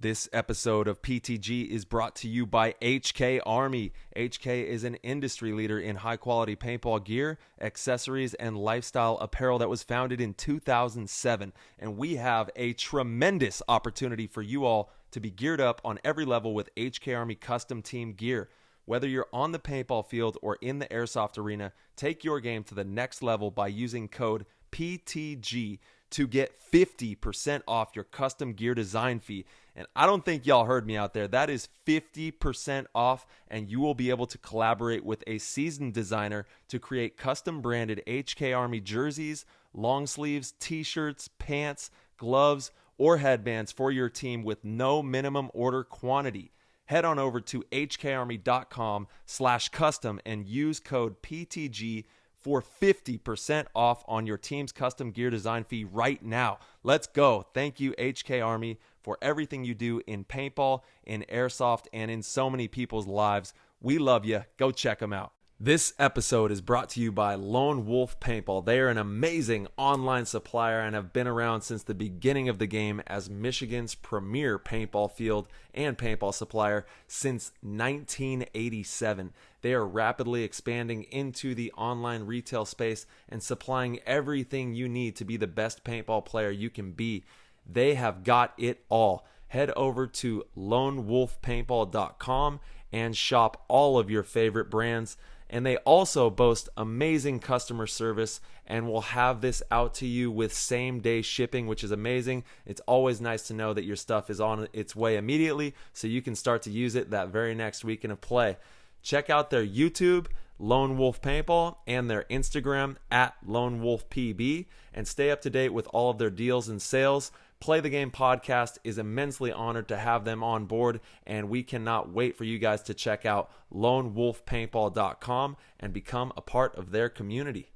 This episode of PTG is brought to you by HK Army. HK is an industry leader in high-quality paintball gear, accessories, and lifestyle apparel that was founded in 2007. And we have a tremendous opportunity for you all to be geared up on every level with HK Army custom team gear. Whether you're on the paintball field or in the airsoft arena, take your game to the next level by using code PTG to get 50% off your custom gear design fee. And I don't think y'all heard me out there. That is 50% off, and you will be able to collaborate with a seasoned designer to create custom branded HK Army jerseys, long sleeves, t-shirts, pants, gloves, or headbands for your team with no minimum order quantity. Head on over to hkarmy.com/custom and use code PTG for 50% off on your team's custom gear design fee right now. Let's go. Thank you, HK Army, for everything you do in paintball, in airsoft, and in so many people's lives. We love you. Go check them out. This episode is brought to you by Lone Wolf Paintball. They are an amazing online supplier and have been around since the beginning of the game as Michigan's premier paintball field and paintball supplier since 1987. They are rapidly expanding into the online retail space and supplying everything you need to be the best paintball player you can be. They have got it all. Head over to lonewolfpaintball.com and shop all of your favorite brands. And they also boast amazing customer service and will have this out to you with same-day shipping, which is amazing. It's always nice to know that your stuff is on its way immediately so you can start to use it that very next weekend of play. Check out their YouTube, Lone Wolf Paintball, and their Instagram at Lone Wolf PB, and stay up to date with all of their deals and sales. Play the Game podcast is immensely honored to have them on board, and we cannot wait for you guys to check out lonewolfpaintball.com and become a part of their community.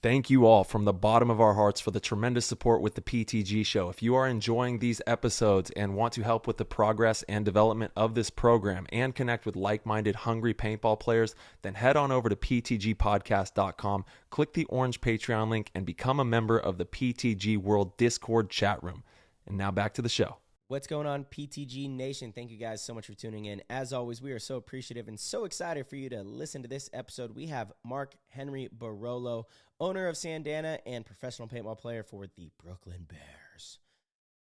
Thank you all from the bottom of our hearts for the tremendous support with the PTG show. If you are enjoying these episodes and want to help with the progress and development of this program and connect with like-minded, hungry paintball players, then head on over to ptgpodcast.com, click the orange Patreon link, and become a member of the PTG World Discord chat room. And now back to the show. What's going on, PTG Nation? Thank you guys so much for tuning in. As always, we are so appreciative and so excited for you to listen to this episode. We have Marc Henry Barolo, owner of Sandana and professional paintball player for the Brooklyn Bears.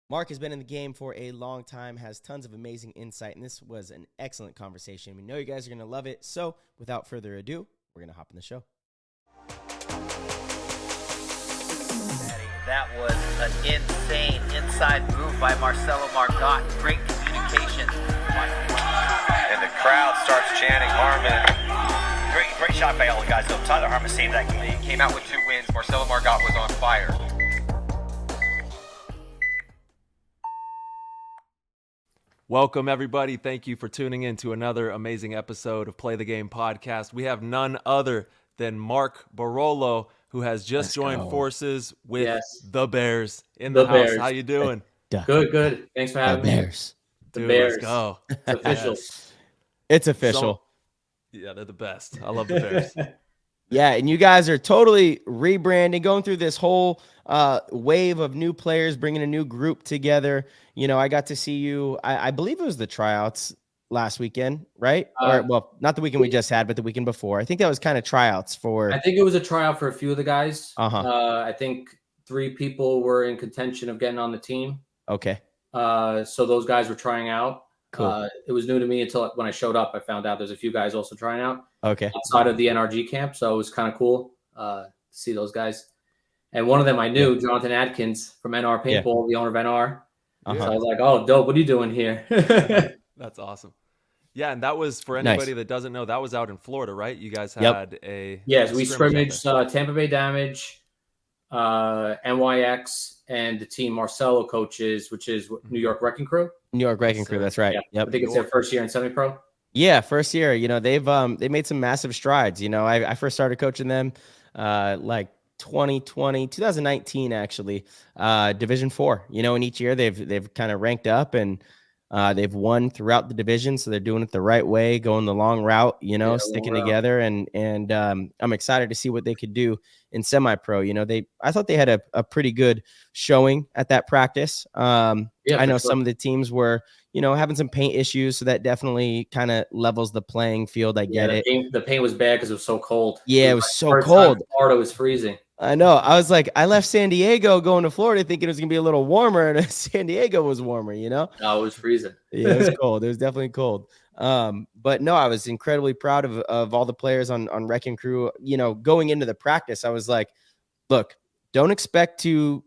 Marc has been in the game for a long time, has tons of amazing insight, and this was an excellent conversation. We know you guys are going to love it. So without further ado, we're going to hop in the show. That was an insane inside move by Marcelo Margot. Great communication. And the crowd starts chanting Harmon. Great shot by all the guys. So Tyler Harmon saved that game. He came out with 2 wins. Marcelo Margot was on fire. Welcome, everybody. Thank you for tuning in to another amazing episode of Play the Game podcast. We have none other than Marc Barolo, who has just joined forces with the Bears in the house. Bears. How you doing? Good. Thanks for having me. Bears. The Dude, Bears. let's go. It's official. Yes. It's official. Yeah, they're the best. I love the Bears. Yeah, and you guys are totally rebranding, going through this whole wave of new players, bringing a new group together. You know, I got to see you, I believe it was the tryouts last weekend, right? Well, not the weekend we just had, but the weekend before. I think that was kind of tryouts for. I think it was a tryout for a few of the guys. Uh-huh. I think 3 people were in contention of getting on the team. Okay. So those guys were trying out. Cool. It was new to me until when I showed up, I found out there's a few guys also trying out Okay. outside of the NRG camp. So it was kind of cool to see those guys. And one of them I knew, Jonathan Atkins from NR Paintball, the owner of NR. Uh-huh. So I was like, oh, dope. What are you doing here? That's awesome. Yeah, and that was, for anybody that doesn't know, that was out in Florida, right? You guys had a Yes, a we scrimmage scrimmaged Tampa Bay Damage, NYX, and the team Marcelo coaches, which is New York Wrecking Crew. New York Wrecking Crew, that's right. Yeah. Yep. I think it's their first year in semi-pro. Yeah, first year. You know, they made some massive strides. You know, I first started coaching them like 2019 actually, Division 4. You know, and each year they've kind of ranked up, and They've won throughout the division, so they're doing it the right way, going the long route, Yeah, sticking long route. together. And I'm excited to see what they could do in semi-pro. I thought they had a pretty good showing at that practice. Yeah, I for know sure. some of the teams were, having some paint issues, so that definitely kind of levels the playing field. I get it. The paint was bad because it was so cold. Yeah, it was so first time cold. Florida was freezing. I know. I was like, I left San Diego going to Florida thinking it was gonna be a little warmer, and San Diego was warmer. No, it was freezing. Yeah, it was cold. It was definitely cold. But no, I was incredibly proud of all the players on Wrecking Crew. Going into the practice, I was like, look, don't expect to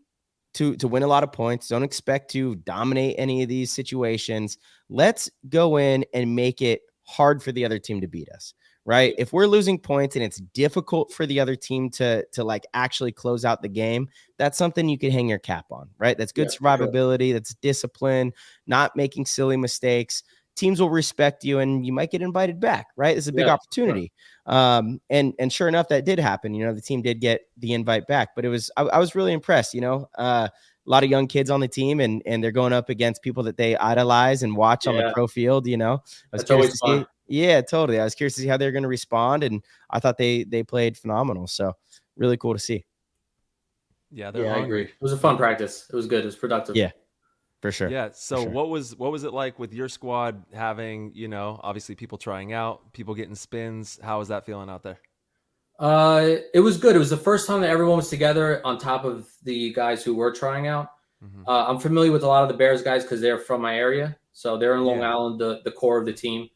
win a lot of points. Don't expect to dominate any of these situations. Let's go in and make it hard for the other team to beat us. Right. If we're losing points and it's difficult for the other team to like actually close out the game, that's something you can hang your cap on. Right. That's good survivability. That's discipline, not making silly mistakes. Teams will respect you and you might get invited back. Right. It's a big opportunity. Sure. And sure enough, that did happen. The team did get the invite back, but I was really impressed. A lot of young kids on the team and they're going up against people that they idolize and watch on the pro field. I was curious to see. Yeah, totally. I was curious to see how they're going to respond, and I thought they played phenomenal. So really cool to see. Yeah, I agree. It was a fun practice. It was good. It was productive. Yeah, for sure. Yeah. So what was it like with your squad having, obviously people trying out, people getting spins? How was that feeling out there? It was good. It was the first time that everyone was together on top of the guys who were trying out. Mm-hmm. I'm familiar with a lot of the Bears guys because they're from my area. So they're in Long Island, the core of the team.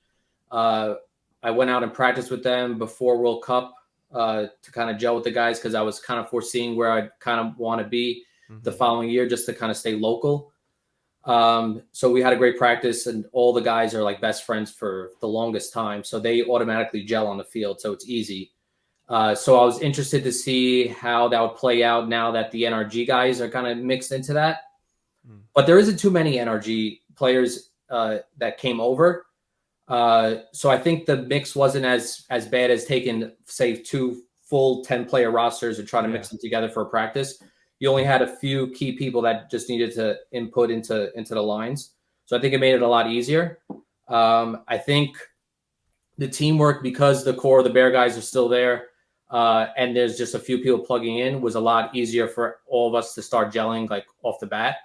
I went out and practiced with them before World Cup to kind of gel with the guys because I was kind of foreseeing where I kind of want to be the following year just to kind of stay local. So we had a great practice and all the guys are like best friends for the longest time. So they automatically gel on the field. So it's easy. So I was interested to see how that would play out now that the NRG guys are kind of mixed into that. But there isn't too many NRG players that came over. So I think the mix wasn't as bad as taking, say, 2 full 10-player rosters and trying to mix them together for a practice. You only had a few key people that just needed to input into the lines. So I think it made it a lot easier. I think the teamwork, because the core of the Bear guys are still there, and there's just a few people plugging in, was a lot easier for all of us to start gelling like off the bat.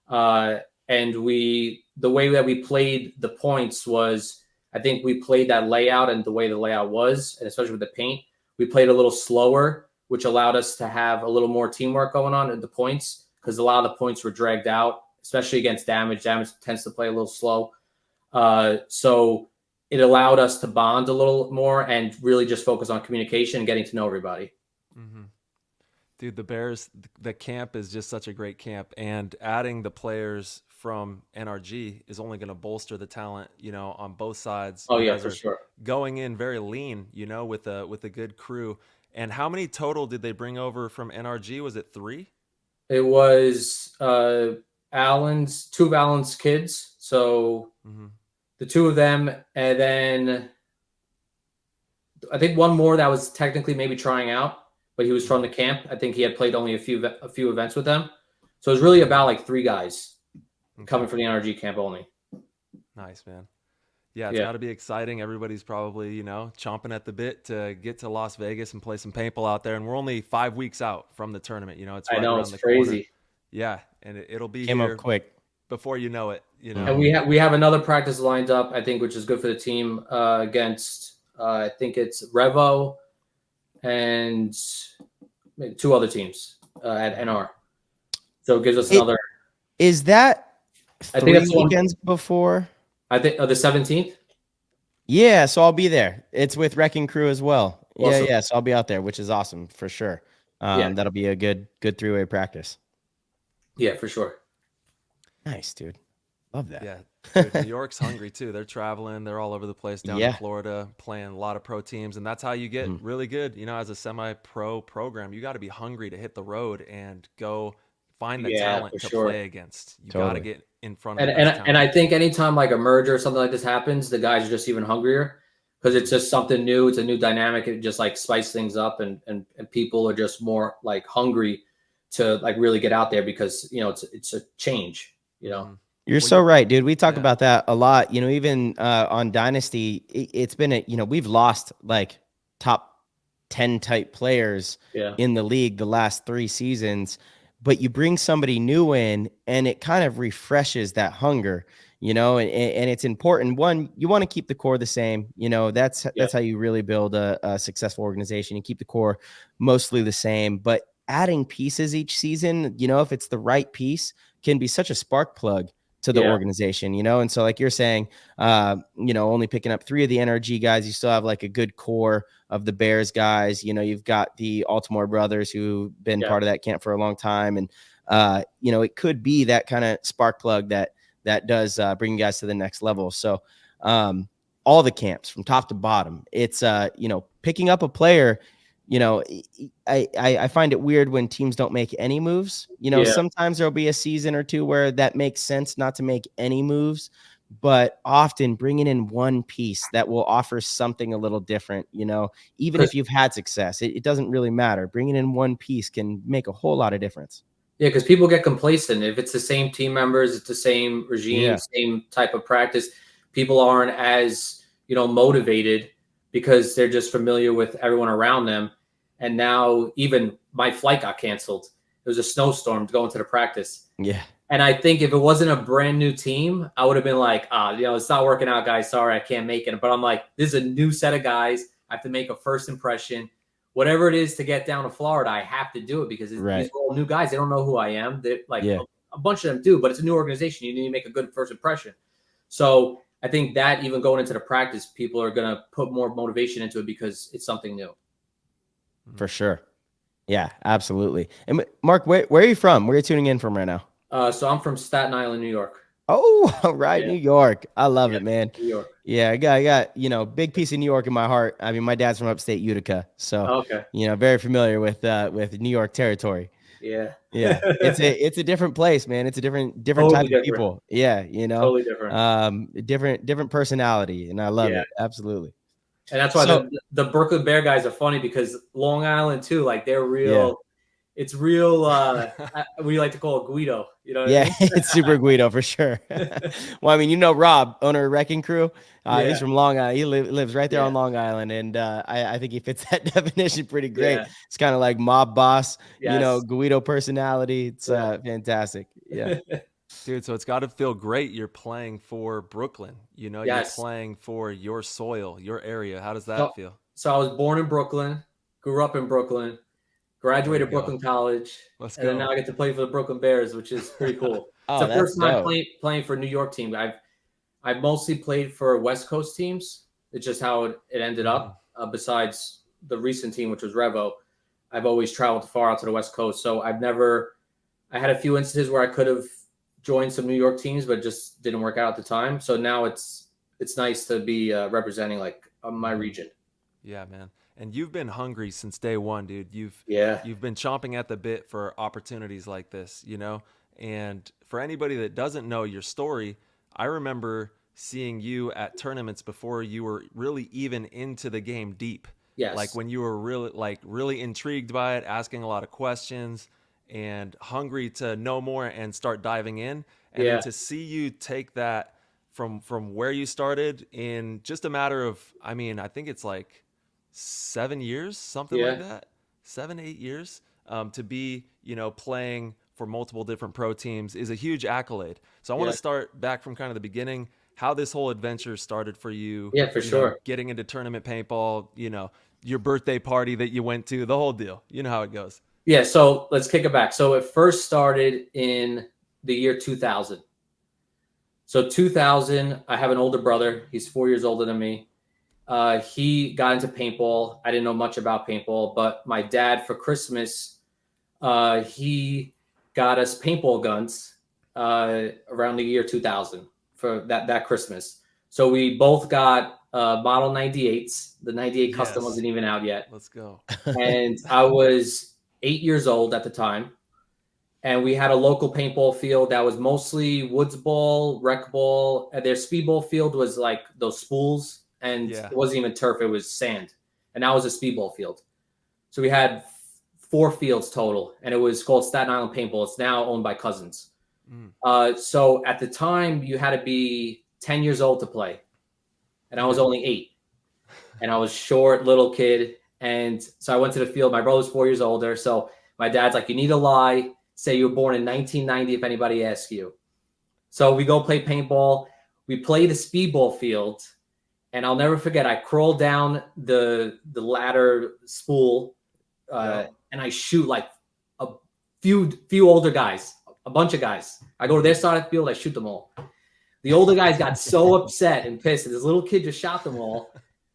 And the way that we played the points was, I think we played that layout and the way the layout was, and especially with the paint, we played a little slower, which allowed us to have a little more teamwork going on in the points because a lot of the points were dragged out, especially against damage. Damage tends to play a little slow. So it allowed us to bond a little more and really just focus on communication and getting to know everybody. Mm-hmm. Dude, the Bears, the camp is just such a great camp, and adding the players from NRG is only going to bolster the talent, on both sides. Oh yeah, for sure. Going in very lean, with a good crew. And how many total did they bring over from NRG? Was it 3? It was 2 of Allen's kids. So the 2 of them, and then I think one more that was technically maybe trying out, but he was from the camp. I think he had played only a few events with them. So it was really about like 3 guys coming from the NRG camp only. Nice, man. Yeah, it's got to be exciting. Everybody's probably, chomping at the bit to get to Las Vegas and play some paintball out there. And we're only 5 weeks out from the tournament. It's right around the crazy corner. Yeah, and it'll be came here up quick before you know it. And we have another practice lined up, I think, which is good for the team against I think it's Revo and maybe 2 other teams at NR. So it gives us another. Is that 3 I think that's weekends before? I think the 17th. Yeah, so I'll be there. It's with Wrecking Crew as well. Awesome. Yeah, so I'll be out there, which is awesome for sure. That'll be a good 3-way practice. Yeah, for sure. Nice, dude. Love that. Yeah, dude, New York's hungry too. They're traveling. They're all over the place down in Florida, playing a lot of pro teams, and that's how you get really good. As a semi-pro program, you got to be hungry to hit the road and go find the talent to play against. You got to get in front of and I think anytime like a merger or something like this happens, the guys are just even hungrier because it's just something new. It's a new dynamic. It just like spices things up, and people are just more like hungry to like really get out there because it's a change. You're so right, dude. We talk about that a lot. You know, even on Dynasty, it's been we've lost like top 10 type players in the league the last 3 seasons, but you bring somebody new in and it kind of refreshes that hunger, you know, and it's important. One, you want to keep the core the same, you know, that's how you really build a successful organization. You keep the core mostly the same, but adding pieces each season, you know, if it's the right piece, can be such a spark plug to the organization, you know? And so like you're saying, you know, only picking up 3 of the NRG guys, you still have like a good core of the Bears guys. You know, you've got the Altimore brothers who've been part of that camp for a long time. And, you know, it could be that kind of spark plug that does bring you guys to the next level. So all the camps from top to bottom, it's, you know, picking up a player. You know, I find it weird when teams don't make any moves. You know, sometimes there'll be a season or 2 where that makes sense not to make any moves, but often bringing in one piece that will offer something a little different, you know, even if you've had success, it doesn't really matter. Bringing in one piece can make a whole lot of difference. Yeah, because people get complacent. If it's the same team members, it's the same regime, same type of practice, people aren't as, you know, motivated because they're just familiar with everyone around them. And now even my flight got canceled. There was a snowstorm going to the practice. Yeah. And I think if it wasn't a brand new team, I would have been like, you know, it's not working out, guys. Sorry, I can't make it. But I'm like, this is a new set of guys. I have to make a first impression. Whatever it is to get down to Florida, I have to do it because these are all new guys. They don't know who I am. They're like a bunch of them do, but it's a new organization. You need to make a good first impression. So I think that even going into the practice, people are going to put more motivation into it because it's something new. For sure. Yeah, absolutely. And Mark, where are you from? Where are you tuning in from right now? So I'm from Staten Island, New York. Oh, all right. New York. I love it, man. New York. Yeah, I got, you know, big piece of New York in my heart. I mean, my dad's from upstate Utica. So, you know, very familiar with New York territory. Yeah. Yeah. It's a different place, man. It's a different totally type of people. Yeah. You know, totally different. Different personality. And I love it. Absolutely. And that's why the Brooklyn Bear guys are funny because Long Island too, like they're real. It's real. We like to call it Guido. You know what I mean? It's super Guido for sure. Well, I mean, you know, Rob, owner of Wrecking Crew, he's from Long Island. He lives right there on Long Island. And I think he fits that definition pretty great. Yeah. It's kind of like mob boss, you know, Guido personality. It's fantastic. Yeah. Dude, so it's got to feel great. You're playing for Brooklyn. You know, you're playing for your soil, your area. How does that feel? So I was born in Brooklyn, grew up in Brooklyn, graduated Brooklyn College, and then now I get to play for the Brooklyn Bears, which is pretty cool. It's the first time playing for a New York team. I've mostly played for West Coast teams. It's just how it ended up. Besides the recent team, which was Revo, I've always traveled far out to the West Coast. So I had a few instances where I could have joined some New York teams, but just didn't work out at the time. So now it's nice to be representing like my region. Yeah, man. And you've been hungry since day one, dude. You've been chomping at the bit for opportunities like this, you know? And for anybody that doesn't know your story, I remember seeing you at tournaments before you were really even into the game deep. Yes. Like when you were really intrigued by it, asking a lot of questions and hungry to know more and start diving in. And then to see you take that from where you started in just a matter of, I mean, I think it's like 7 years, something like that, 7-8 years, to be, you know, playing for multiple different pro teams is a huge accolade. So I want to start back from kind of the beginning, how this whole adventure started for you. Yeah, for sure. Know, getting into tournament paintball, you know, your birthday party that you went to, the whole deal. You know how it goes. Yeah, so let's kick it back. So it first started in the year 2000. So 2000, I have an older brother. He's 4 years older than me. He got into paintball. I didn't know much about paintball, but my dad for Christmas, he got us paintball guns around the year 2000 for that Christmas. So we both got model 98s. The 98 custom wasn't even out yet. Let's go. And I was 8 years old at the time. And we had a local paintball field that was mostly woods ball, rec ball. And their speedball field was like those spools. And it wasn't even turf, it was sand. And that was a speedball field. So we had 4 fields total. And it was called Staten Island Paintball. It's now owned by Cousins. So at the time, you had to be 10 years old to play. And I was only 8. And I was short, little kid. And so I went to the field. My brother's 4 years older. So my dad's like, you need to lie. Say you were born in 1990 if anybody asks you. So we go play paintball. We play the speedball field. And I'll never forget, I crawl down the ladder spool and I shoot like a few older guys, a bunch of guys. I go to their side of the field, I shoot them all. The older guys got so upset and pissed. And this little kid just shot them all.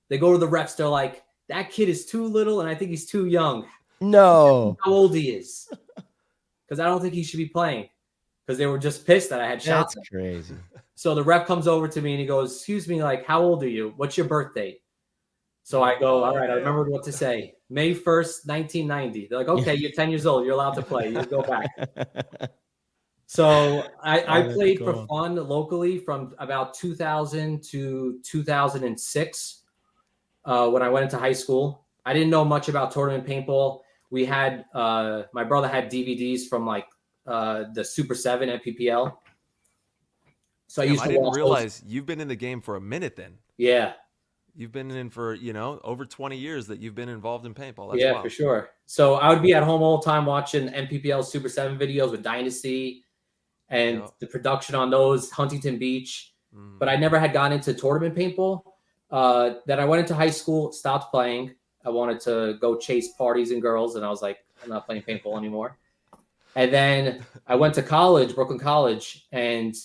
They go to the refs. They're like, that kid is too little, and I think he's too young. No. How old he is. Because I don't think he should be playing. Because they were just pissed that I had shot them. That's crazy. So the ref comes over to me, and he goes, excuse me, like, how old are you? What's your birth date? So I go, all right, I remembered what to say. May 1st, 1990. They're like, okay, you're 10 years old. You're allowed to play. You go back. So I played for fun locally from about 2000 to 2006 when I went into high school. I didn't know much about tournament paintball. We had my brother had DVDs from like the Super 7 MPPL. So I didn't realize you've been in the game for a minute then. Yeah. You've been in for, over 20 years that you've been involved in paintball. That's wild. For sure. So I would be at home all the time watching MPPL Super 7 videos with Dynasty and the production on those, Huntington Beach. But I never had gotten into tournament paintball. Then I went into high school, stopped playing. I wanted to go chase parties and girls, and I was like, I'm not playing paintball anymore. And then I went to college, Brooklyn College, and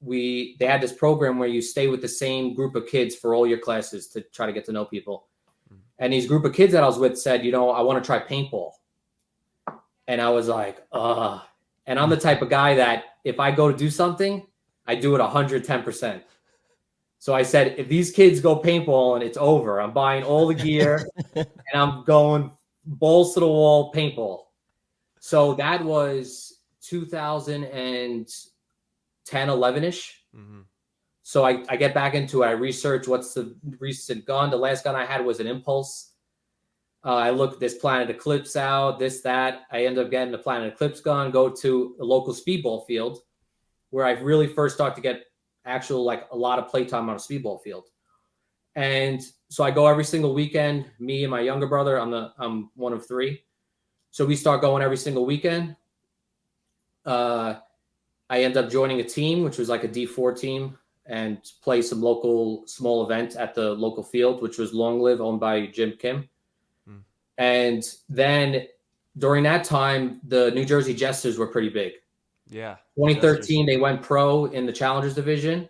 they had this program where you stay with the same group of kids for all your classes to try to get to know people. And these group of kids that I was with said, I want to try paintball. And I was like, And I'm the type of guy that if I go to do something, I do it 110%. So I said, if these kids go paintball and it's over, I'm buying all the gear and I'm going balls to the wall paintball. So that was 2010, 11-ish. So I get back into it. I research what's the recent gun. The last gun I had was an Impulse. I looked this Planet Eclipse out, this, that. I ended up getting the Planet Eclipse gun, go to a local speedball field where I really first started to get actual, like a lot of playtime on a speedball field. And so I go every single weekend, me and my younger brother. I'm one of 3. So we start going every single weekend. I end up joining a team, which was like a D4 team, and play some local small event at the local field, which was Long Live, owned by Jim Kim. And then during that time, the New Jersey Jesters were pretty big. Yeah. 2013, they went pro in the Challengers division.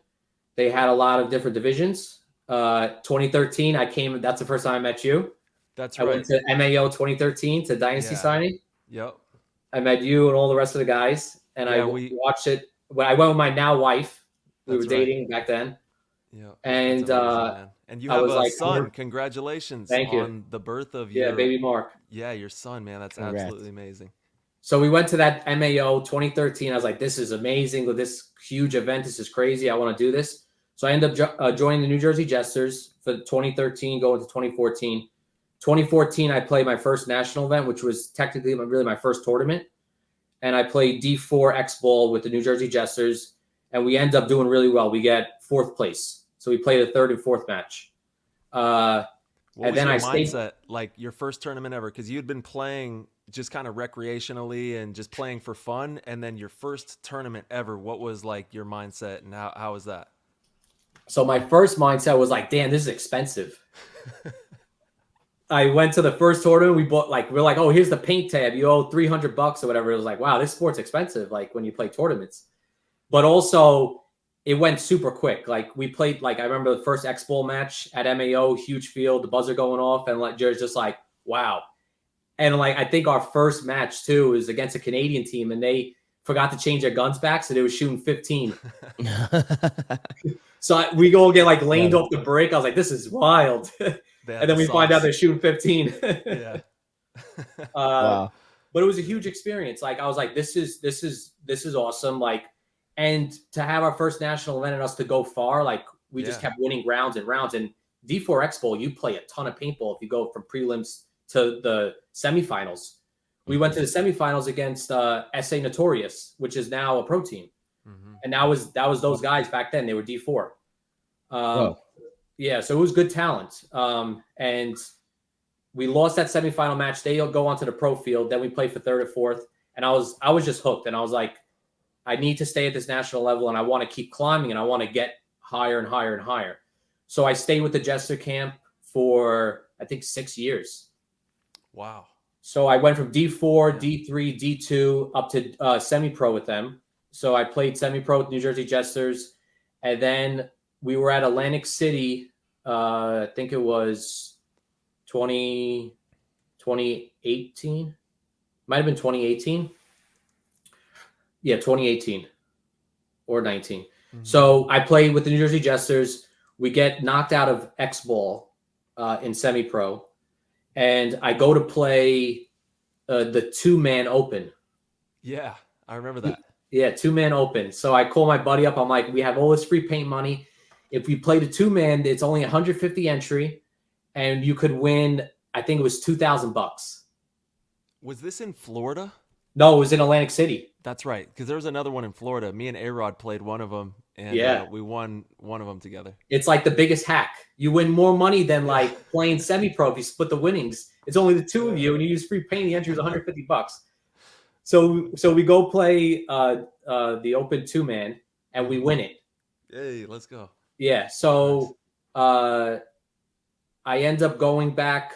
They had a lot of different divisions. 2013, that's the first time I met you. That's right. I went to MAO 2013 to Dynasty signing. Yep. I met you and all the rest of the guys, and I watched it. When I went with my now wife, we were dating back then. Yeah. And you have a son. Congratulations on the birth of your baby Marc. Yeah, your son, man. That's absolutely amazing. So we went to that MAO 2013. I was like, this is amazing. With this huge event, this is crazy. I want to do this. So I ended up joining the New Jersey Jesters for 2013, going to 2014. 2014, I played my first national event, which was technically really my first tournament. And I played D4 X Ball with the New Jersey Jesters. And we end up doing really well. We get 4th place. So we played a 3rd and 4th match. What was your mindset, like your first tournament ever? Because you had been playing just kind of recreationally and just playing for fun. And then your first tournament ever, what was like your mindset and how was that? So my first mindset was like, damn, this is expensive. I went to the first tournament. We're like, oh, here's the paint tab. You owe $300 or whatever. It was like, wow, this sport's expensive. Like when you play tournaments, but also it went super quick. Like we played, like I remember the first X Bowl match at MAO, huge field, the buzzer going off, and like Jared's just like, wow. And like I think our first match too was against a Canadian team, and they forgot to change their guns back, so they were shooting 15. So we go get like laned off the break. I was like, this is wild. And then we find out they're shooting 15. Yeah. Wow. But it was a huge experience. Like I was like, this is awesome. Like, and to have our first national event and us to go far, like we just kept winning rounds and rounds. And D4 X Bowl, you play a ton of paintball if you go from prelims to the semifinals. We went to the semifinals against SA Notorious, which is now a pro team. And that was those guys back then. They were D4. Whoa. Yeah, so it was good talent. And we lost that semifinal match. They go onto the pro field. Then we played for third or fourth. And I was just hooked. And I was like, I need to stay at this national level, and I want to keep climbing, and I want to get higher and higher and higher. So I stayed with the Jester camp for, I think, 6 years. Wow. So I went from D4, D3, D2 up to semi-pro with them. So I played semi-pro with New Jersey Jesters. And then we were at Atlantic City. I think it was 2018. Might have been 2018. Yeah, 2018 or 19. So I played with the New Jersey Jesters. We get knocked out of X Ball in semi-pro. And I go to play the 2-man open. Yeah, I remember that. Yeah, 2-man open. So I call my buddy up. I'm like, we have all this free paint money. If we play the 2-man, it's only 150 entry, and you could win, I think it was $2,000. Was this in Florida? No, it was in Atlantic City. That's right, because there was another one in Florida. Me and A-Rod played one of them, and we won one of them together. It's like the biggest hack. You win more money than like playing semi-pro if you split the winnings. It's only the two of you, and you use free paint. The entry was $150. So we go play the open 2-man, and we win it. Hey, let's go. Yeah. So I end up going back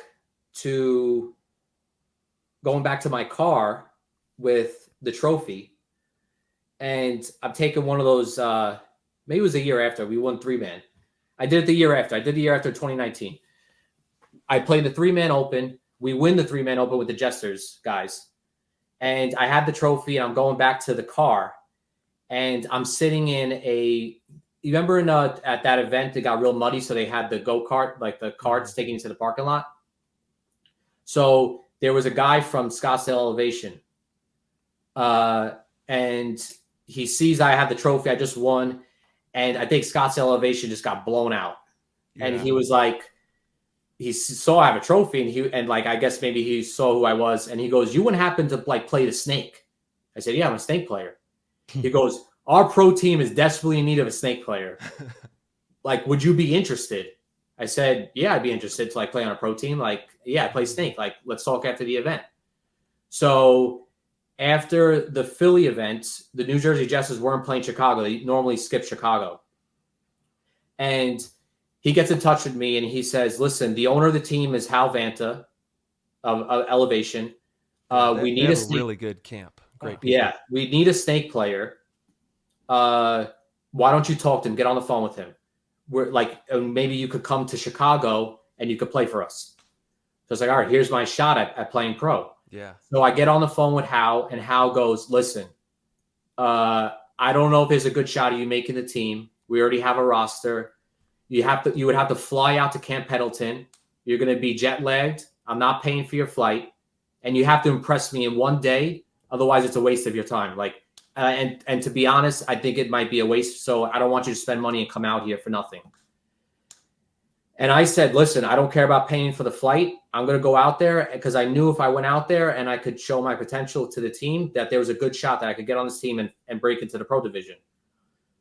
to my car with the trophy, and I'm taking one of those. Maybe it was a year after we won 3-man. I did it the year after. 2019. I played the 3-man open. We win the 3-man open with the Jesters guys, and I had the trophy. And I'm going back to the car, and I'm sitting in a. You remember at that event, it got real muddy, so they had the go-kart, like the carts taking you to the parking lot. So there was a guy from Scottsdale Elevation, and he sees I have the trophy. I just won, and I think Scottsdale Elevation just got blown out. Yeah. And he was like, he saw I have a trophy, and I guess maybe he saw who I was, and he goes, "You wouldn't happen to play the snake?" I said, "Yeah, I'm a snake player." He goes, "Our pro team is desperately in need of a snake player. Would you be interested?" I said, "Yeah, I'd be interested to play on a pro team. Yeah, I play snake. Let's talk after the event." So after the Philly event, the New Jersey Jesters weren't playing Chicago. They normally skip Chicago. And he gets in touch with me and he says, "Listen, the owner of the team is Hal Vanta of Elevation. We need a really good camp. Great people. Yeah, we need a snake player. Why don't you talk to him? Get on the phone with him. We're maybe you could come to Chicago and you could play for us." So it's like, all right, here's my shot at playing pro. Yeah. So I get on the phone with Hal, and Hal goes, "Listen, I don't know if there's a good shot of you making the team. We already have a roster. You would have to fly out to Camp Pendleton. You're going to be jet lagged. I'm not paying for your flight, and you have to impress me in one day. Otherwise, it's a waste of your time." And to be honest, I think it might be a waste. So I don't want you to spend money and come out here for nothing. And I said, "Listen, I don't care about paying for the flight. I'm going to go out there," because I knew if I went out there and I could show my potential to the team, that there was a good shot that I could get on this team and break into the pro division.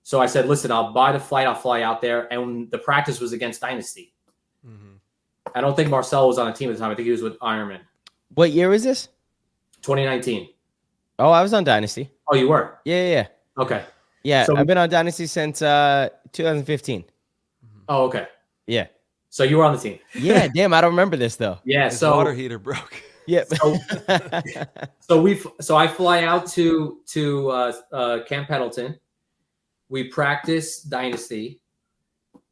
So I said, "Listen, I'll buy the flight. I'll fly out there." And the practice was against Dynasty. Mm-hmm. I don't think Marcel was on the team at the time. I think he was with Ironman. What year was this? 2019. Oh, I was on Dynasty. Oh, you were? Yeah. Okay. Yeah, so I've been on Dynasty since 2015. Oh, okay. Yeah. So you were on the team. Yeah, damn, I don't remember this though. Yeah, his water heater broke. Yeah. So I fly out to Camp Pendleton. We practice Dynasty,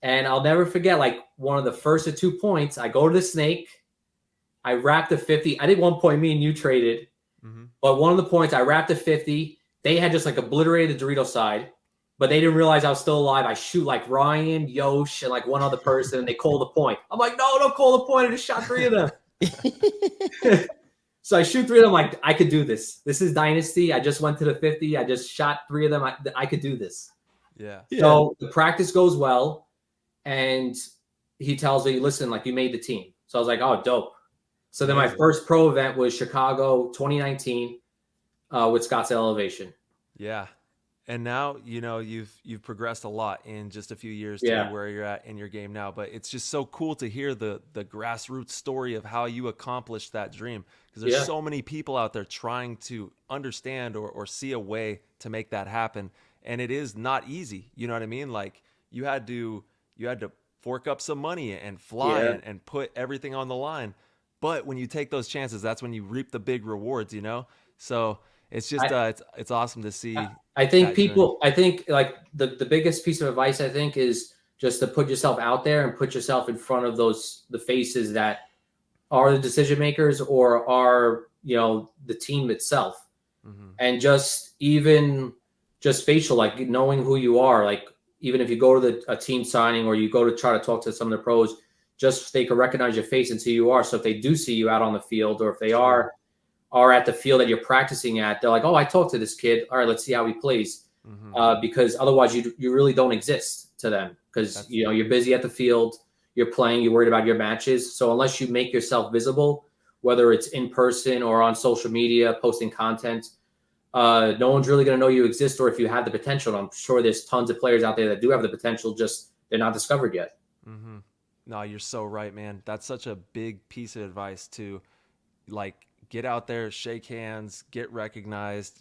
and I'll never forget. One of the first or 2 points, I go to the snake. I wrapped the 50. I think one point me and you traded, but one of the points I wrapped the 50. They had just obliterated the Dorito side, but they didn't realize I was still alive. I shoot Ryan, Yosh, and one other person, and they call the point. I'm like, "No, don't call the point. I just shot 3 of them." So I shoot 3 of them. I could do this. This is Dynasty. I just went to the 50. I just shot 3 of them. I could do this. Yeah. So the practice goes well, and he tells me, "Listen, you made the team." So I was like, "Oh, dope." So then my first pro event was Chicago 2019 with Scottsdale Elevation. Yeah. And now, you've progressed a lot in just a few years Yeah. to where you're at in your game now. But it's just so cool to hear the grassroots story of how you accomplished that dream. Because there's so many people out there trying to understand or see a way to make that happen. And it is not easy. You know what I mean? Like you had to fork up some money and fly and put everything on the line. But when you take those chances, that's when you reap the big rewards, So it's just it's awesome to see. I think like the biggest piece of advice I think is just to put yourself out there and put yourself in front of the faces that are the decision makers or are, the team itself. And just facial, like knowing who you are, like even if you go to a team signing or you go to try to talk to some of the pros, just they can recognize your face and see who you are. So if they do see you out on the field, or if they are at the field that you're practicing at, they're like, oh, I talked to this kid. All right, let's see how he plays. Because otherwise you really don't exist to them, because you're busy at the field, you're playing, you're worried about your matches. So unless you make yourself visible, whether it's in person or on social media, posting content, no one's really going to know you exist or if you have the potential. I'm sure there's tons of players out there that do have the potential, just they're not discovered yet. No, you're so right, man. That's such a big piece of advice to, like, get out there, shake hands, get recognized,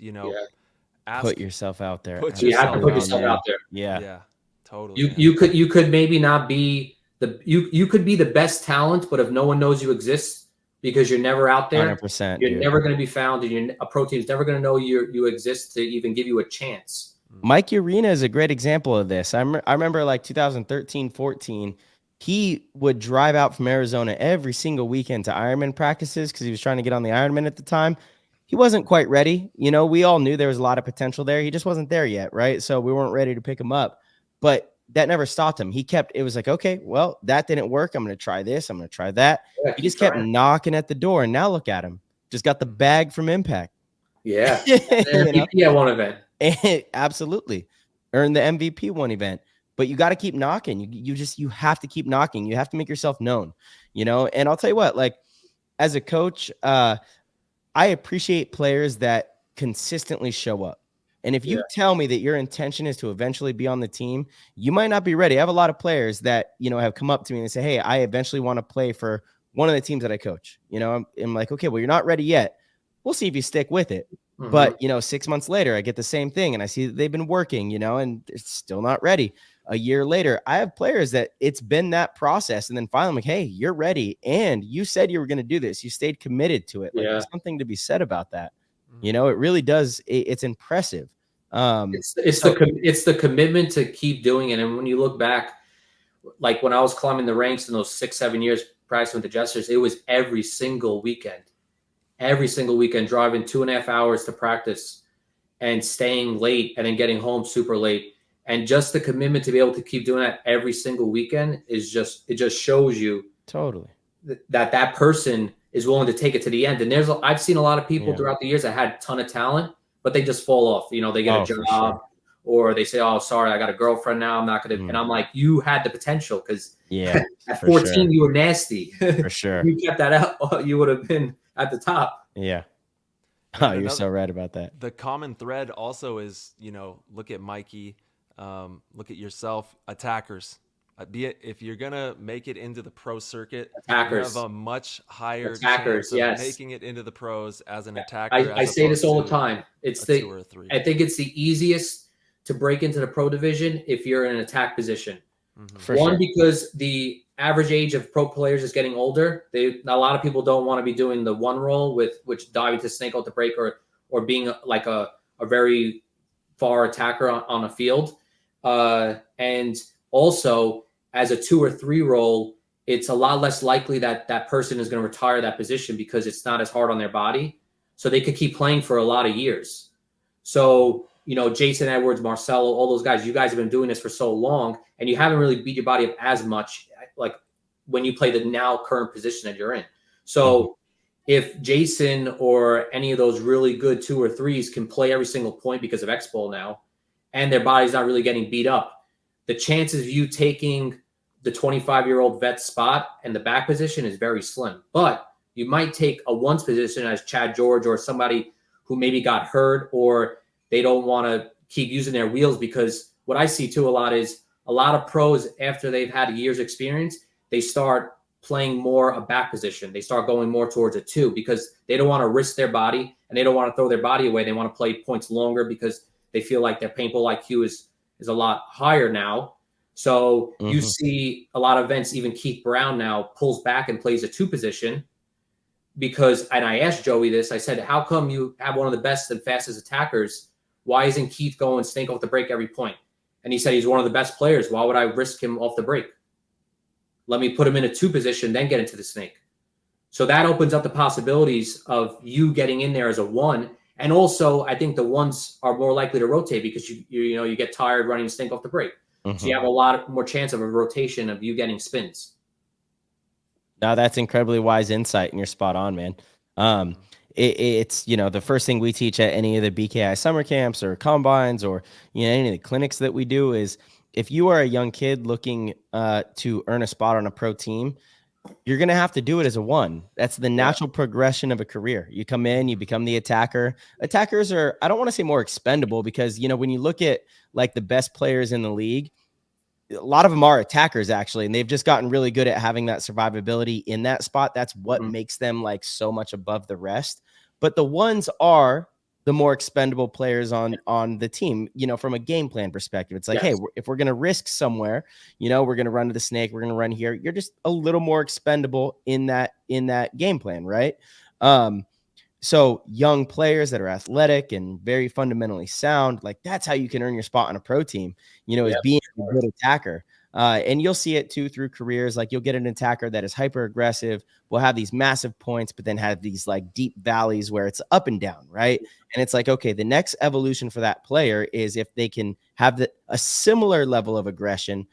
Put yourself out there. You have to put yourself out there. Yeah, totally. You could maybe not be you could be the best talent, but if no one knows you exist because you're never out there, 100%, you're never going to be found, and a pro team's never going to know you exist to even give you a chance. Mike Urena is a great example of this. I remember like 2013, 14, he would drive out from Arizona every single weekend to Ironman practices because he was trying to get on the Ironman at the time. He wasn't quite ready. We all knew there was a lot of potential there. He just wasn't there yet, right? So we weren't ready to pick him up. But that never stopped him. It was like, okay, well, that didn't work. I'm going to try this. I'm going to try that. He just kept knocking at the door. And now look at him. Just got the bag from Impact. Yeah. MVP at one event. Absolutely. Earned the MVP one event. But you got to keep knocking. You have to keep knocking. You have to make yourself known, And I'll tell you what, like as a coach, I appreciate players that consistently show up. And if you tell me that your intention is to eventually be on the team, you might not be ready. I have a lot of players that, have come up to me and say, hey, I eventually want to play for one of the teams that I coach. I'm like, okay, well, you're not ready yet. We'll see if you stick with it. But, 6 months later, I get the same thing and I see that they've been working, and it's still not ready. A year later, I have players that it's been that process. And then finally I'm like, hey, you're ready. And you said you were going to do this. You stayed committed to it. Like, there's something to be said about that. It really does. It's impressive. It's the commitment to keep doing it. And when you look back, like when I was climbing the ranks in those 6-7 years practicing with the Jesters, it was every single weekend driving 2.5 hours to practice and staying late and then getting home super late. And just the commitment to be able to keep doing that every single weekend it just shows you totally that person is willing to take it to the end. And I've seen a lot of people throughout the years that had a ton of talent, but they just fall off. They get a job or they say, oh, sorry, I got a girlfriend now. I'm not going to. And I'm like, you had the potential because at 14, you were nasty. For sure. You kept that out. You would have been at the top. Yeah. Oh, you're so right about that. The common thread also is, look at Mikey, look at yourself, attackers. If you're gonna make it into the pro circuit, attackers you have a much higher chance of making it into the pros as an attacker. I say this all the time. It's the 2 or 3. I think it's the easiest to break into the pro division if you're in an attack position. Because the average age of pro players is getting older. A lot of people don't want to be doing the one roll which diving to snake out the break or being like a very far attacker on a field. And also as a 2 or 3 roll, it's a lot less likely that person is going to retire that position because it's not as hard on their body. So they could keep playing for a lot of years. So, Jason Edwards, Marcelo, all those guys, you guys have been doing this for so long and you haven't really beat your body up as much like when you play the now current position that you're in. So if Jason or any of those really good 2 or 3s can play every single point because of X-Bowl now and their body's not really getting beat up, the chances of you taking the 25-year-old vet spot and the back position is very slim. But you might take a ones position as Chad George or somebody who maybe got hurt or they don't want to keep using their wheels, because what I see too a lot is a lot of pros, after they've had a year's experience, they start playing more a back position. They start going more towards a 2 because they don't want to risk their body and they don't want to throw their body away. They want to play points longer because they feel like their paintball IQ is a lot higher now. So you see a lot of events, even Keith Brown now pulls back and plays a 2 position because, and I asked Joey this, I said, how come you have one of the best and fastest attackers? Why isn't Keith going snake off the break every point? And he said, he's one of the best players. Why would I risk him off the break? Let me put him in a 2 position, then get into the snake. So that opens up the possibilities of you getting in there as a 1. And also, I think the 1s are more likely to rotate because you get tired running the snake off the break. So you have a lot more chance of a rotation of you getting spins. Now that's incredibly wise insight, and you're spot on, man. It's the first thing we teach at any of the BKI summer camps or combines or any of the clinics that we do is, if you are a young kid looking to earn a spot on a pro team, you're going to have to do it as a 1. That's the natural progression of a career. You come in, you become the attacker. Attackers are, I don't want to say more expendable, because, when you look at like the best players in the league, a lot of them are attackers actually, and they've just gotten really good at having that survivability in that spot. That's what makes them like so much above the rest. But the 1s are the more expendable players on the team, from a game plan perspective. It's like, hey, if we're going to risk somewhere, we're going to run to the snake, we're going to run here. You're just a little more expendable in that game plan, right? So young players that are athletic and very fundamentally sound, like that's how you can earn your spot on a pro team, is being a good attacker. And you'll see it too through careers. Like you'll get an attacker that is hyper aggressive, will have these massive points, but then have these like deep valleys where it's up and down, right? And it's like, okay, the next evolution for that player is if they can have a similar level of aggression,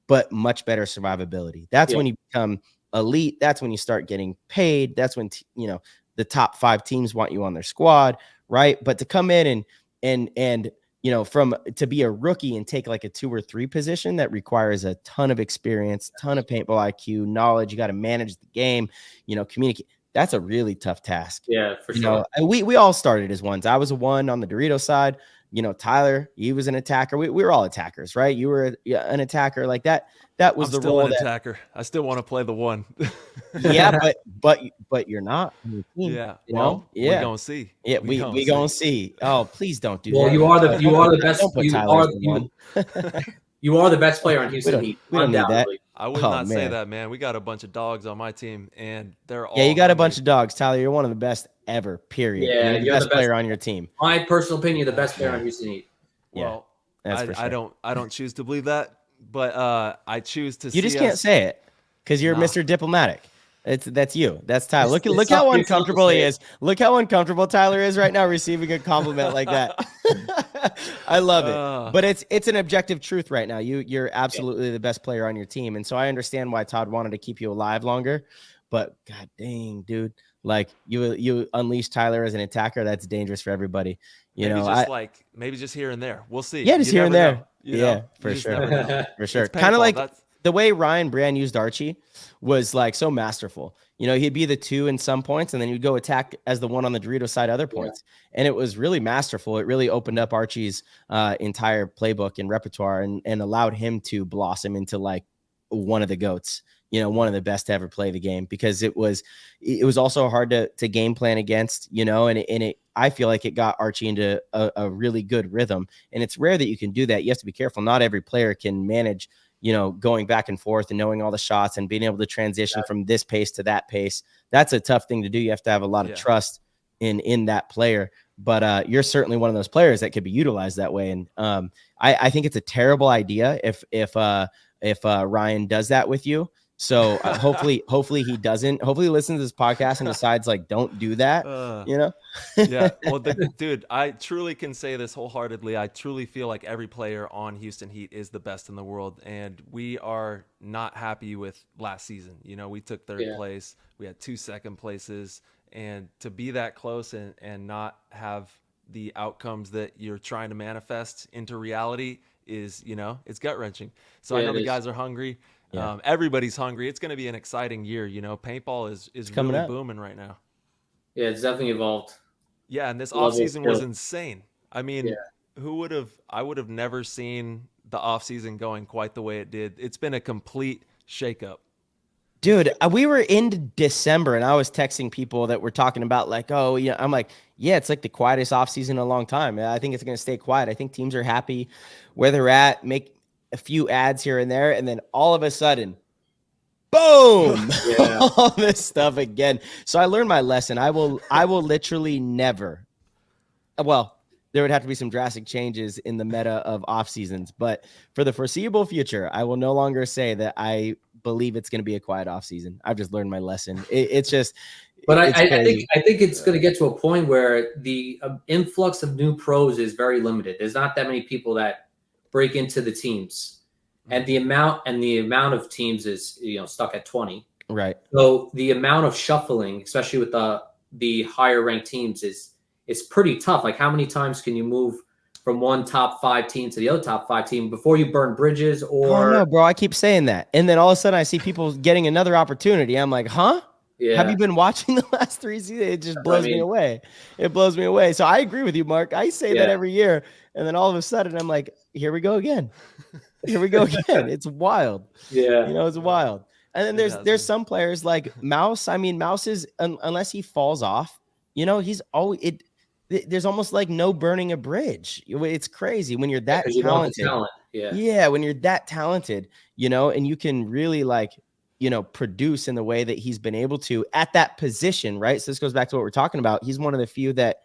but much better survivability. That's when you become elite. That's when you start getting paid. That's when, the top 5 teams want you on their squad, right? But to come in and to be a rookie and take like a 2 or 3 position, that requires a ton of experience, ton of paintball IQ, knowledge. You got to manage the game, communicate. That's a really tough task. Yeah, for sure. And we all started as 1s. I was a 1 on the Dorito side. Tyler, he was an attacker. We were all attackers, right? You were an attacker like that. That was the role. I'm still an attacker. I still want to play the 1. Yeah, but you're not on the team. Yeah. Well, we're gonna see. Yeah, we gonna see. Oh, please don't do that. Well, you are the best. You are the best player on Houston Heat. We don't need that. I would not say that, man. We got a bunch of dogs on my team, and they're all. Yeah, you got a bunch of dogs, Tyler. You're one of the best ever. Period. Yeah, you're the best player on your team. My personal opinion, the best player on Houston Heat. Well, that's for sure. I don't choose to believe that, but I choose to. You just can't say it because you're Mr. Diplomatic. That's you. That's Tyler. Look how uncomfortable he is. Look how uncomfortable Tyler is right now receiving a compliment like that. I love it. But it's an objective truth right now. You're absolutely the best player on your team. And so I understand why Todd wanted to keep you alive longer. But god dang, dude. Like you unleash Tyler as an attacker, that's dangerous for everybody. Maybe just here and there. We'll see. Yeah, just here and there. For sure. For sure. Kind of like the way Ryan Brand used Archie was like so masterful. He'd be the 2 in some points, and then you'd go attack as the 1 on the Dorito side other points. And it was really masterful. It really opened up Archie's entire playbook and repertoire and allowed him to blossom into like one of the GOATs, one of the best to ever play the game, because it was also hard to game plan against, and I feel like it got Archie into a really good rhythm. And it's rare that you can do that. You have to be careful. Not every player can manage going back and forth and knowing all the shots and being able to transition from this pace to that pace. That's a tough thing to do. You have to have a lot of trust in that player. But you're certainly one of those players that could be utilized that way. And I think it's a terrible idea if Ryan does that with you. So hopefully he doesn't. Hopefully he listens to this podcast and decides like, don't do that. Yeah. Well, dude, I truly can say this wholeheartedly. I truly feel like every player on Houston Heat is the best in the world, and we are not happy with last season. We took 3rd place. We had 2 second places, and to be that close and not have the outcomes that you're trying to manifest into reality is, it's gut wrenching. So I know the guys are hungry. Yeah. Everybody's hungry. It's going to be an exciting year. Paintball is really booming right now. Yeah, it's definitely evolved. Yeah, and this offseason was insane. I mean, I would have never seen the off season going quite the way it did. It's been a complete shakeup. Dude, we were in December and I was texting people that were talking about like, oh, yeah, I'm like, yeah, it's like the quietest offseason in a long time. I think it's going to stay quiet. I think teams are happy where they're at, make a few ads here and there, and then all of a sudden, boom, all this stuff again. So I learned my lesson. I will literally never, well, there would have to be some drastic changes in the meta of off seasons, but for the foreseeable future, I will no longer say that I believe it's going to be a quiet off season. I've just learned my lesson. It's just, but I think it's going to get to a point where the influx of new pros is very limited. There's not that many people that break into the teams, and the amount of teams is stuck at 20. Right. So the amount of shuffling, especially with the higher ranked teams, is pretty tough. Like, how many times can you move from one top 5 team to the other top 5 team before you burn bridges? Or oh no, bro, I keep saying that, and then all of a sudden I see people getting another opportunity. I'm like, huh? Yeah. Have you been watching the last 3 seasons? It just blows me away. It blows me away. So I agree with you, Mark. I say that every year, and then all of a sudden I'm like, here we go again. Here we go again. It's wild. Yeah, it's wild. And then there's some players like Mouse. I mean, Mouse is unless he falls off, he's always it. There's almost like no burning a bridge. It's crazy when you're that talented. Yeah, when you're that talented, and you can really produce in the way that he's been able to at that position, right? So this goes back to what we're talking about. He's one of the few that,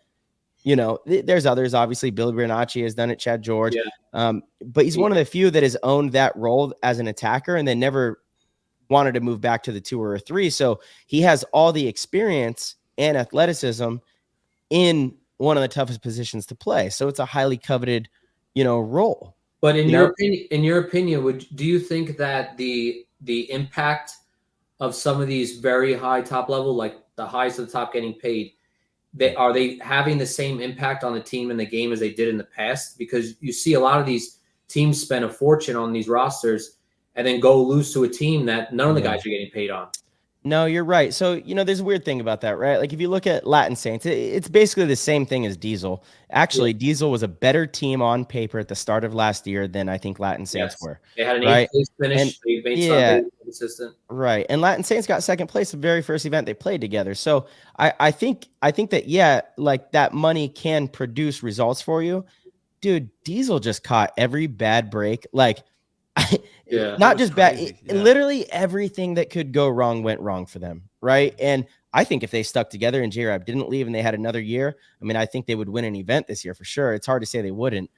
there's others, obviously. Billy Bernacchi has done it, Chad George. Yeah. But he's one of the few that has owned that role as an attacker and then never wanted to move back to the 2 or a 3. So he has all the experience and athleticism in one of the toughest positions to play. So it's a highly coveted, role. But in your opinion, do you think that the impact of some of these very high top level, like the highest of the top getting paid, are they having the same impact on the team and the game as they did in the past? Because you see a lot of these teams spend a fortune on these rosters and then go lose to a team that none of the guys are getting paid on. No, you're right. So, there's a weird thing about that, right? Like if you look at Latin Saints, it's basically the same thing as Diesel. Actually, Diesel was a better team on paper at the start of last year than I think Latin Saints were. They had an 8th place finish. They made something consistent. Right. And Latin Saints got second place the very first event they played together. So I think that, like that money can produce results for you. Dude, Diesel just caught every bad break. Like, not just bad. Literally everything that could go wrong went wrong for them, right? And I think if they stuck together and J-Rab didn't leave and they had another year, I mean, I think they would win an event this year for sure. It's hard to say they wouldn't,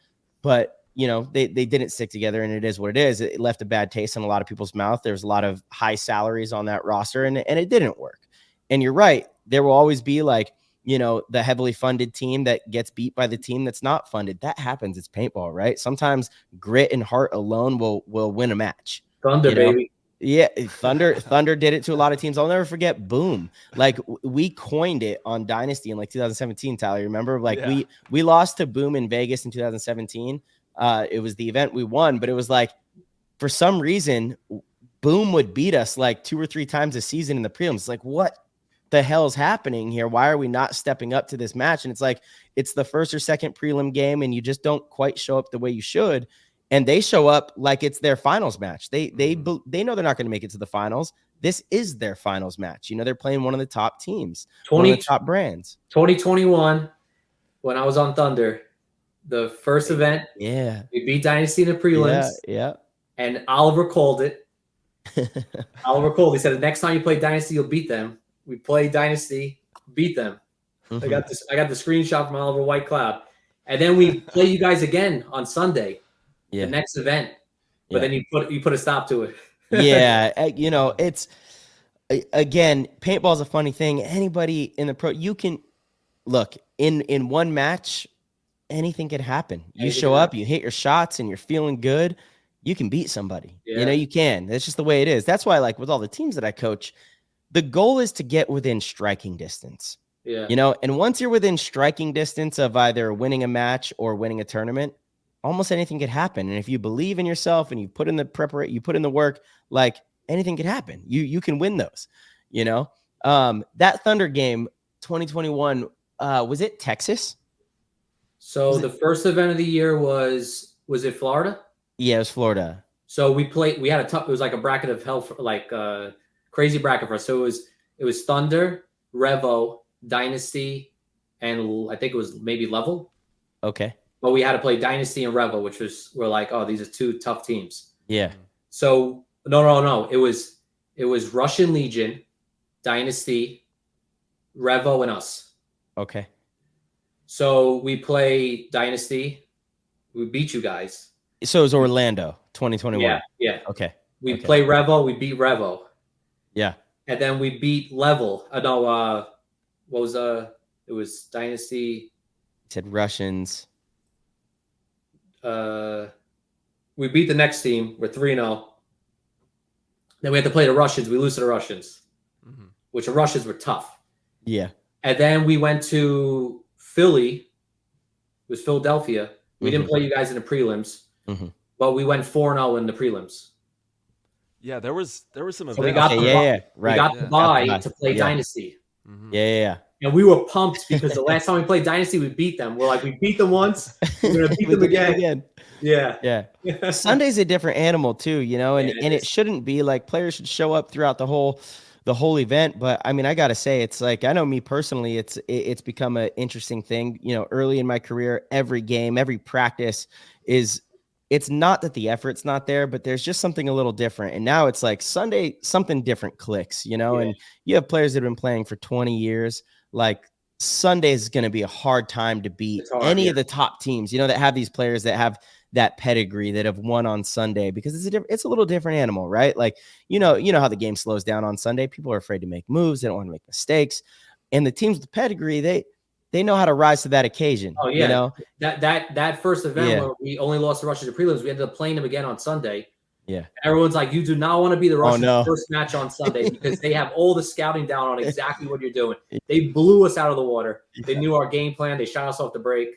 but they didn't stick together, and it is what it is. It left a bad taste in a lot of people's mouth. There's a lot of high salaries on that roster, and it didn't work. And you're right. There will always be like, the heavily funded team that gets beat by the team that's not funded. That happens. It's paintball, right? Sometimes grit and heart alone will win a match. Thunder, baby. Yeah, Thunder did it to a lot of teams. I'll never forget Boom. Like we coined it on Dynasty in like 2017, Tyler. Remember? Like we lost to Boom in Vegas in 2017. It was the event we won, but it was like for some reason Boom would beat us like 2 or 3 times a season in the prelims. It's like, what the hell's happening here? Why are we not stepping up to this match? And it's like it's the first or second prelim game and you just don't quite show up the way you should, and they show up like it's their finals match. They know they're not going to make it to the finals. This is their finals match. They're playing one of the top teams, one of the top brands. 2021, when I was on Thunder, the first event, we beat Dynasty in the prelims. And Oliver called it. He said the next time you play Dynasty, you'll beat them. We play Dynasty, beat them. I got the screenshot from Oliver White Cloud. And then we play you guys again on Sunday, the next event. But then you put a stop to it. It's again, paintball is a funny thing. Anybody in the pro, you can look in one match, anything could happen. You show up, you hit your shots, and you're feeling good. You can beat somebody. You can. That's just the way it is. That's why, like with all the teams that I coach, the goal is to get within striking distance. And once you're within striking distance of either winning a match or winning a tournament, almost anything could happen. And if you believe in yourself and you put in the preparation, you put in the work, like anything could happen. You can win those. That Thunder game 2021, was it Texas? So the first event of the year was it Florida? Yeah, it was Florida. So we had it was like a bracket of hell, crazy bracket for us. So it was Thunder, Revo, Dynasty, and I think it was maybe Level. Okay. But we had to play Dynasty and Revo, which we're like, oh, these are two tough teams. Yeah. So no. It was Russian Legion, Dynasty, Revo, and us. Okay. So we play Dynasty. We beat you guys. So it was Orlando, 2021. Yeah. Okay. We play Revo. We beat Revo. Yeah. And then we beat Level. What was it was Dynasty. You said Russians. We beat the next team. We're 3-0. Then we had to play the Russians. We lose to the Russians, which the Russians were tough. Yeah. And then we went to Philly. It was Philadelphia. We didn't play you guys in the prelims, but we went 4-0 in the prelims. Yeah, there was some events. So we got right. We got the bye to play Dynasty. Yeah. And we were pumped because the last time we played Dynasty, we beat them. We're like, we beat them once, we're gonna beat them again. Yeah. Sunday's a different animal too, and it shouldn't be like players should show up throughout the whole event. But I mean, I gotta say, it's like, I know me personally, it's become an interesting thing. Early in my career, every game, every practice it's not that the effort's not there, but there's just something a little different. And now it's like Sunday, something different clicks, and you have players that have been playing for 20 years. Like Sunday is going to be a hard time to beat any of the top teams, that have these players that have that pedigree that have won on Sunday, because it's a little different animal, right? Like, you know how the game slows down on Sunday. People are afraid to make moves. They don't want to make mistakes. And the teams with pedigree, they know how to rise to that occasion. Oh yeah. That first event where we only lost the Russians to prelims, we ended up playing them again on Sunday. Yeah. Everyone's like, you do not want to be the Russians' first match on Sunday because they have all the scouting down on exactly what you're doing. They blew us out of the water. They knew our game plan. They shot us off the break.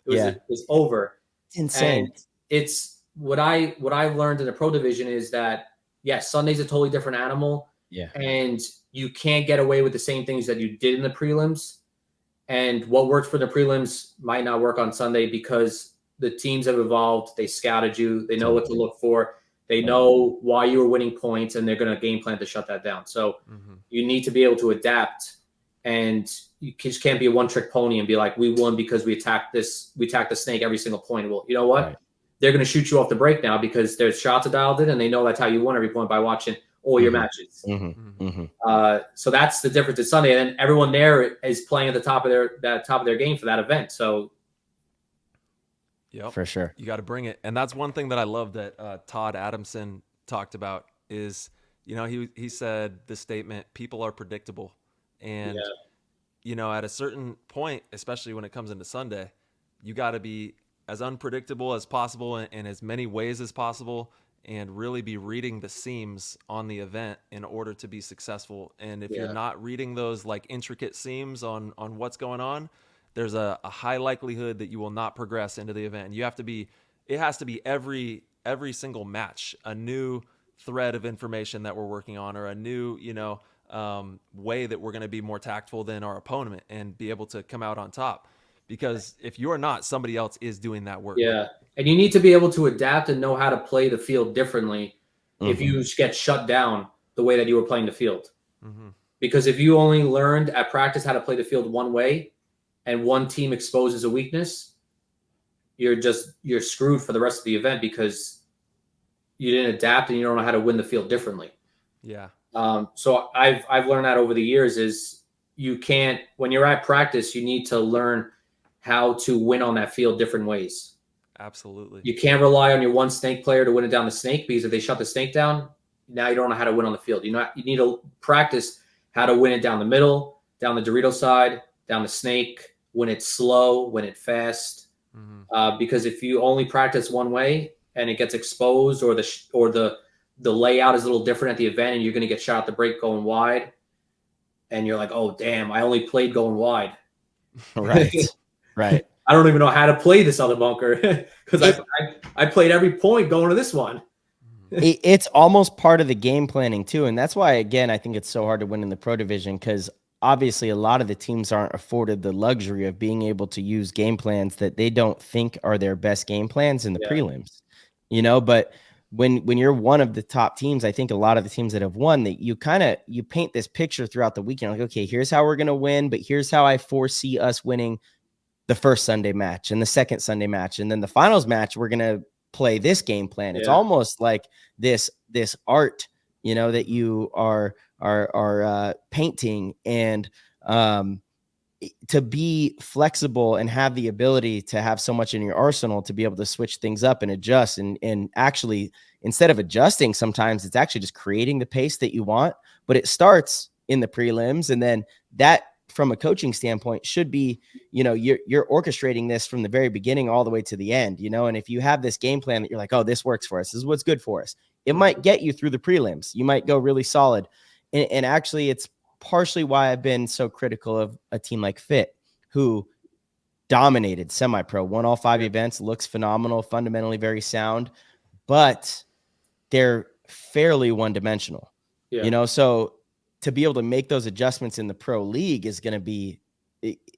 It was over. It's insane. And it's what I've learned in the pro division is that Sunday's a totally different animal. Yeah. And you can't get away with the same things that you did in the prelims. And what worked for the prelims might not work on Sunday because the teams have evolved. They scouted you. They know what to look for. They know why you were winning points, and they're going to game plan to shut that down. So you need to be able to adapt, and you just can't be a one-trick pony and be like, we won because we attacked the snake every single point. Well, you know what? Right. They're going to shoot you off the break now because their shots are dialed in, and they know that's how you won every point by watching all your matches. So that's the difference at Sunday. And then everyone there is playing at the top of their game for that event. So yep, for sure, you got to bring it. And that's one thing that I love that Todd Adamson talked about is, he said the statement, people are predictable. And, at a certain point, especially when it comes into Sunday, you got to be as unpredictable as possible in as many ways as possible, and really be reading the seams on the event in order to be successful. And if you're not reading those like intricate seams on what's going on, there's a high likelihood that you will not progress into the event. And it has to be every single match, a new thread of information that we're working on, or a new, way that we're going to be more tactful than our opponent and be able to come out on top. Because if you're not, somebody else is doing that work. Yeah. And you need to be able to adapt and know how to play the field differently if you get shut down the way that you were playing the field. Because if you only learned at practice how to play the field one way and one team exposes a weakness, you're screwed for the rest of the event because you didn't adapt and you don't know how to win the field differently. Yeah. So I've learned that over the years is you can't, when you're at practice, you need to learn how to win on that field different ways. Absolutely. You can't rely on your one snake player to win it down the snake, because if they shut the snake down, now you don't know how to win on the field. You need to practice how to win it down the middle, down the Dorito side, down the snake, win it slow, win it fast. Because if you only practice one way and it gets exposed, or the layout is a little different at the event, and you're going to get shot at the break going wide, and you're like, oh damn, I only played going wide. Right. I don't even know how to play this other bunker because I played every point going to this one. It's almost part of the game planning too. And that's why, again, I think it's so hard to win in the pro division, because obviously a lot of the teams aren't afforded the luxury of being able to use game plans that they don't think are their best game plans in the prelims, but when you're one of the top teams, I think a lot of the teams that have won, that you paint this picture throughout the weekend, like, okay, here's how we're going to win, but here's how I foresee us winning the first Sunday match and the second Sunday match. And then the finals match, we're going to play this game plan. It's almost like this art, that you are painting, and to be flexible and have the ability to have so much in your arsenal to be able to switch things up and adjust, and actually, instead of adjusting, sometimes it's actually just creating the pace that you want, but it starts in the prelims. And then that, from a coaching standpoint, should be, you're orchestrating this from the very beginning all the way to the end, and if you have this game plan that you're like, oh, this works for us, this is what's good for us, it might get you through the prelims. You might go really solid. And actually, it's partially why I've been so critical of a team like Fit, who dominated semi-pro, won all 5 events, looks phenomenal, fundamentally very sound, but they're fairly one-dimensional, so to be able to make those adjustments in the pro league is going to be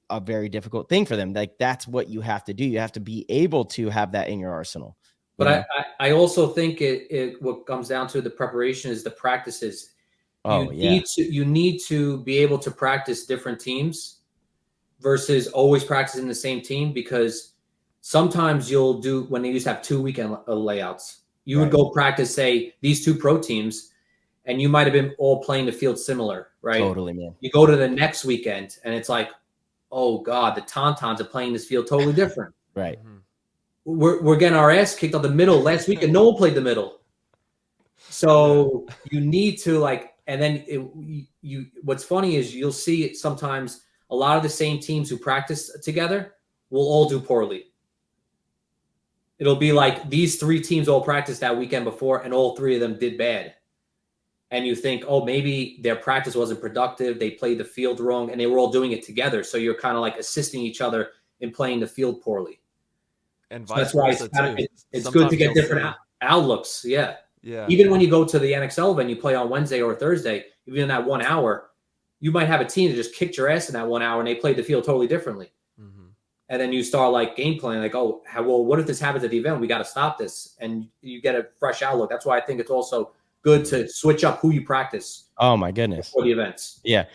a very difficult thing for them. Like, that's what you have to do. You have to be able to have that in your arsenal. But I also think it what comes down to the preparation is the practices. You need to be able to practice different teams versus always practicing the same team, because sometimes you'll do, when they used to have 2 weekend layouts, you would go practice, say, these 2 pro teams, and you might have been all playing the field similar, right? Totally, man. You go to the next weekend, and it's like, oh God, the Tauntauns are playing this field totally different. Right. We're getting our ass kicked on the middle. Last weekend, no one played the middle. So you need to, and then what's funny is you'll see it sometimes, a lot of the same teams who practice together will all do poorly. It'll be like these 3 teams all practiced that weekend before, and all 3 of them did bad. And you think, oh, maybe their practice wasn't productive, they played the field wrong, and they were all doing it together. So you're kind of like assisting each other in playing the field poorly. And so that's why it's good to get different outlooks. Yeah. Yeah. Even when you go to the NXL event, you play on Wednesday or Thursday, even in that 1 hour, you might have a team that just kicked your ass in that 1 hour, and they played the field totally differently. Mm-hmm. And then you start game planning, what if this happens at the event? We got to stop this. And you get a fresh outlook. That's why I think it's also good to switch up who you practice. Oh my goodness. For the events. Yeah.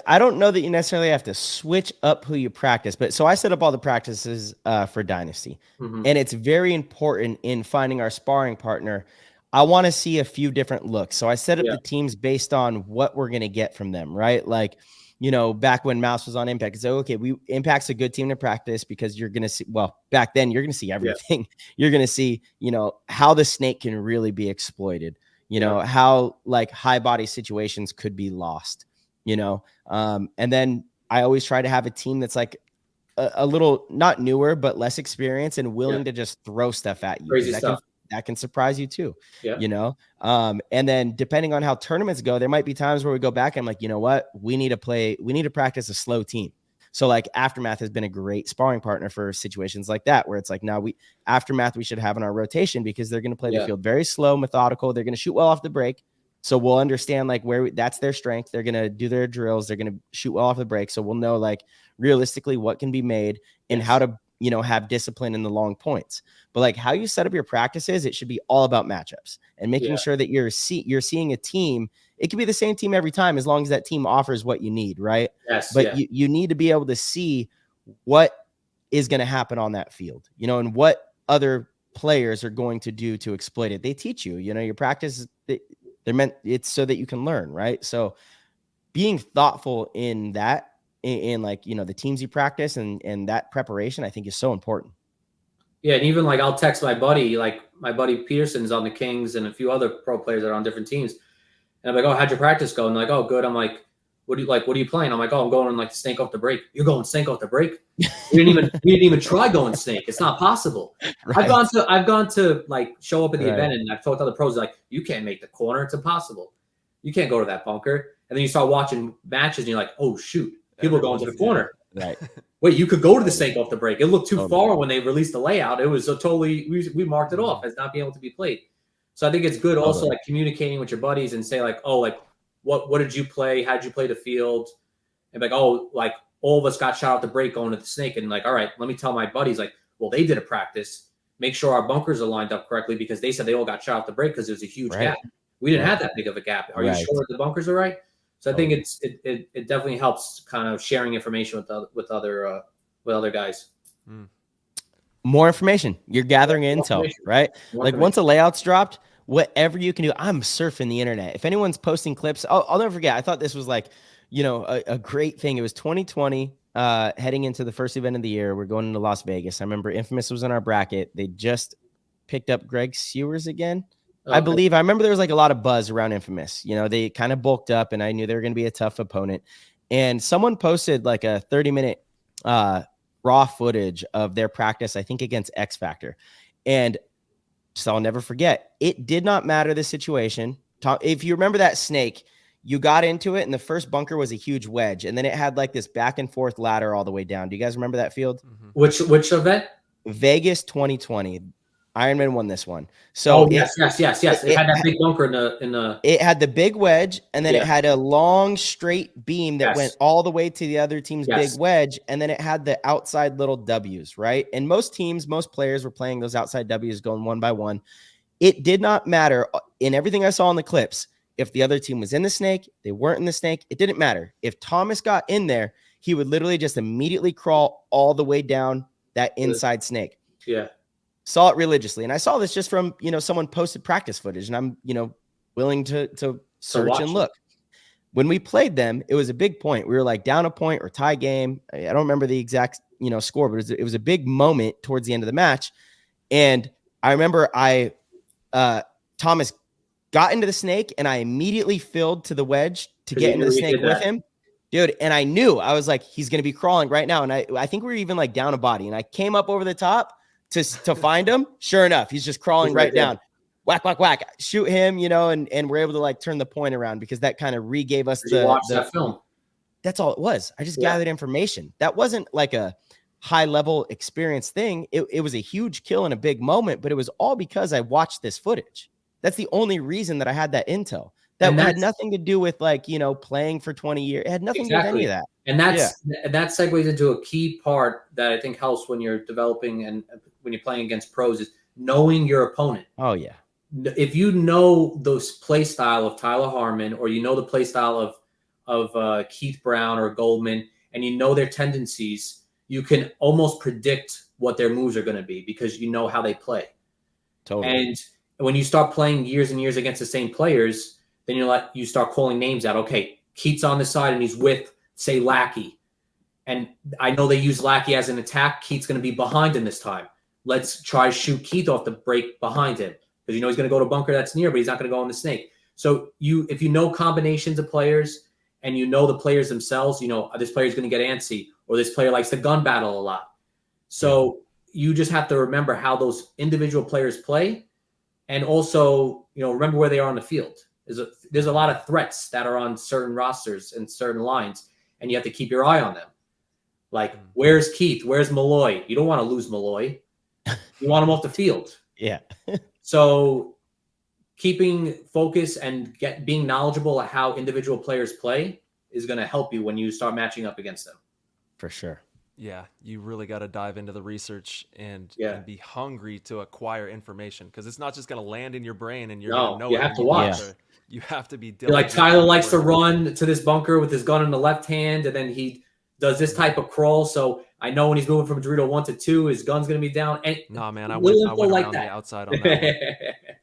I don't know that you necessarily have to switch up who you practice, but so I set up all the practices for Dynasty, and it's very important in finding our sparring partner. I want to see a few different looks. So I set up the teams based on what we're going to get from them, right? Like, back when Mouse was on Impact, it's like, okay, Impact's a good team to practice, because you're going to see, well, back then you're going to see everything. Yeah. You're going to see, how the snake can really be exploited, how high body situations could be lost, and then I always try to have a team that's a little, not newer, but less experienced and willing to just throw stuff at you. Crazy stuff. That can surprise you too, and then depending on how tournaments go, there might be times where we go back and I'm like, you know what, we need to practice a slow team. So Aftermath has been a great sparring partner for situations like that, where it's Aftermath we should have in our rotation, because they're going to play the field very slow, methodical. They're going to shoot well off the break. So we'll understand where that's their strength. They're going to do their drills. They're going to shoot well off the break. So we'll know realistically what can be made and how to, have discipline in the long points. But how you set up your practices, it should be all about matchups and making sure that you're seeing a team. It can be the same team every time, as long as that team offers what you need. Right. Yes. But you need to be able to see what is going to happen on that field, and what other players are going to do to exploit it. They teach you, your practice, it's so that you can learn. Right. So being thoughtful in that, in the teams you practice and that preparation, I think is so important. Yeah. And even I'll text my buddy, my buddy Peterson's on the Kings and a few other pro players that are on different teams. And I'm like, oh, how'd your practice go? And they're like, oh, good. I'm like, what are you playing? I'm like, oh, I'm going snake off the break. You're going snake off the break? We didn't even try going snake. It's not possible. Right. I've gone to show up at the event, and I've talked to other pros you can't make the corner. It's impossible. You can't go to that bunker. And then you start watching matches and you're like, oh shoot, people are going to the corner. Right. Wait, you could go to the snake off the break. It looked too far when they released the layout. It was we marked it off as not being able to be played. So I think it's good also communicating with your buddies and say what did you play? How'd you play the field? and be like, oh, like all of us got shot out the break going to the snake, and like, all right, let me tell my buddies, like, well, they did a practice. Make sure our bunkers are lined up correctly because they said they all got shot out the break because there's a huge gap. We didn't have that big of a gap. Are you sure the bunkers are right? So I think it definitely helps kind of sharing information with other guys. More information. You're gathering intel, right? Like once a layout's dropped, whatever you can do. I'm surfing the internet. If anyone's posting clips, I'll never forget. I thought this was like, a great thing. It was 2020, heading into the first event of the year. We're going into Las Vegas. I remember Infamous was in our bracket. They just picked up Greg Sewers again. Okay. I remember there was like a lot of buzz around Infamous. They kind of bulked up, and I knew they were going to be a tough opponent. And someone posted like a 30-minute raw footage of their practice, I think against X Factor. And so I'll never forget, it did not matter the situation. If you remember that snake, you got into it, and the first bunker was a huge wedge, and then it had like this back and forth ladder all the way down. Do you guys remember that field? Mm-hmm. Which event? Vegas 2020. Ironman won this one. So yes. It had that big bunker in the. It had the big wedge, and then it had a long straight beam that went all the way to the other team's big wedge, and then it had the outside little W's, right? And most players were playing those outside W's going one by one. It did not matter in everything I saw in the clips. If the other team was in the snake, they weren't in the snake. It didn't matter. If Thomas got in there, he would literally just immediately crawl all the way down that inside snake. Yeah. Saw it religiously. And I saw this just from, someone posted practice footage, and I'm, willing to search and look. When we played them, it was a big point. We were like down a point or tie game. I don't remember the exact, score, but it was a big moment towards the end of the match. And I remember Thomas got into the snake, and I immediately filled to the wedge to get into the snake with him. Dude, and I knew, I was like, he's going to be crawling right now. And I think we were even like down a body, and I came up over the top to find him. Sure enough, he's just crawling right down. Whack, whack, whack. Shoot him, and we're able to like turn the point around because that kind of re-gave us that film. That's all it was. I just gathered information. That wasn't like a high-level experience thing. It was a huge kill and a big moment, but it was all because I watched this footage. That's the only reason that I had that intel. That had nothing to do with like, playing for 20 years. It had nothing to do with any of that. And that segues into a key part that I think helps when you're developing and when you're playing against pros is knowing your opponent. Oh, yeah. If you know those play style of Tyler Harmon, or the play style of Keith Brown or Goldman, and you know their tendencies, you can almost predict what their moves are going to be because you know how they play. Totally. And when you start playing years and years against the same players, then you start calling names out. Okay, Keith's on the side and he's with, say, Lackey. And I know they use Lackey as an attack. Keith's going to be behind him this time. Let's try to shoot Keith off the break behind him because he's going to go to bunker that's near, but he's not going to go on the snake. So if you know combinations of players and you know the players themselves, this player's going to get antsy, or this player likes to gun battle a lot. So you just have to remember how those individual players play, and also remember where they are on the field. There's a lot of threats that are on certain rosters and certain lines, and you have to keep your eye on them. Like, where's Keith? Where's Malloy? You don't want to lose Malloy. You want him off the field. Yeah. So keeping focus and being knowledgeable at how individual players play is going to help you when you start matching up against them. For sure. Yeah, you really got to dive into the research and be hungry to acquire information, because it's not just going to land in your brain and you're going to know you have to watch. You have to be like Tyler likes to run to this bunker with his gun in the left hand, and then he does this type of crawl. So I know when he's moving from Dorito 1 to 2, his gun's going to be down. And nah, man, I went around the outside on that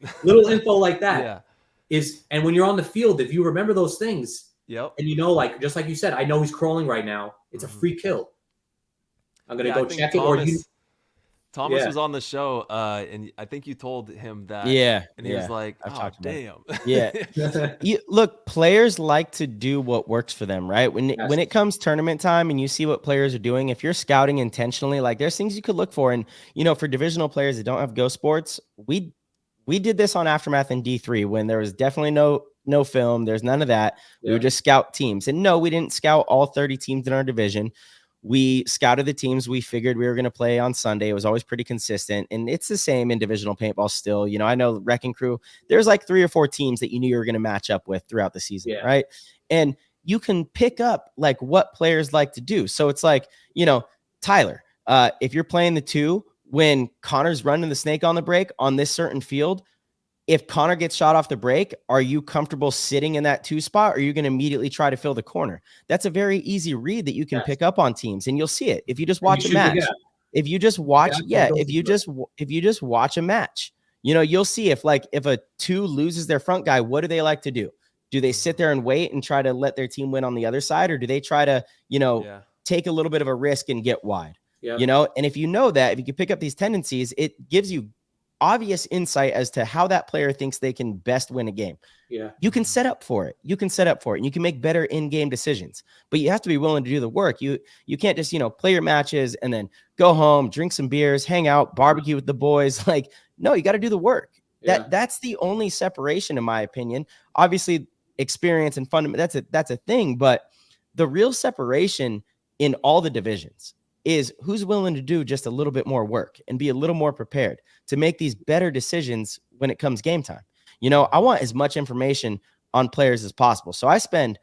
one. Little info like that is, and when you're on the field, if you remember those things, and like just like you said, I know he's crawling right now. It's a free kill. I'm gonna go check it. Thomas was on the show, and I think you told him that. Yeah, and he was like, "Oh, damn." Yeah, look, players like to do what works for them, right? When it comes tournament time, and you see what players are doing, if you're scouting intentionally, like there's things you could look for, and for divisional players that don't have Go Sports, we did this on Aftermath and D3 when there was definitely no film. There's none of that. We would just scout teams, and no, we didn't scout all 30 teams in our division. We scouted the teams we figured we were going to play on Sunday. It was always pretty consistent, and it's the same in divisional paintball still. I know Wrecking Crew, there's like 3 or 4 teams that you knew you were going to match up with throughout the season, right? And you can pick up like what players like to do. So it's like, Tyler, if you're playing the 2, when Connor's running the snake on the break on this certain field, if Connor gets shot off the break, are you comfortable sitting in that 2 spot, or are you going to immediately try to fill the corner? That's a very easy read that you can pick up on teams, and you'll see it if you just watch a match. If you just watch, if you just watch a match, you'll see if a 2 loses their front guy, what do they like to do? Do they sit there and wait and try to let their team win on the other side, or do they try to, take a little bit of a risk and get wide? And if you know that, if you can pick up these tendencies, it gives you obvious insight as to how that player thinks they can best win a game. You can set up for it. And you can make better in-game decisions, but you have to be willing to do the work. You can't just, play your matches and then go home, drink some beers, hang out, barbecue with the boys. Like, no, you got to do the work. That's the only separation, in my opinion. Obviously, experience and fundamental, that's a thing, but the real separation in all the divisions is who's willing to do just a little bit more work and be a little more prepared to make these better decisions when it comes game time. I want as much information on players as possible. So I spend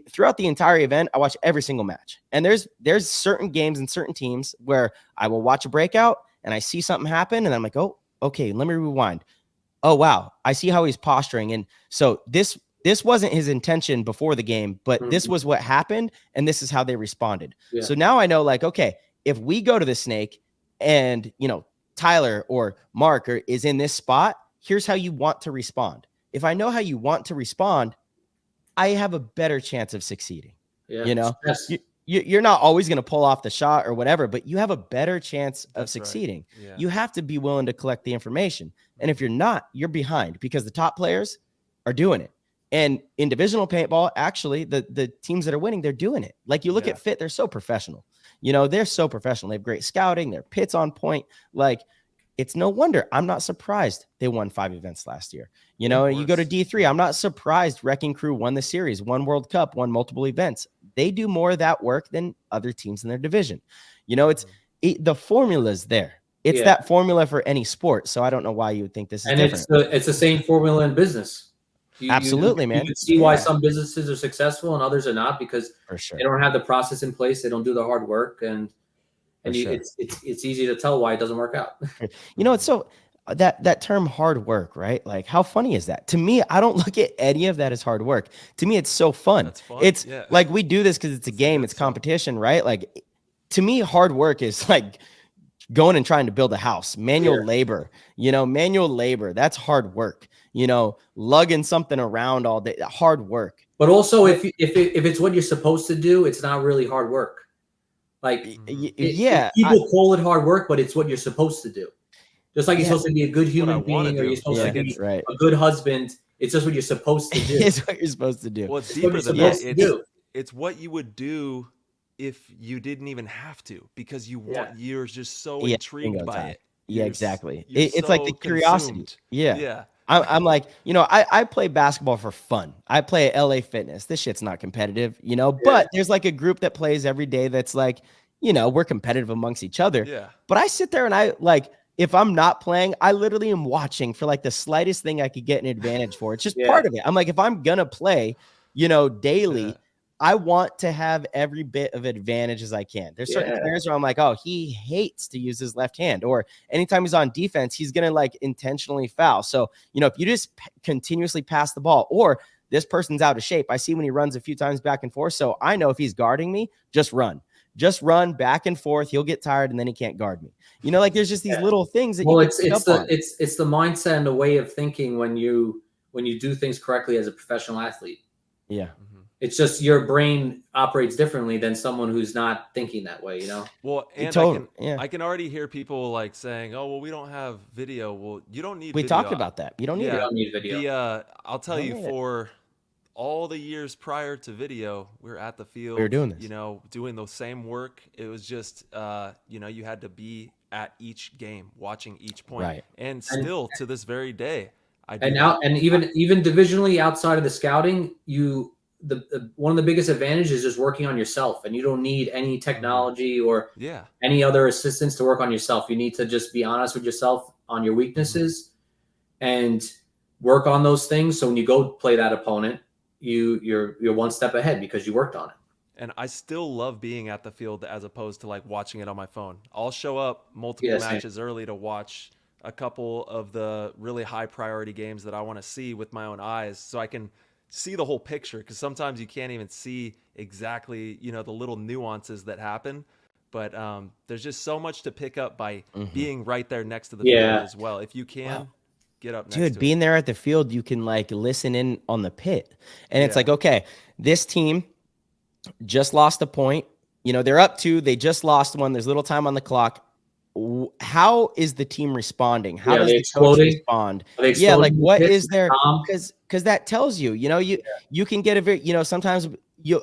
throughout the entire event, I watch every single match. And there's certain games and certain teams where I will watch a breakout and I see something happen and I'm like, oh, okay, let me rewind. Oh, wow, I see how he's posturing. And so this wasn't his intention before the game, but this was what happened, and this is how they responded. So now I know, like, okay, if we go to the snake and, Tyler or Mark is in this spot, here's how you want to respond. If I know how you want to respond, I have a better chance of succeeding. You're not always going to pull off the shot or whatever, but you have a better chance of succeeding. Right. You have to be willing to collect the information. And if you're not, you're behind, because the top players are doing it. And in divisional paintball, actually, the teams that are winning, they're doing it. Like, you look at Fit, they're so professional. They're so professional. They have great scouting. Their pits on point. Like, it's no wonder. I'm not surprised they won 5 events last year. And you go to D3. I'm not surprised Wrecking Crew won the series, won World Cup, won multiple events. They do more of that work than other teams in their division. The formula's there. It's that formula for any sport. So I don't know why you would think this is different. And it's the same formula in business. Absolutely, man. You can see why some businesses are successful and others are not, because they don't have the process in place. They don't do the hard work, and it's easy to tell why it doesn't work out. It's so that term hard work, right? Like, how funny is that? To me, I don't look at any of that as hard work. To me, it's so fun. That's fun. It's like, we do this because it's a game, it's competition, right? Like, to me, hard work is like going and trying to build a house, manual labor, that's hard work. Lugging something around all day, hard work. But also, if it's what you're supposed to do, it's not really hard work. Like, people call it hard work, but it's what you're supposed to do. Just like you're supposed to be a good human being, or you're supposed to be a good husband. It's just what you're supposed to do. It's what you're supposed to do. Well, it's deeper than that. It's what you would do if you didn't even have to, because you're just so intrigued by it. Exactly. It's so like the curiosity. I'm like, I play basketball for fun. I play at LA Fitness. This shit's not competitive, but there's like a group that plays every day that's like, we're competitive amongst each other. Yeah. But I sit there and I, like, if I'm not playing, I literally am watching for like the slightest thing I could get an advantage for. It's just part of it. I'm like, if I'm going to play, daily, I want to have every bit of advantage as I can. There's certain players where I'm like, oh, he hates to use his left hand, or anytime he's on defense, he's going to like intentionally foul. So, if you just continuously pass the ball, or this person's out of shape, I see when he runs a few times back and forth. So I know if he's guarding me, just run back and forth. He'll get tired and then he can't guard me. Like, there's just these little things that it's the mindset and the way of thinking when you do things correctly as a professional athlete. Yeah. It's just your brain operates differently than someone who's not thinking that way, Well, and I can already hear people like saying, "Oh, well, we don't have video." Well, you don't need. We talked about that. You don't need. You don't need video. I'll tell you, for all the years prior to video, we were at the field. We were doing this. Doing the same work. It was just, you had to be at each game, watching each point, right. And still to this very day, even divisionally outside of the scouting, one of the biggest advantages is just working on yourself, and you don't need any technology or any other assistance to work on yourself. You need to just be honest with yourself on your weaknesses and work on those things. So when you go play that opponent, you're one step ahead because you worked on it. And I still love being at the field as opposed to like watching it on my phone. I'll show up multiple matches early to watch a couple of the really high priority games that I want to see with my own eyes so I can see the whole picture, because sometimes you can't even see exactly, the little nuances that happen. But there's just so much to pick up by being right there next to the field as well. If you can get up next to it. Being there at the field, you can like listen in on the pit. And it's like, okay, this team just lost a point. They're up 2. They just lost one. There's little time on the clock. How is the team responding? How does the coach respond? Yeah, like what is there? Because that tells you, you can get a very, sometimes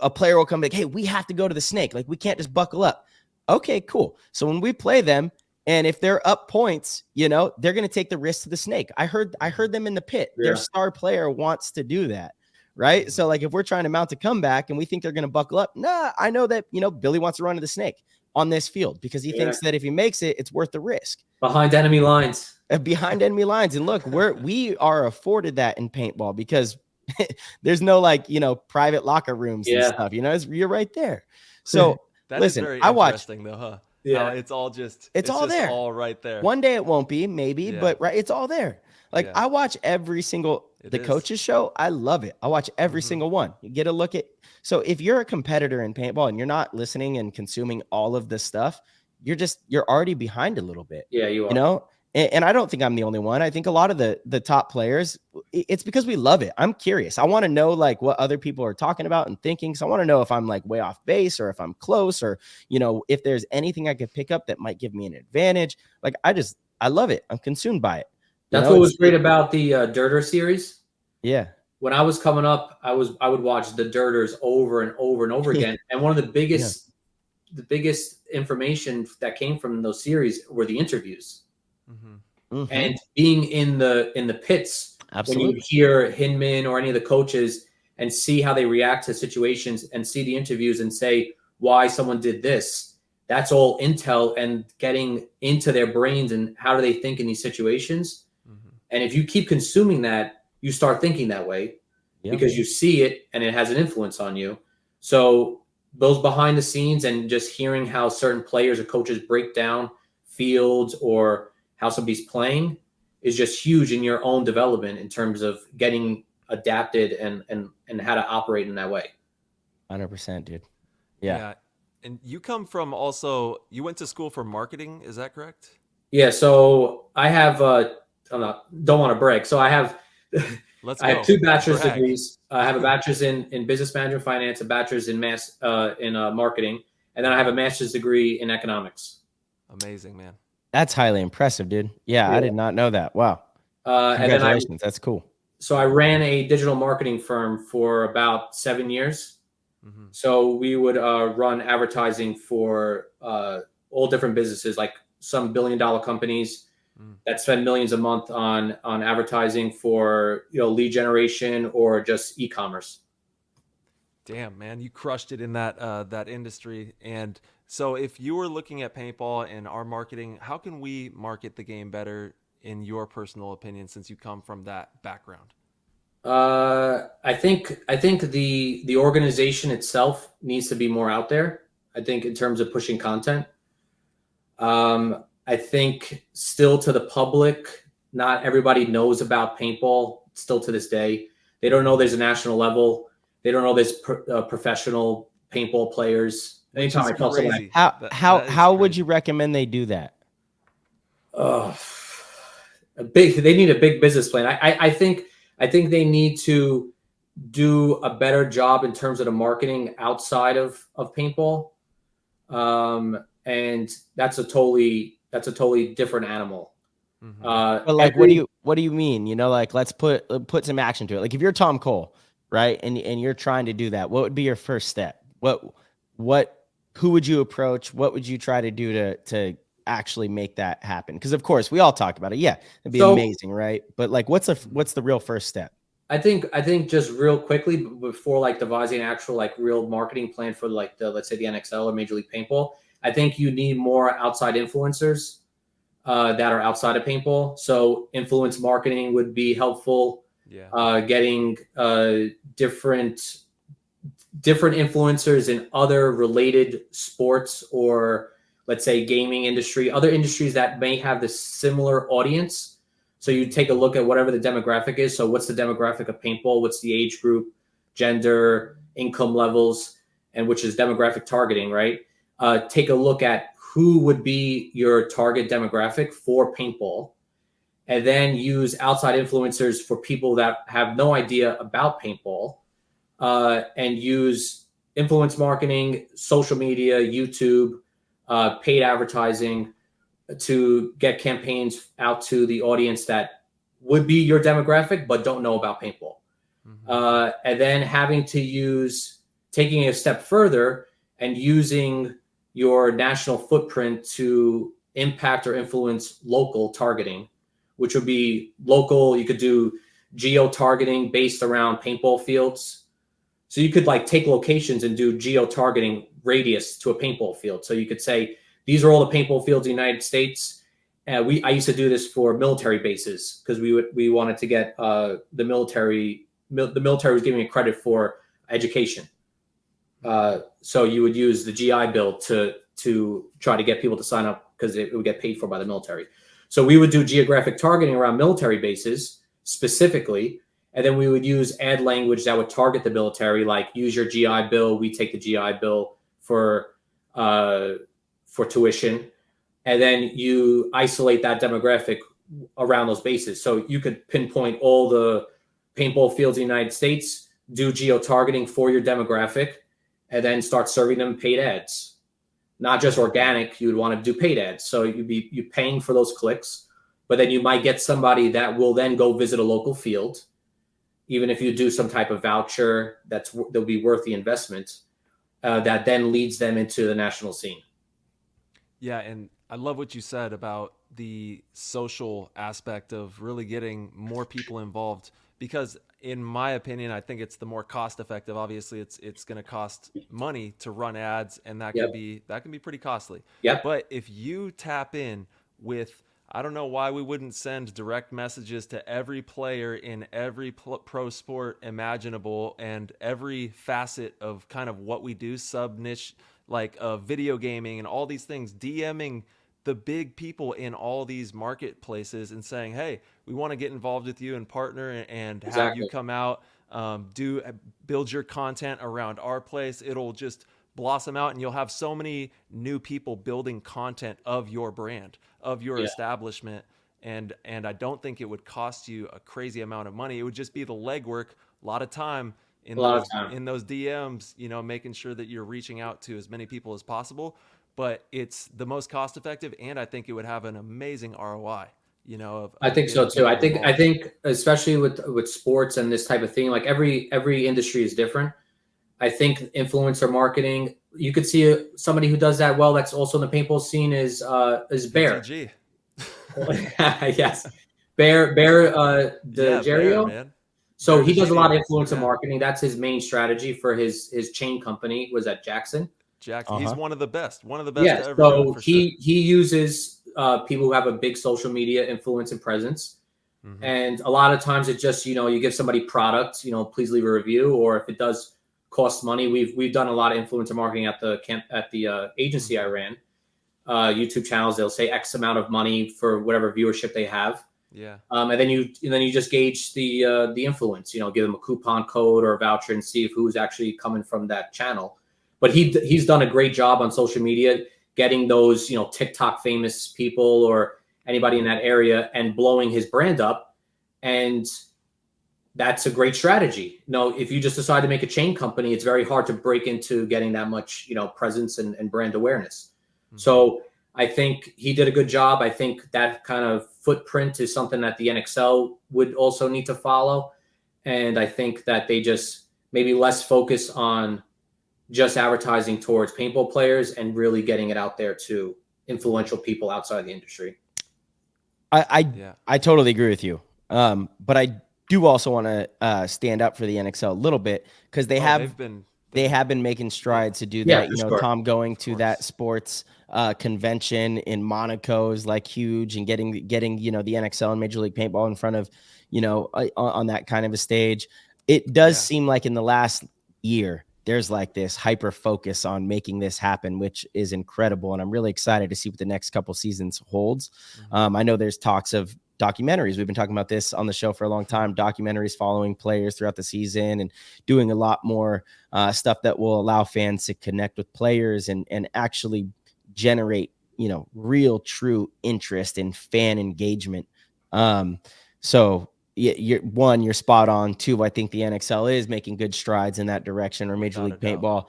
a player will come like, hey, we have to go to the snake. Like we can't just buckle up. Okay, cool. So when we play them, and if they're up points, they're going to take the risk to the snake. I heard them in the pit. Their star player wants to do that. Right. So like if we're trying to mount a comeback and we think they're going to buckle up, I know that, Billy wants to run to the snake on this field because he thinks that if he makes it, it's worth the risk. Behind enemy lines. Behind enemy lines. And look, we are afforded that in paintball because there's no like, private locker rooms and stuff, you're right there. So listen, very I watch. Interesting though, huh? Yeah. It's all just, it's all just there. all right there. One day it won't be, maybe, but it's all there. Like I watch every single coaches show. I love it. I watch every single one. You get a look at. So if you're a competitor in paintball and you're not listening and consuming all of this stuff, you're already behind a little bit. Yeah, you are. And I don't think I'm the only one. I think a lot of the top players, it's because we love it. I'm curious. I want to know like what other people are talking about and thinking. So I want to know if I'm like way off base or if I'm close or, if there's anything I could pick up that might give me an advantage. Like I love it. I'm consumed by it. That's what was great about the Dirter series. Yeah. When I was coming up, I would watch the Dirters over and over and over again. And one of the biggest information that came from those series were the interviews. And being in the pits, absolutely, when you hear Hinman or any of the coaches and see how they react to situations and see the interviews and say why someone did this, that's all intel and getting into their brains and how do they think in these situations. And if you keep consuming that, you start thinking that way because you see it and it has an influence on you. So those behind the scenes and just hearing how certain players or coaches break down fields or how somebody's playing is just huge in your own development in terms of getting adapted and how to operate in that way. 100%, dude. Yeah. And you come from you went to school for marketing. Is that correct? Yeah. So I have, don't want to brag. So I have, I have 2 bachelor's degrees. I have a bachelor's in business management, finance, a bachelor's in marketing, and then I have a master's degree in economics. Amazing, man. That's highly impressive, dude. Yeah. I did not know that. Wow. Congratulations. And then that's cool. So I ran a digital marketing firm for about 7 years. So we would run advertising for all different businesses, like some billion-dollar companies that spend millions a month on advertising for lead generation or just e-commerce. Damn, man, you crushed it in that industry. And so if you were looking at paintball and our marketing, how can we market the game better in your personal opinion, since you come from that background? I think the organization itself needs to be more out there. I think in terms of pushing content. I think still to the public, not everybody knows about paintball still to this day. They don't know there's a national level. They don't know there's professional paintball players. Anytime I tell someone, how would you recommend they do that? They need a big business plan. I think they need to do a better job in terms of the marketing outside of paintball. And that's a totally different animal. But like, what do you mean? Like, let's put some action to it. Like if you're Tom Cole, right? And you're trying to do that, what would be your first step? Who would you approach? What would you try to do to actually make that happen? Because of course we all talk about it. Yeah, it'd be amazing, right? But like, what's the real first step? I think just real quickly before like devising an actual like real marketing plan for like let's say the NXL or Major League Paintball, I think you need more outside influencers that are outside of paintball. So influence marketing would be helpful. Yeah. Getting different influencers in other related sports, or let's say gaming industry, other industries that may have the similar audience. So you take a look at whatever the demographic is. So what's the demographic of paintball? What's the age group, gender, income levels, and which is demographic targeting, right? Take a look at who would be your target demographic for paintball, and then use outside influencers for people that have no idea about paintball, and use influence marketing, social media, YouTube, paid advertising to get campaigns out to the audience that would be your demographic but don't know about paintball. And then taking it a step further and using your national footprint to impact or influence local targeting, which would be local. You could do geo targeting based around paintball fields. So you could like take locations and do geo targeting radius to a paintball field. So you could say, these are all the paintball fields in the United States. I used to do this for military bases because we wanted to get the military was giving me credit for education. So you would use the GI Bill to try to get people to sign up because it would get paid for by the military. So we would do geographic targeting around military bases specifically, and then we would use ad language that would target the military, like use your GI Bill. We take the GI Bill for tuition, and then you isolate that demographic around those bases. So you could pinpoint all the paintball fields in the United States, do geo-targeting for your demographic, and then start serving them paid ads. Not just organic, you would want to do paid ads. So you're paying for those clicks, but then you might get somebody that will then go visit a local field, even if you do some type of voucher that'll be worth the investment, that then leads them into the national scene. Yeah, and I love what you said about the social aspect of really getting more people involved, because in my opinion, I think it's the more cost effective. Obviously, it's going to cost money to run ads, and that can be pretty costly. Yep. But if you tap in with, I don't know why we wouldn't send direct messages to every player in every pro sport imaginable and every facet of kind of what we do, sub niche, like video gaming and all these things, DMing the big people in all these marketplaces and saying, hey, we want to get involved with you and partner and have you come out, build your content around our place. It'll just blossom out, and you'll have so many new people building content of your brand, of your establishment. And I don't think it would cost you a crazy amount of money. It would just be the legwork, a lot of time in those DMs, making sure that you're reaching out to as many people as possible. But it's the most cost effective, and I think it would have an amazing ROI. I think so too. I think especially with sports and this type of thing, like every industry is different. I think influencer marketing, you could see somebody who does that well. That's also in the paintball scene is Bear. Yes, Bear Jerio. Man. So he does a lot of influencer marketing. That's his main strategy for his chain company. Was at Jackson. He's one of the best. One of the best. Yeah. To ever So he uses people who have a big social media influence and presence. Mm-hmm. And a lot of times it just, you give somebody product, please leave a review, or if it does cost money, we've done a lot of influencer marketing at the agency I ran, YouTube channels. They'll say X amount of money for whatever viewership they have. Yeah. And then you just gauge the influence, give them a coupon code or a voucher and see if who's actually coming from that channel. But he's done a great job on social media, getting those, TikTok famous people or anybody in that area and blowing his brand up. And that's a great strategy. If you just decide to make a chain company, it's very hard to break into getting that much, presence and brand awareness. Mm-hmm. So I think he did a good job. I think that kind of footprint is something that the NXL would also need to follow. And I think that they just maybe less focus on just advertising towards paintball players and really getting it out there to influential people outside the industry. I totally agree with you. But I do also want to stand up for the NXL a little bit, because they've been they have been making strides to do Yeah, that. for You know, sure. Tom going to course. that sports convention in Monaco is like huge, and getting the NXL and Major League Paintball in front of on that kind of a stage. It does seem like in the last year there's like this hyper focus on making this happen, which is incredible, and I'm really excited to see what the next couple seasons holds. I know there's talks of documentaries. We've been talking about this on the show for a long time. Documentaries following players throughout the season and doing a lot more stuff that will allow fans to connect with players and actually generate real true interest and fan engagement. So you're spot on. Two, I think the NXL is making good strides in that direction, or Major League Paintball.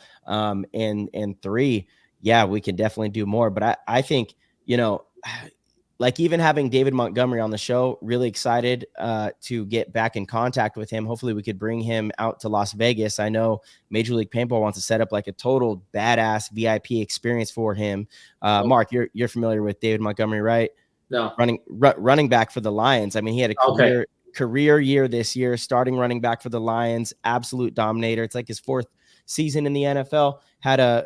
And three, yeah, we can definitely do more. But I think like even having David Montgomery on the show, really excited to get back in contact with him. Hopefully we could bring him out to Las Vegas. I know Major League Paintball wants to set up like a total badass VIP experience for him. Marc, you're familiar with David Montgomery, right? No. Running back for the Lions. I mean, he had a career year this year, starting running back for the Lions, absolute dominator. It's like his 4th season in the NFL, had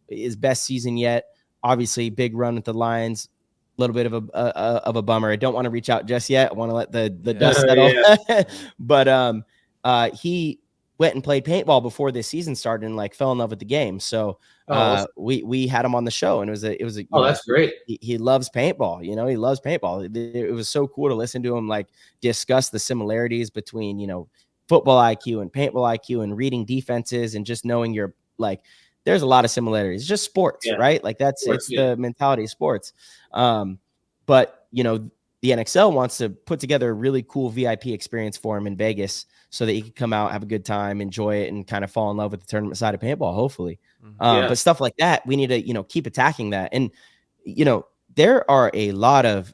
his best season yet. Obviously big run with the Lions. A little bit of a bummer. I don't want to reach out just yet. I want to let the dust settle. But he went and played paintball before this season started and like fell in love with the game. So we had him on the show, and it was that's great. He loves paintball. He loves paintball. It was so cool to listen to him like discuss the similarities between football IQ and paintball IQ, and reading defenses, and just knowing you're like, there's a lot of similarities. It's just sports, right? Like it's the mentality of sports. But the NXL wants to put together a really cool VIP experience for him in Vegas, so that he can come out, have a good time, enjoy it, and kind of fall in love with the tournament side of paintball, hopefully. But stuff like that, we need to keep attacking that. And there are a lot of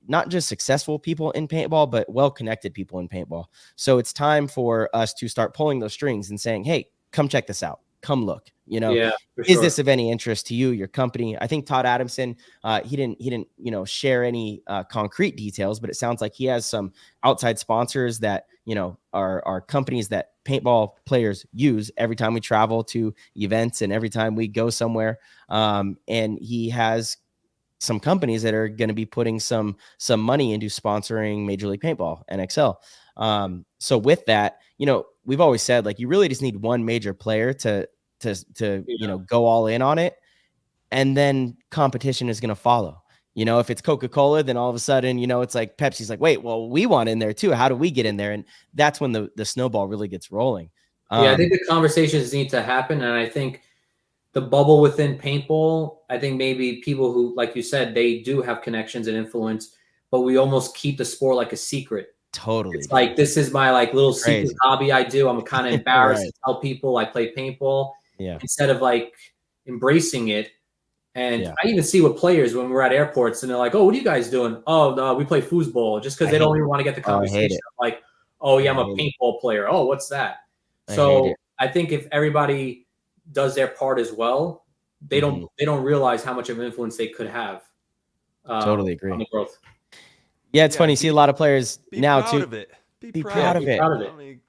not just successful people in paintball, but well-connected people in paintball. So it's time for us to start pulling those strings and saying, hey, come check this out. Come look, is this of any interest to you, your company? I think Todd Adamson, he didn't, share any concrete details, but it sounds like he has some outside sponsors that, are companies that paintball players use every time we travel to events and every time we go somewhere. And he has some companies that are going to be putting some money into sponsoring Major League Paintball, NXL. So with that, we've always said, like, you really just need one major player to go all in on it, and then competition is going to follow. If it's Coca-Cola, then all of a sudden, it's like Pepsi's like, wait, well, we want in there too. How do we get in there? And that's when the snowball really gets rolling. I think the conversations need to happen, and I think the bubble within paintball, I think maybe people who, like you said, they do have connections and influence, but we almost keep the sport like a secret. Totally. It's like, this is my like little secret hobby I do. I'm kind of embarrassed to tell people I play paintball instead of like embracing it. And I even see with players when we're at airports and they're like, oh, what are you guys doing? Oh, no, we play foosball, just because they don't even want to get the conversation. Like, oh, yeah, I'm a paintball player. Oh, what's that? So I think if everybody does their part as well, they don't realize how much of influence they could have. Totally agree. On the growth. Yeah, it's funny. You see a lot of players now too. Of it. Be proud of it.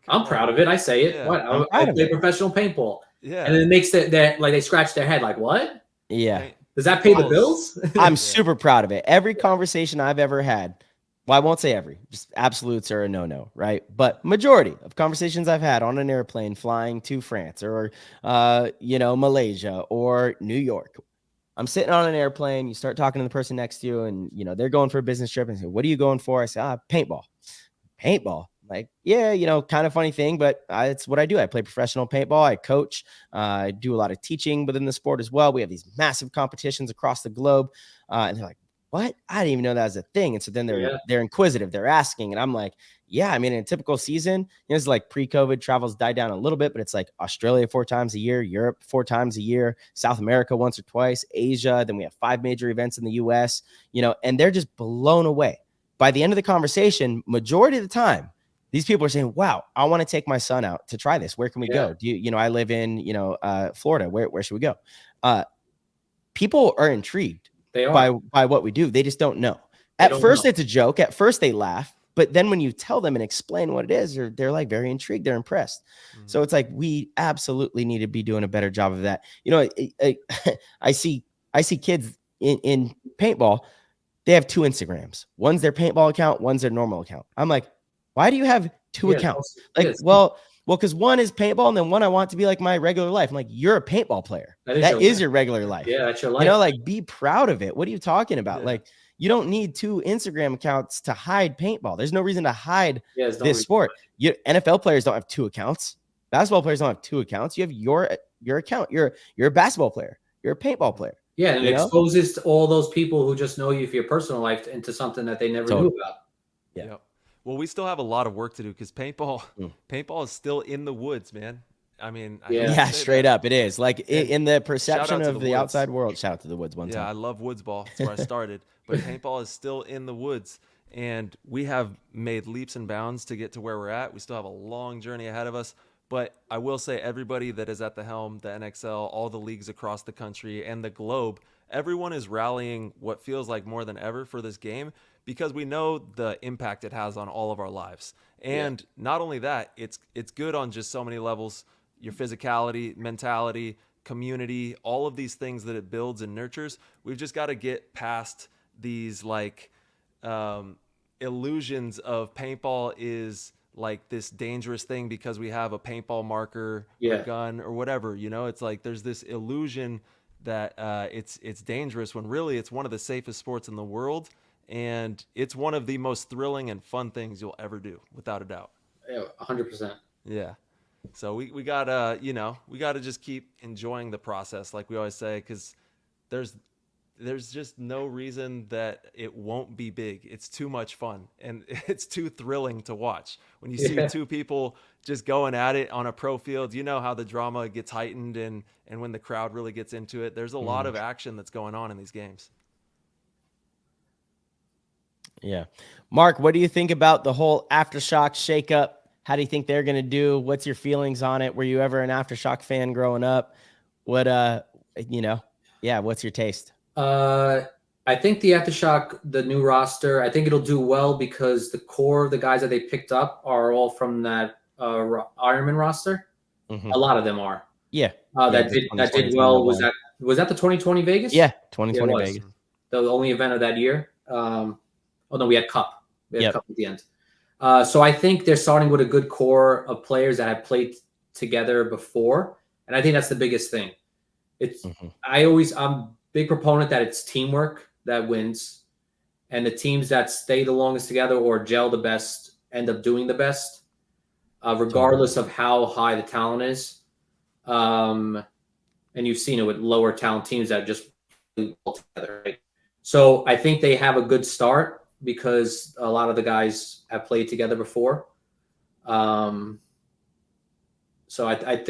I'm proud of it. I say it. What? I play professional paintball. Yeah. And then it makes that like they scratch their head like, what? Yeah. Does that pay the bills? I'm super proud of it. Every conversation I've ever had, well, I won't say every, just absolutes are a no-no, right? But majority of conversations I've had on an airplane flying to France or, Malaysia or New York, I'm sitting on an airplane. You start talking to the person next to you, and they're going for a business trip, and say, "What are you going for?" I say, "Paintball." Paintball. Like, yeah, kind of funny thing, but it's what I do. I play professional paintball. I coach. I do a lot of teaching within the sport as well. We have these massive competitions across the globe, and they're like, "What? I didn't even know that was a thing." And so then they're inquisitive. They're asking, and I'm like, yeah, I mean, in a typical season, it's like pre-COVID, travel's died down a little bit, but it's like Australia 4 times a year, Europe 4 times a year, South America once or twice, Asia. Then we have 5 major events in the US, and they're just blown away. By the end of the conversation, majority of the time, these people are saying, wow, I want to take my son out to try this. Where can we go? Do you, I live in, Florida. Where should we go? People are intrigued by what we do. They just don't know. At first, it's a joke. At first, they laugh. But then when you tell them and explain what it is, they're like very intrigued. They're impressed. So it's like, we absolutely need to be doing a better job of that. You know, I see kids in paintball. They have 2 Instagrams. One's their paintball account. One's their normal account. I'm like, why do you have 2 accounts? Like, well, because one is paintball and then one I want to be like my regular life. I'm like, you're a paintball player. That is your regular life. Yeah, that's your life. You know, like, be proud of it. What are you talking about? Yeah. Like, you don't need 2 Instagram accounts to hide paintball. There's no reason to hide this sport. NFL players don't have 2 accounts. Basketball players don't have 2 accounts. You have your account. You're a basketball player. You're a paintball player. Yeah, and it exposes to all those people who just know you for your personal life into something that they never knew about. Yeah. Yep. Well, we still have a lot of work to do because paintball is still in the woods, man. I mean, straight up, it is. Like, in the perception of the woods. outside world. Shout out to the woods one time. Yeah, I love woods ball. That's where I started. But paintball is still in the woods, and we have made leaps and bounds to get to where we're at. We still have a long journey ahead of us. But I will say, everybody that is at the helm, the NXL, all the leagues across the country and the globe, everyone is rallying what feels like more than ever for this game, because we know the impact it has on all of our lives. And not only that, it's good on just so many levels. Your physicality, mentality, community, all of these things that it builds and nurtures. We've just got to get past these like illusions of paintball is like this dangerous thing because we have a paintball marker or gun or whatever. You know, it's like there's this illusion that it's dangerous when really it's one of the safest sports in the world, and it's one of the most thrilling and fun things you'll ever do, without a doubt. Yeah, 100%. Yeah. So we gotta, we gotta just keep enjoying the process, like we always say, because there's just no reason that it won't be big. It's too much fun, and it's too thrilling to watch. When you see 2 people just going at it on a pro field, you know how the drama gets heightened, and when the crowd really gets into it, there's a lot of action that's going on in these games. Yeah. Mark, what do you think about the whole Aftershock shakeup? How do you think they're going to do? What's your feelings on it? Were you ever an Aftershock fan growing up? What, what's your taste? I think the Aftershock, the new roster, I think it'll do well because the core of the guys that they picked up are all from that Ironman roster. A lot of them are. Yeah. That did well. Was that the 2020 Vegas? Yeah, 2020 Vegas. The only event of that year. We had Cup. We had Cup at the end. So I think they're starting with a good core of players that have played together before, and I think that's the biggest thing. I'm a big proponent that it's teamwork that wins, and the teams that stay the longest together or gel the best end up doing the best, regardless of how high the talent is. And you've seen it with lower talent teams that just play all together. Right? So I think they have a good start because a lot of the guys have played together before. So I don't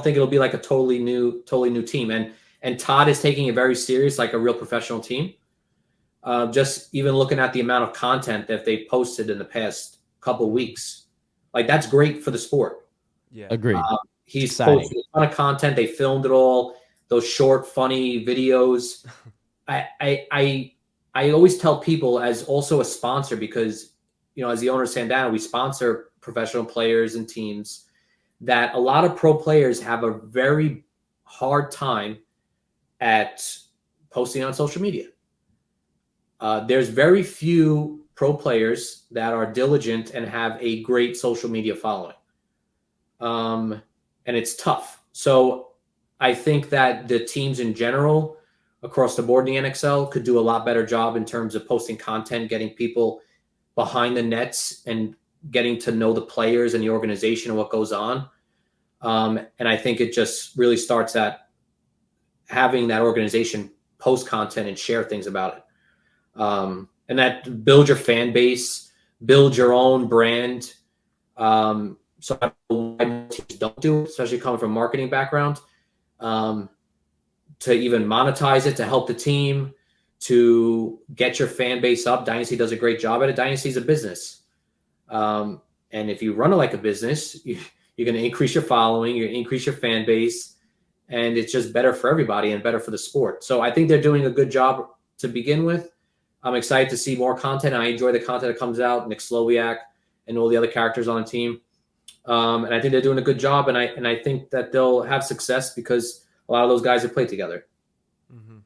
think it'll be like a totally new team. And Todd is taking it very serious, like a real professional team. Just even looking at the amount of content that they posted in the past couple of weeks, like that's great for the sport. Yeah, agreed. He's posted a ton of content. They filmed it all. Those short, funny videos. I always tell people, as also a sponsor, because as the owner of Sandana, we sponsor professional players and teams, that a lot of pro players have a very hard time at posting on social media. There's very few pro players that are diligent and have a great social media following. And it's tough. So I think that the teams in general across the board in the NXL could do a lot better job in terms of posting content, getting people behind the nets and getting to know the players and the organization and what goes on. And I think it just really starts at having that organization post content and share things about it. And that build your fan base, build your own brand. So I don't know why teams don't do it, especially coming from a marketing background, to even monetize it, to help the team, to get your fan base up. Dynasty does a great job at it. Dynasty is a business. And if you run it like a business, you're going to increase your following, you're going to increase your fan base, and it's just better for everybody and better for the sport. So I think they're doing a good job to begin with. I'm excited to see more content. I enjoy the content that comes out, Nick Slowiak and all the other characters on the team. And I think they're doing a good job, and I think that they'll have success because a lot of those guys have played together. Mm-hmm.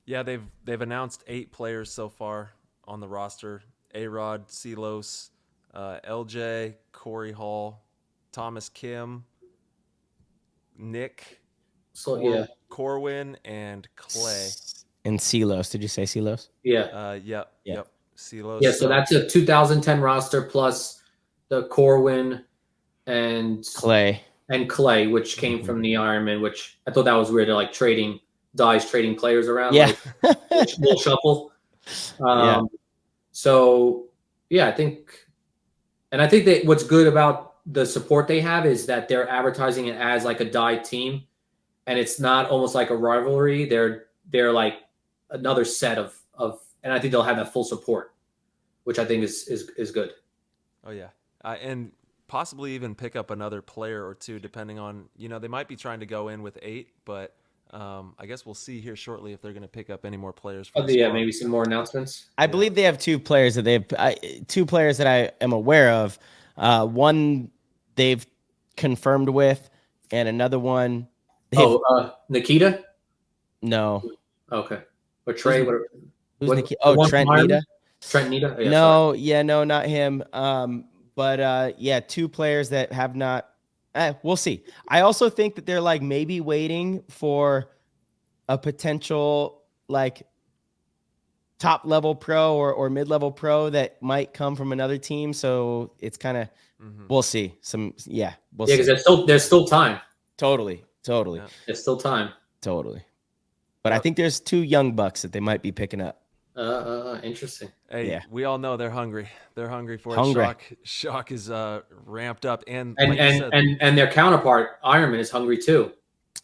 Yeah, they've announced 8 players so far on the roster: A-Rod, Silos, LJ, Corey Hall, Thomas Kim, Nick, Corwin, and Clay. And Silos. Did you say Silos? Yeah. Yep. Silos. Yeah, so that's a 2010 roster plus the Corwin and Clay, which came from the Ironman, which I thought that was weird. They're like trading players around. Yeah. Like, little shuffle. So yeah, I think that what's good about the support they have is that they're advertising it as like a die team, and it's not almost like a rivalry. They're like another set of, and I think they'll have that full support, which I think is good. Oh yeah, and possibly even pick up another player or two, depending on, they might be trying to go in with 8, but I guess we'll see here shortly if they're going to pick up any more players. Maybe some more announcements. I believe they have 2 players that I am aware of. One they've confirmed with, and another one. Nikita? No. Okay. Or Trey? Who's Nikita? Oh, Trent Nita? Trent Nita? Yeah, no, sorry. No, not him. But 2 players that have not. We'll see. I also think that they're like maybe waiting for a potential like top level pro or mid level pro that might come from another team. So it's kind of we'll see. We'll see. Because there's still time. Totally. Yeah. There's still time. Totally. But I think there's 2 young bucks that they might be picking up. Interesting. Hey, we all know they're hungry. They're hungry for it. Shock is ramped up, and their counterpart Ironman is hungry too.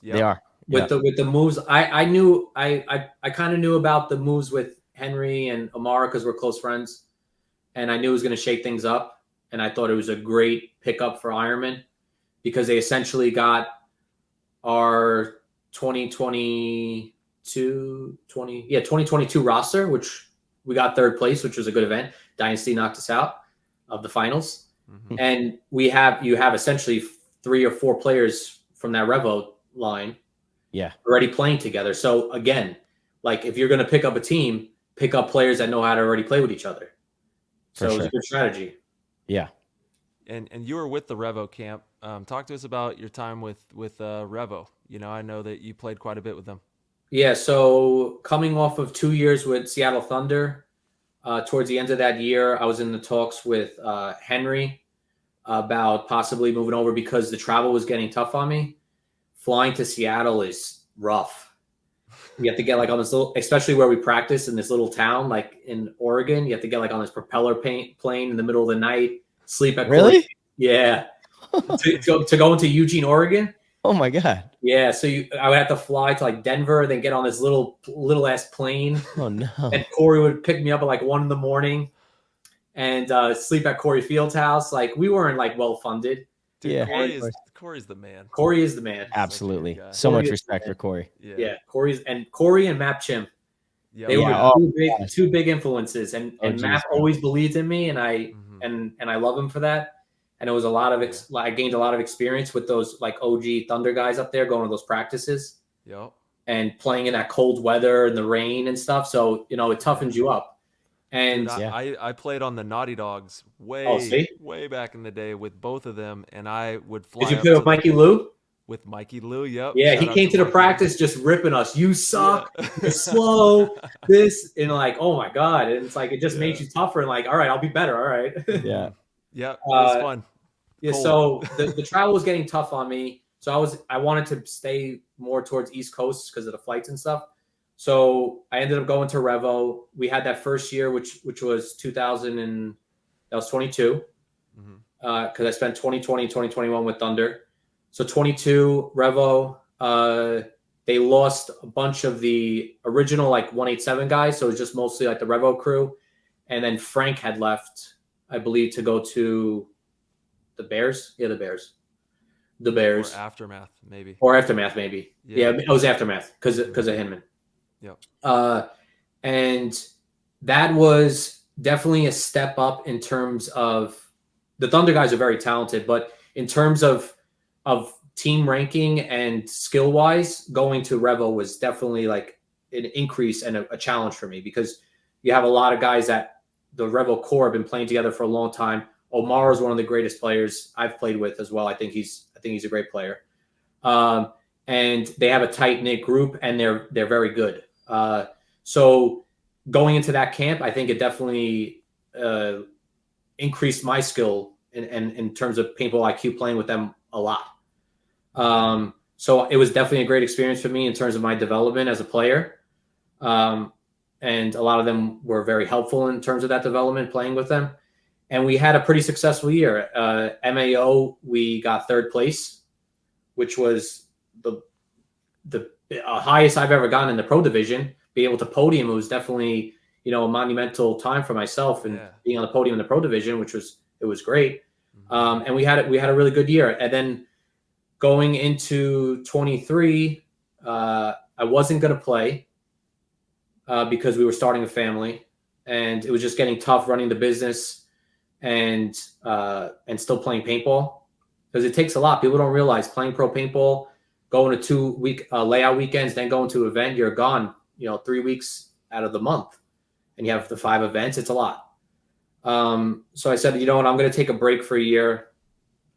Yep. They are with the moves. I knew I kind of knew about the moves with Henry and Amara because we're close friends, and I knew it was going to shake things up. And I thought it was a great pickup for Ironman because they essentially got our 2022 roster, which we got 3rd place, which was a good event. Dynasty knocked us out of the finals. And you have essentially 3 or 4 players from that Revo line already playing together. So again, like if you're going to pick up a team, pick up players that know how to already play with each other. So it was a good strategy. Yeah. And you were with the Revo camp. Talk to us about your time with Revo. I know that you played quite a bit with them. Yeah, so coming off of 2 years with Seattle Thunder, towards the end of that year, I was in the talks with Henry about possibly moving over because the travel was getting tough on me. Flying to Seattle is rough. You have to get like on this little, especially where we practice in this little town, like in Oregon, you have to get like on this propeller plane in the middle of the night, sleep at Really? Yeah. to go into Eugene, Oregon. Oh my God. Yeah, so I would have to fly to like Denver, then get on this little ass plane. Oh no! And Corey would pick me up at like 1 a.m. and sleep at Corey Field's house. Like we weren't like well funded. Dude, yeah, Corey's the man. Corey is the man. Absolutely, so much respect for Corey. Yeah, Corey and Map Chim. Yep. They were two big influences, and Map always believed in me, and I love him for that. And it was a lot of I gained a lot of experience with those like OG Thunder guys up there going to those practices. Yep. And playing in that cold weather and the rain and stuff. So, it toughens you up. And dude, I played on the Naughty Dogs way back in the day with both of them, and I would fly. Did you play with Mikey Lou? With Mikey Lou, yep. Yeah, he came to the practice just ripping us. You suck. Yeah. You're slow. This and like, oh my God. And it's like it just made you tougher and like, all right, I'll be better. All right. Yeah. Yeah, it was fun. Yeah, cold. So the travel was getting tough on me. So I wanted to stay more towards East Coast because of the flights and stuff. So I ended up going to Revo. We had that first year, which was 22, because I spent 2020 and 2021 with Thunder. So 22 Revo, they lost a bunch of the original like 187 guys. So it was just mostly like the Revo crew, and then Frank had left, I believe, to go to the Bears. Yeah, the Bears. Or Aftermath, maybe. Yeah, it was Aftermath because of Hinman. Yep. And that was definitely a step up in terms of the Thunder guys are very talented, but in terms of team ranking and skill wise, going to Revo was definitely like an increase and a challenge for me, because you have a lot of guys that the Revo core have been playing together for a long time. Omar is one of the greatest players I've played with as well. I think he's a great player. And they have a tight knit group, and they're very good. So going into that camp, I think it definitely increased my skill in terms of paintball IQ, playing with them a lot. So it was definitely a great experience for me in terms of my development as a player. And a lot of them were very helpful in terms of that development, playing with them. And we had a pretty successful year. MAO, we got 3rd place, which was the highest I've ever gotten in the pro division. Be able to podium, it was definitely, a monumental time for myself, and being on the podium in the pro division, which was great. And we had a really good year. And then going into 23, I wasn't going to play because we were starting a family, and it was just getting tough running the business and still playing paintball, because it takes a lot. People don't realize playing pro paintball, going to 2-week layout weekends, then going to an event, you're gone, 3 weeks out of the month, and you have the 5 events. It's a lot. So I said, you know what, I'm going to take a break for a year.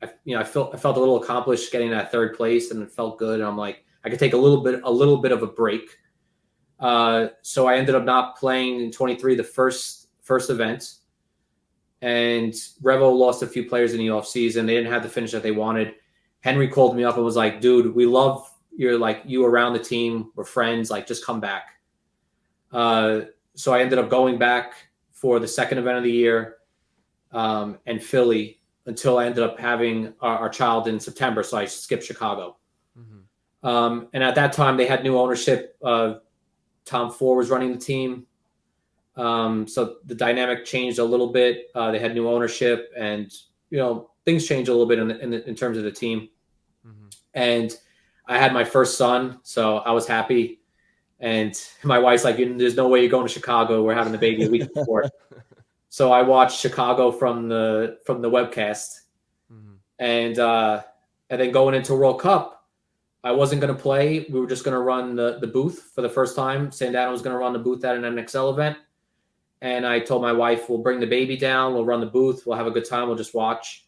I felt a little accomplished getting that 3rd place, and it felt good. And I'm like, I could take a little bit of a break. So I ended up not playing in 23, the first event. And Revo lost a few players in the off season. They didn't have the finish that they wanted. Henry called me up and was like, dude, we love you around the team. We're friends. Like, just come back. So I ended up going back for the 2nd event of the year, and Philly, until I ended up having our child in September. So I skipped Chicago. And at that time they had new ownership. Tom Ford was running the team. So the dynamic changed a little bit. They had new ownership, and, things changed a little bit in terms of the team. And I had my first son, so I was happy. And my wife's like, there's no way you're going to Chicago. We're having the baby a week before. So I watched Chicago from the webcast. And then going into World Cup, I wasn't going to play. We were just going to run the booth for the first time. Sandana was going to run the booth at an MXL event. And I told my wife, we'll bring the baby down. We'll run the booth. We'll have a good time. We'll just watch.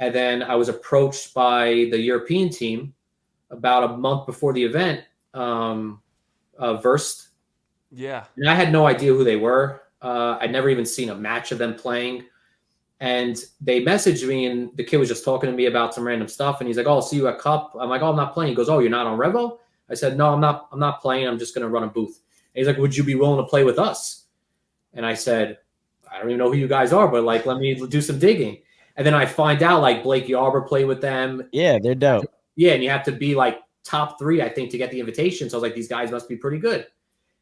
And then I was approached by the European team about a month before the event, Verst. Yeah. And I had no idea who they were. I'd never even seen a match of them playing. And they messaged me, and the kid was just talking to me about some random stuff. And he's like, oh, I'll see you at Cup. I'm like, oh, I'm not playing. He goes, oh, you're not on Revo? I said, no, I'm not playing. I'm just going to run a booth. And he's like, would you be willing to play with us? And I said, I don't even know who you guys are, but like, let me do some digging. And then I find out like Blake Yarber played with them. Yeah, they're dope. Yeah, and you have to be like top 3, I think, to get the invitation. So I was like, these guys must be pretty good.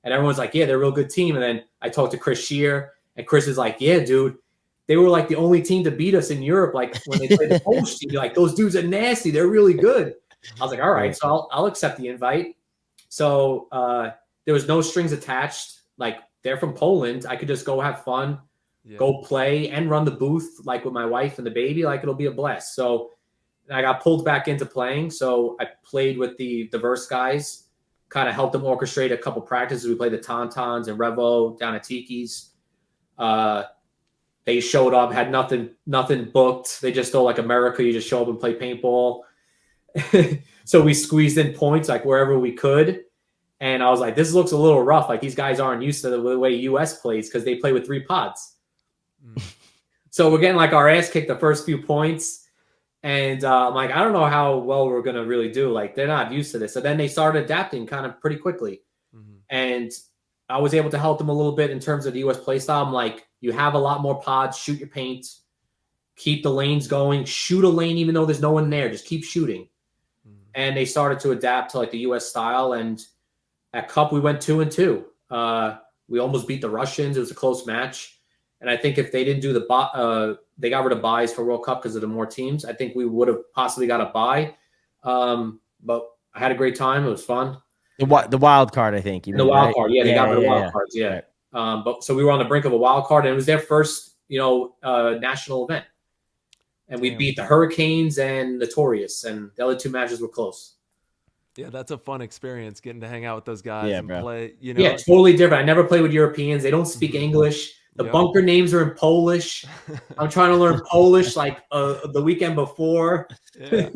And everyone's like, yeah, they're a real good team. And then I talked to Chris Shear, and Chris is like, yeah, dude, they were like the only team to beat us in Europe. Like when they played the Polish team, like those dudes are nasty. They're really good. I was like, all right, so I'll accept the invite. So there was no strings attached. Like, they're from Poland. I could just go have fun, go play, and run the booth like with my wife and the baby. Like, it'll be a blast. So I got pulled back into playing. So I played with the Verse guys, kind of helped them orchestrate a couple practices. We played the Tauntauns and Revo down at Tiki's. They showed up, had nothing booked. They just thought like America, you just show up and play paintball. So we squeezed in points like wherever we could. And I was like, this looks a little rough. Like, these guys aren't used to the way US plays, because they play with 3 pods. So we're getting like our ass kicked the first few points. And I'm like, I don't know how well we're going to really do. Like, they're not used to this. So then they started adapting kind of pretty quickly. And I was able to help them a little bit in terms of the US play style. I'm like, you have a lot more pods, shoot your paint, keep the lanes going, shoot a lane even though there's no one there. Just keep shooting. And they started to adapt to like the US style. And at Cup, we went 2-2. We almost beat the Russians. It was a close match. And I think if they didn't do they got rid of buys for World Cup because of the more teams, I think we would have possibly got a buy. But I had a great time. It was fun. The wild card, I think. The wild card. Yeah, they got rid of wild cards. Yeah. But so we were on the brink of a wild card, and it was their first, national event. And we beat the Hurricanes and Notorious, and the other two matches were close. Yeah, that's a fun experience, getting to hang out with those guys and play. Yeah, totally different. I never played with Europeans. They don't speak English. The bunker names are in Polish. I'm trying to learn Polish like the weekend before. Yeah.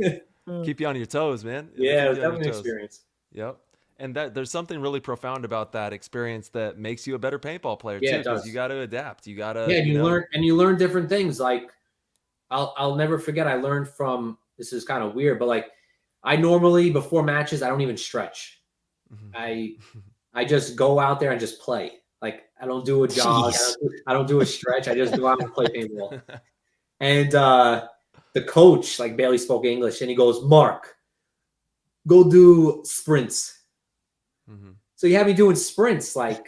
Keep you on your toes, man. Yeah, it was definitely an experience. Yep. And there's something really profound about that experience that makes you a better paintball player too, because you got to adapt. You got to you learn different things. Like I'll never forget. I learned from, this is kind of weird, but like I normally before matches I don't even stretch. I just go out there and just play. Like I don't do a jog. I don't do a stretch. I just go out and play paintball. And the coach like barely spoke English, and he goes, "Mark, go do sprints." So you have me doing sprints like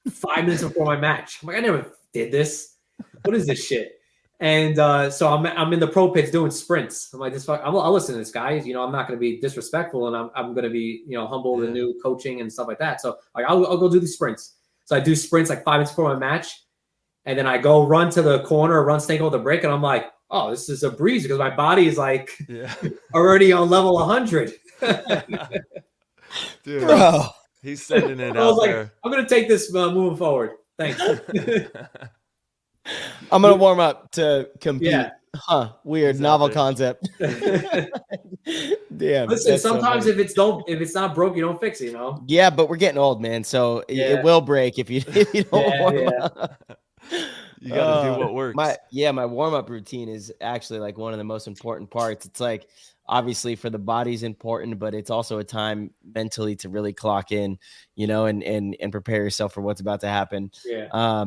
5 minutes before my match. I'm like, I never did this. What is this shit? And so I'm in the pro pits doing sprints. I'm like, I'll listen to this guy. I'm not going to be disrespectful, and I'm going to be humble to new coaching and stuff like that. So like I'll go do these sprints. So I do sprints like 5 minutes before my match, and then I go run to the corner, run snake over the brick, and I'm like, oh, this is a breeze because my body is like already on level 100. Dude, bro, he's sending it out there. I'm going to take this moving forward. Thanks. I'm going to warm up to compete. Yeah. Huh. Weird. Novel concept. Damn. Listen, sometimes if it's not broke, you don't fix it, Yeah, but we're getting old, man. So it will break if you don't warm up. You got to do what works. My warm-up routine is actually like one of the most important parts. It's like, obviously for the body's important, but it's also a time mentally to really clock in, and prepare yourself for what's about to happen. Yeah.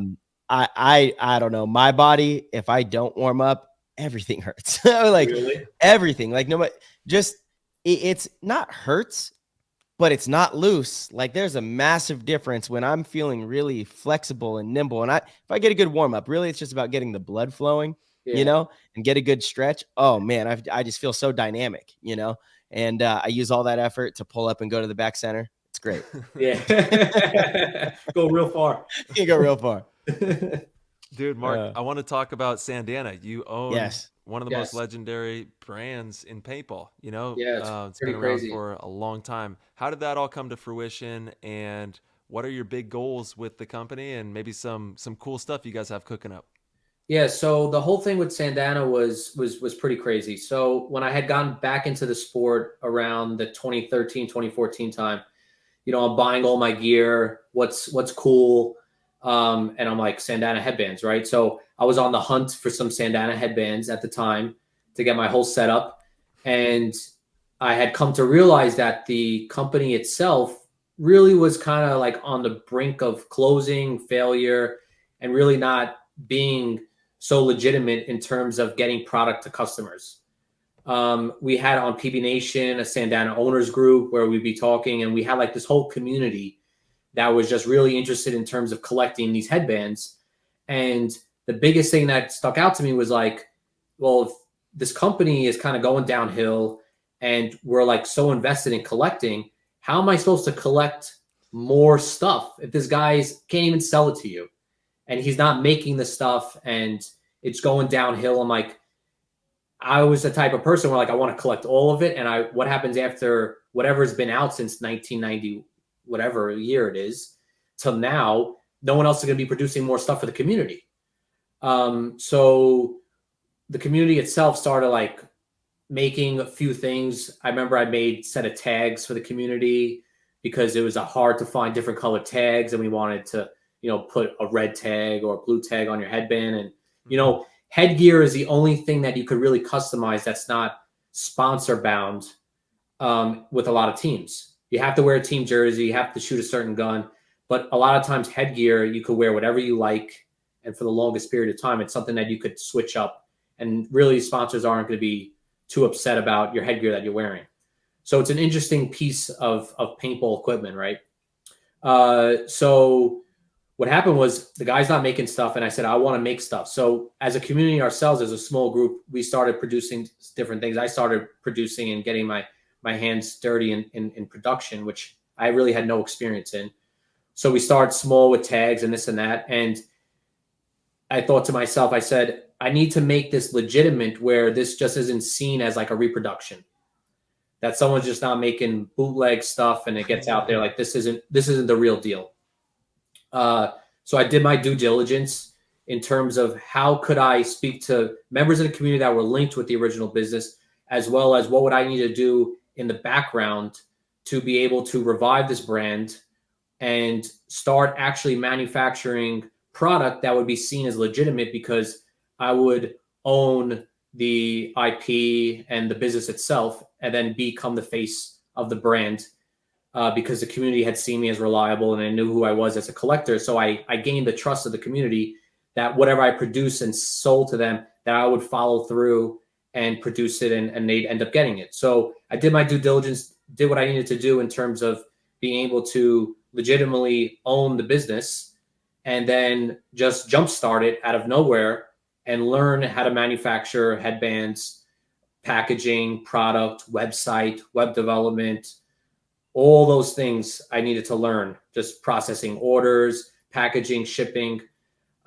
I don't know. My body, if I don't warm up, everything hurts. Like really? Everything. Like it's not hurts, but it's not loose. Like there's a massive difference when I'm feeling really flexible and nimble. And if I get a good warm up, really, it's just about getting the blood flowing, and get a good stretch. Oh man, I just feel so dynamic, and I use all that effort to pull up and go to the back center. It's great. Yeah. Go real far. You go real far. Dude, Mark, I want to talk about Sandana. You own one of the most legendary brands in paintball. It's been around for a long time. How did that all come to fruition? And what are your big goals with the company? And maybe some cool stuff you guys have cooking up. Yeah, so the whole thing with Sandana was pretty crazy. So when I had gotten back into the sport around the 2013, 2014 time, I'm buying all my gear. What's cool? And I'm like, Sandana headbands, right? So I was on the hunt for some Sandana headbands at the time to get my whole setup. And I had come to realize that the company itself really was kind of like on the brink of closing, failure, and really not being so legitimate in terms of getting product to customers. We had on PB Nation a Sandana owners group where we'd be talking, and we had like this whole community that was just really interested in terms of collecting these headbands. And the biggest thing that stuck out to me was like, well, if this company is kind of going downhill and we're like so invested in collecting, how am I supposed to collect more stuff if this guy can't even sell it to you? And he's not making the stuff and it's going downhill. I'm like, I was the type of person where like, I want to collect all of it. And what happens after whatever's been out since 1990, whatever year it is, till now, no one else is going to be producing more stuff for the community. So the community itself started like making a few things. I remember I made a set of tags for the community because it was hard to find different colored tags, and we wanted to, put a red tag or a blue tag on your headband. And, headgear is the only thing that you could really customize that's not sponsor bound with a lot of teams. You have to wear a team jersey. You have to shoot a certain gun. But a lot of times headgear, you could wear whatever you like. And for the longest period of time, it's something that you could switch up. And really, sponsors aren't going to be too upset about your headgear that you're wearing. So it's an interesting piece of paintball equipment, right? So what happened was the guy's not making stuff. And I said, I want to make stuff. So as a community ourselves, as a small group, we started producing different things. I started producing and getting my hands dirty in production, which I really had no experience in. So we started small with tags and this and that. And I thought to myself, I said, I need to make this legitimate where this just isn't seen as like a reproduction, that someone's just not making bootleg stuff and it gets out there like this isn't the real deal. So I did my due diligence in terms of how could I speak to members of the community that were linked with the original business, as well as what would I need to do in the background to be able to revive this brand and start actually manufacturing product that would be seen as legitimate, because I would own the IP and the business itself and then become the face of the brand, because the community had seen me as reliable and I knew who I was as a collector. So I gained the trust of the community that whatever I produced and sold to them, that I would follow through and produce it and they'd end up getting it. So I did my due diligence, did what I needed to do in terms of being able to legitimately own the business, and then just jumpstart it out of nowhere and learn how to manufacture headbands, packaging, product, website, web development, all those things I needed to learn, just processing orders, packaging, shipping.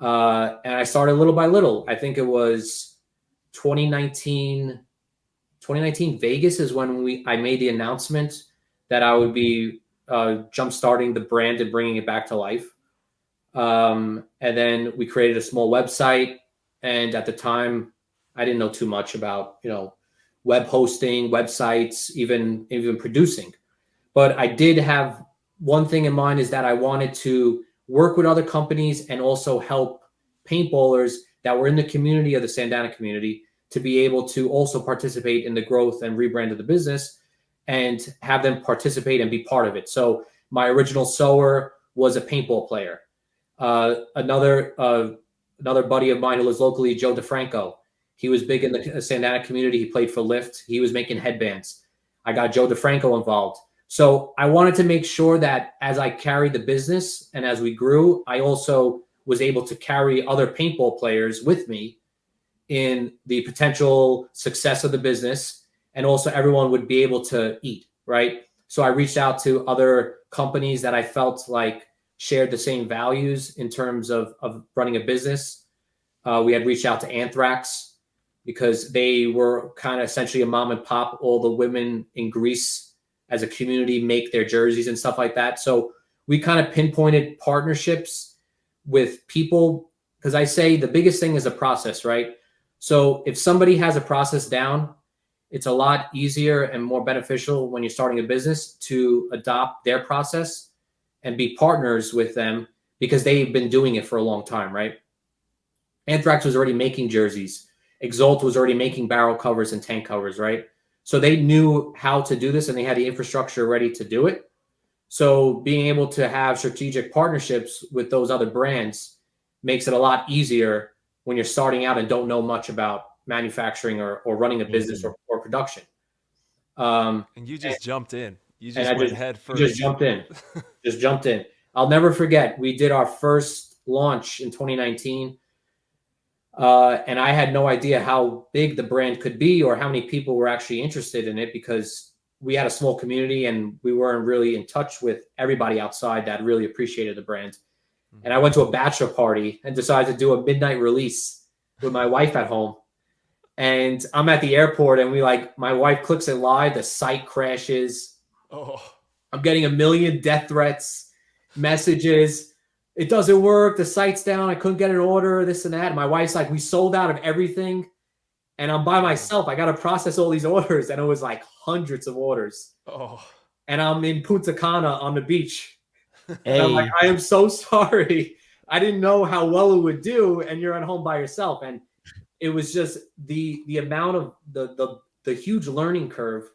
And I started little by little. I think it was 2019 Vegas is when I made the announcement that I would be jumpstarting the brand and bringing it back to life. And then we created a small website. And at the time, I didn't know too much about, web hosting, websites, even producing. But I did have one thing in mind, is that I wanted to work with other companies and also help paintballers that were in the community of the Sandana community to be able to also participate in the growth and rebrand of the business and have them participate and be part of it. So my original sewer was a paintball player. Another buddy of mine who lives locally, Joe DeFranco, he was big in the Sandana community. He played for Lyft. He was making headbands. I got Joe DeFranco involved. So I wanted to make sure that as I carried the business and as we grew, I also was able to carry other paintball players with me in the potential success of the business, and also everyone would be able to eat, right? So I reached out to other companies that I felt like shared the same values in terms of running a business. We had reached out to Anthrax because they were kind of essentially a mom and pop. All the women in Greece as a community make their jerseys and stuff like that. So we kind of pinpointed partnerships with people, because I say the biggest thing is a process, right? So if somebody has a process down, it's a lot easier and more beneficial when you're starting a business to adopt their process and be partners with them, because they've been doing it for a long time, right? Anthrax was already making jerseys. Exalt was already making barrel covers and tank covers, right? So they knew how to do this and they had the infrastructure ready to do it. So being able to have strategic partnerships with those other brands makes it a lot easier when you're starting out and don't know much about manufacturing or running a business or production. And you just jumped in. You just went head first. Just jumped in. I'll never forget. We did our first launch in 2019. And I had no idea how big the brand could be or how many people were actually interested in it, because we had a small community and we weren't really in touch with everybody outside that really appreciated the brand. Mm-hmm. And I went to a bachelor party and decided to do a midnight release with my wife at home. And I'm at the airport and my wife clicks it live. The site crashes. Oh, I'm getting a million death threats, messages. It doesn't work. The site's down. I couldn't get an order, this and that. And my wife's like, we sold out of everything. And I'm by myself. I got to process all these orders. And it was like hundreds of orders. Oh. And I'm in Punta Cana on the beach. And I'm like, I am so sorry. I didn't know how well it would do. And you're at home by yourself. And it was just the amount of the huge learning curve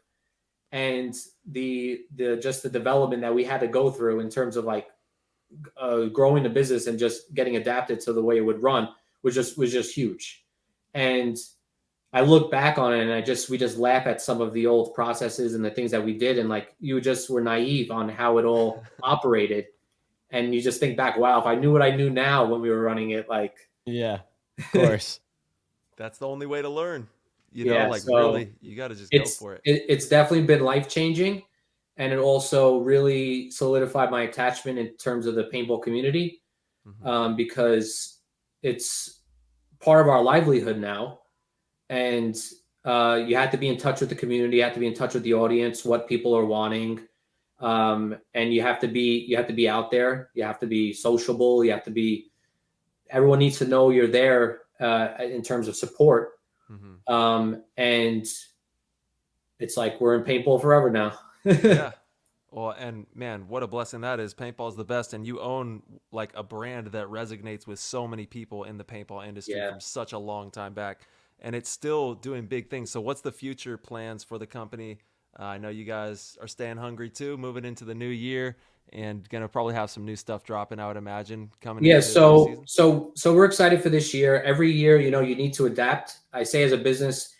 and the development that we had to go through in terms of growing the business and just getting adapted to the way it would run was just huge. And I look back on it and we just laugh at some of the old processes and the things that we did. And you just were naive on how it all operated. And you just think back, wow, if I knew what I knew now when we were running it, yeah, of course. That's the only way to learn. Really, you got to just go for it. It's definitely been life-changing. and it also really solidified my attachment in terms of the paintball community, because it's part of our livelihood now. And you have to be in touch with the community, you have to be in touch with the audience, what people are wanting. And you have to be out there, you have to be sociable, everyone needs to know you're there in terms of support. And it's like we're in paintball forever now. Yeah. Well, and man, what a blessing that is. Paintball is the best, and you own like a brand that resonates with so many people in the paintball industry from such a long time back, and it's still doing big things. So what's the future plans for the company? I know you guys are staying hungry too, moving into the new year, and gonna probably have some new stuff dropping, I would imagine, coming into the season. So we're excited for this year. Every year, you need to adapt. I say as a business,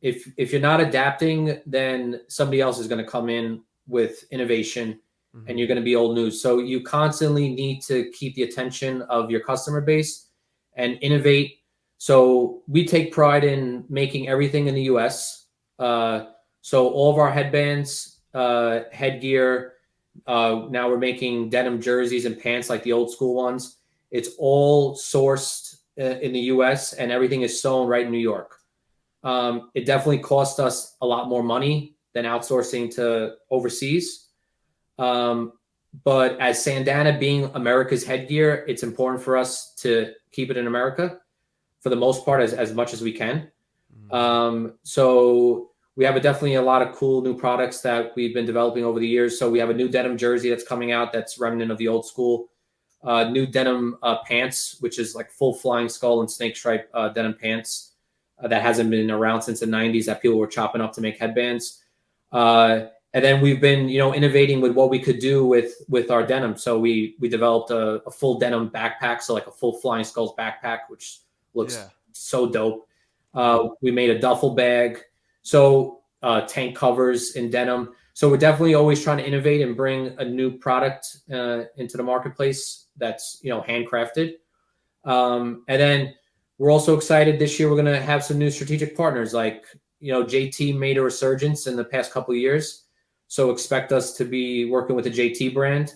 if you're not adapting, then somebody else is going to come in with innovation, and you're going to be old news. So you constantly need to keep the attention of your customer base and innovate. So we take pride in making everything in the US. So all of our headbands, headgear, now we're making denim jerseys and pants like the old school ones. It's all sourced in the US, and everything is sewn right in New York. It definitely cost us a lot more money than outsourcing to overseas. But as Sandana being America's headgear, it's important for us to keep it in America for the most part, as much as we can. So we have definitely a lot of cool new products that we've been developing over the years. So we have a new denim jersey that's coming out that's remnant of the old school. New denim pants, which is like full flying skull and snake stripe denim pants that hasn't been around since the 90s that people were chopping up to make headbands. And then we've been, innovating with what we could do with our denim. So we developed a full denim backpack, so like a full Flying Skulls backpack, which looks so dope. We made a duffel bag, so tank covers in denim. So we're definitely always trying to innovate and bring a new product into the marketplace that's handcrafted. And then we're also excited this year. We're going to have some new strategic partners, like JT made a resurgence in the past couple of years. So expect us to be working with the JT brand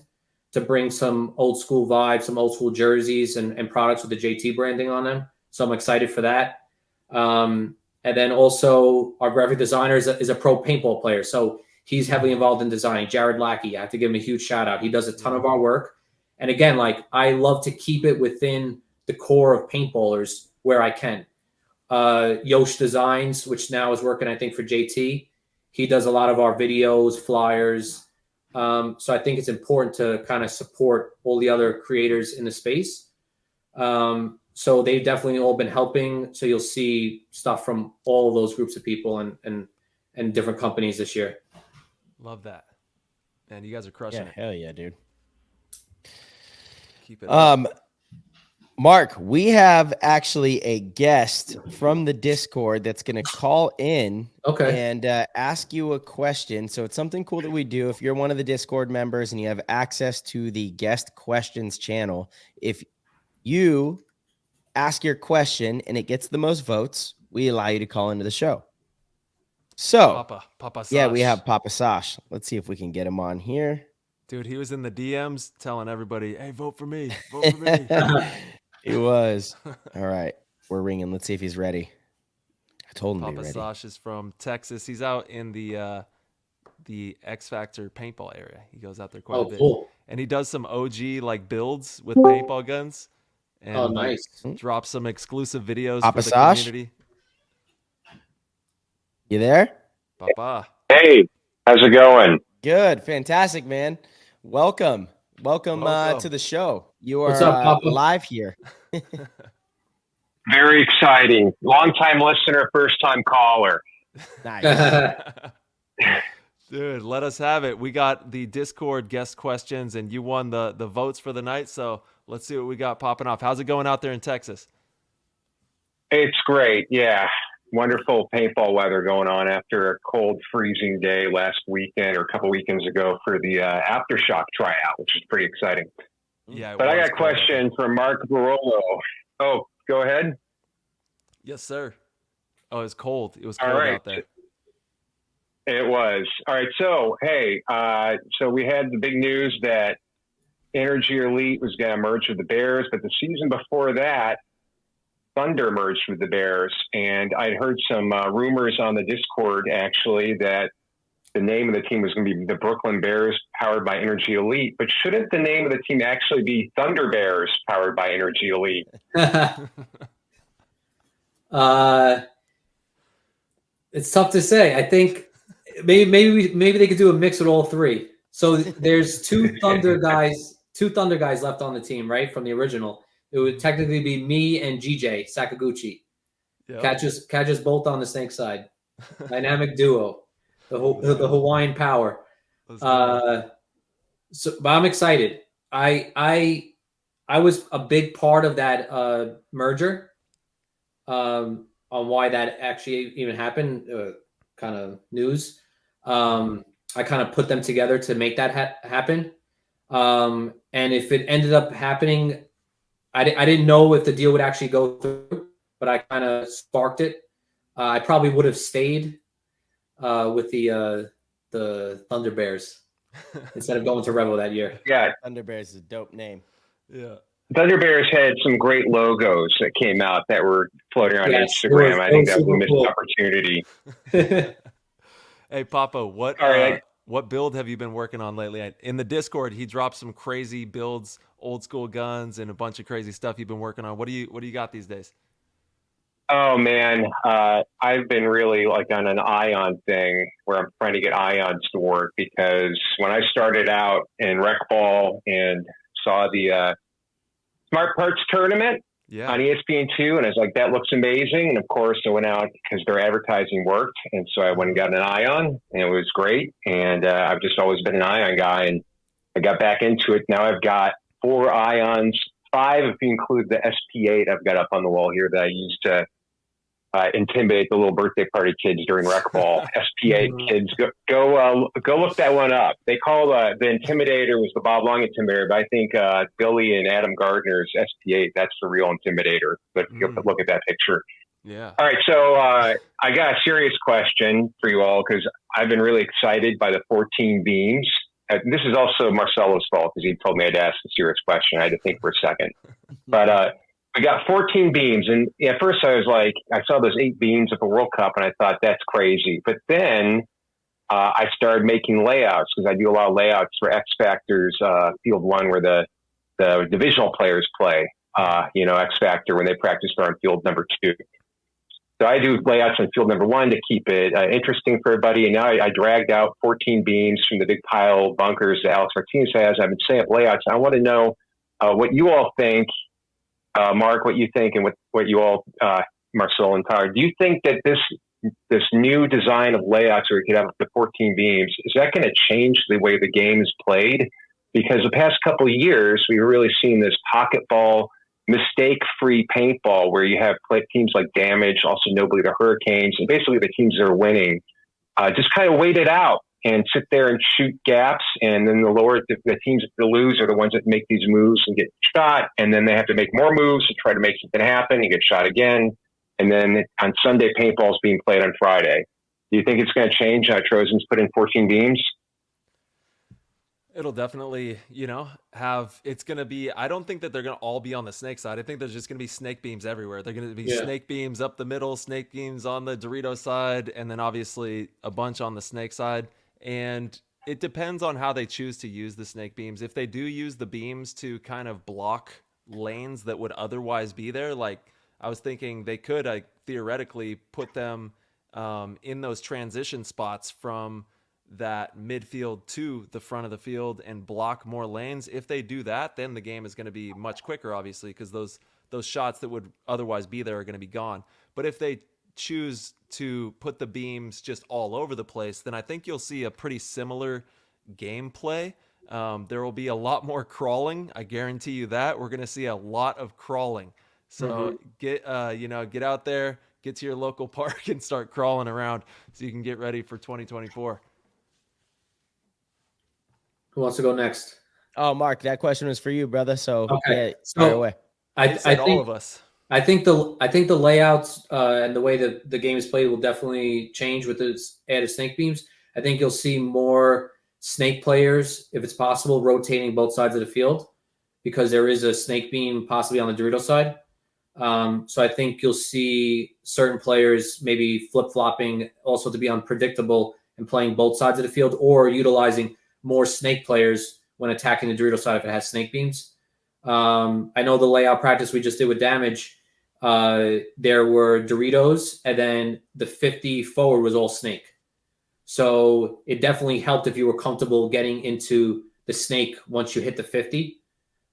to bring some old school vibes, some old school jerseys and products with the JT branding on them. So I'm excited for that. And then also our graphic designer is a pro paintball player. So he's heavily involved in designing. Jared Lackey, I have to give him a huge shout out. He does a ton of our work. And again, like I love to keep it within the core of paintballers where I can. Yosh Designs, which now is working, I think, for JT. He does a lot of our videos, flyers. So I think it's important to kind of support all the other creators in the space. So they've definitely all been helping. So you'll see stuff from all of those groups of people and different companies this year. Love that. Man, you guys are crushing it. Hell yeah, dude. Keep it up. Marc, we have actually a guest from the Discord that's going to call in and ask you a question. So it's something cool that we do. If you're one of the Discord members and you have access to the guest questions channel, if you ask your question and it gets the most votes, we allow you to call into the show. So, Papa Sash. Yeah, we have Papa Sash. Let's see if we can get him on here. Dude, he was in the DMs telling everybody, hey, vote for me. Vote for me. He was. All right. We're ringing. Let's see if he's ready. I told him to be ready. Papa Sash is from Texas. He's out in the X Factor paintball area. He goes out there quite a bit. Cool. And he does some OG like builds with paintball guns. And nice. Drops some exclusive videos Papa for the Sash? community. You there? Papa. Hey, how's it going? Good. Fantastic, man. Welcome to the show. You are What's up, Papa? Live here. Very exciting. Long-time listener, first-time caller. Nice. Dude, let us have it. We got the Discord guest questions, and you won the votes for the night, so let's see what we got popping off. How's it going out there in Texas? It's great, yeah. Wonderful paintball weather going on after a cold, freezing day last weekend or a couple weekends ago for the Aftershock tryout, which is pretty exciting. Yeah, but I got a question for Marc Barolo. Oh, go ahead. Yes, sir. Oh, it's cold. It was cold All right. out there. It was. All right. So, hey, so we had the big news that Energy Elite was going to merge with the Bears, but the season before that, Thunder merged with the Bears. And I'd heard some rumors on the Discord, actually, that the name of the team was going to be the Brooklyn Bears, powered by Energy Elite. But shouldn't the name of the team actually be Thunder Bears, powered by Energy Elite? It's tough to say. I think maybe they could do a mix with all three. So there's two Thunder guys left on the team, right? From the original. It would technically be me and GJ Sakaguchi. Yep. Catch us both on the snake side. Dynamic duo. The Hawaiian power. But I'm excited. I was a big part of that merger. On why that actually even happened, kind of news. I kind of put them together to make that happen. And if it ended up happening, I didn't know if the deal would actually go through, but I kind of sparked it. I probably would have stayed with the Thunder Bears instead of going to Revo that year. Yeah. Thunder Bears is a dope name. Yeah. Thunder Bears had some great logos that came out that were floating on Instagram. I think that was a missed opportunity. Hey, Papa, what build have you been working on lately? In the Discord, he dropped some crazy builds, old school guns, and a bunch of crazy stuff you've been working on. What do you got these days? Oh man, I've been really like on an ion thing where I'm trying to get ions to work, because when I started out in rec ball and saw the Smart Parts tournament on ESPN2, and I was like, that looks amazing. And of course, I went out because their advertising worked, and so I went and got an ion, and it was great. And I've just always been an ion guy, and I got back into it. Now I've got 4 ions, 5 if you include the SP8 I've got up on the wall here that I used to intimidate the little birthday party kids during rec ball. SP8 kids, go look that one up. They call the Intimidator was the Bob Long Intimidator, but I think Billy and Adam Gardner's SP8, that's the real Intimidator. But you look at that picture. Yeah. All right, so I got a serious question for you all, because I've been really excited by the 14 beams. This is also Marcelo's fault, because he told me I'd ask a serious question. I had to think for a second. But we got 14 beams. And at first I was like, I saw those 8 beams at the World Cup, and I thought, that's crazy. But then I started making layouts, because I do a lot of layouts for X Factor's Field 1, where the divisional players play, X Factor, when they practice on field number 2. So I do layouts on field number 1 to keep it interesting for everybody. And now I dragged out 14 beams from the big pile of bunkers that Alex Martinez has. I've been setting up layouts. I want to know what you all think, Mark, what you think, and what you all, Marcel and Tyler, do you think that this new design of layouts where you could have up to 14 beams, is that going to change the way the game is played? Because the past couple of years, we've really seen this pocket ball, mistake-free paintball, where you have teams like Damage, also notably the Hurricanes, and basically the teams that are winning just kind of wait it out and sit there and shoot gaps, and then the teams that lose are the ones that make these moves and get shot, and then they have to make more moves to try to make something happen and get shot again. And then on Sunday, paintball is being played on Friday. Do you think it's going to change how Trojans put in 14 beams? It'll definitely, it's going to be, I don't think that they're going to all be on the snake side. I think there's just going to be snake beams everywhere. They're going to be snake beams up the middle, snake beams on the Dorito side, and then obviously a bunch on the snake side. And it depends on how they choose to use the snake beams. If they do use the beams to kind of block lanes that would otherwise be there, like I was thinking they could theoretically put them in those transition spots from that midfield to the front of the field and block more lanes. If they do that, then the game is going to be much quicker, obviously, because those shots that would otherwise be there are going to be gone. But if they choose to put the beams just all over the place, then I think you'll see a pretty similar gameplay. There will be a lot more crawling. I guarantee you that. We're going to see a lot of crawling. So get out there, get to your local park and start crawling around so you can get ready for 2024. Who wants to go next? Oh, Mark, that question was for you, brother. So okay, fire away. I think all of us. I think the layouts and the way that the game is played will definitely change with its added snake beams. I think you'll see more snake players, if it's possible, rotating both sides of the field, because there is a snake beam possibly on the Dorito side. So I think you'll see certain players maybe flip-flopping also to be unpredictable and playing both sides of the field, or utilizing more snake players when attacking the Dorito side if it has snake beams. I know the layout practice we just did with damage, there were Doritos, and then the 50 forward was all snake. So it definitely helped if you were comfortable getting into the snake once you hit the 50.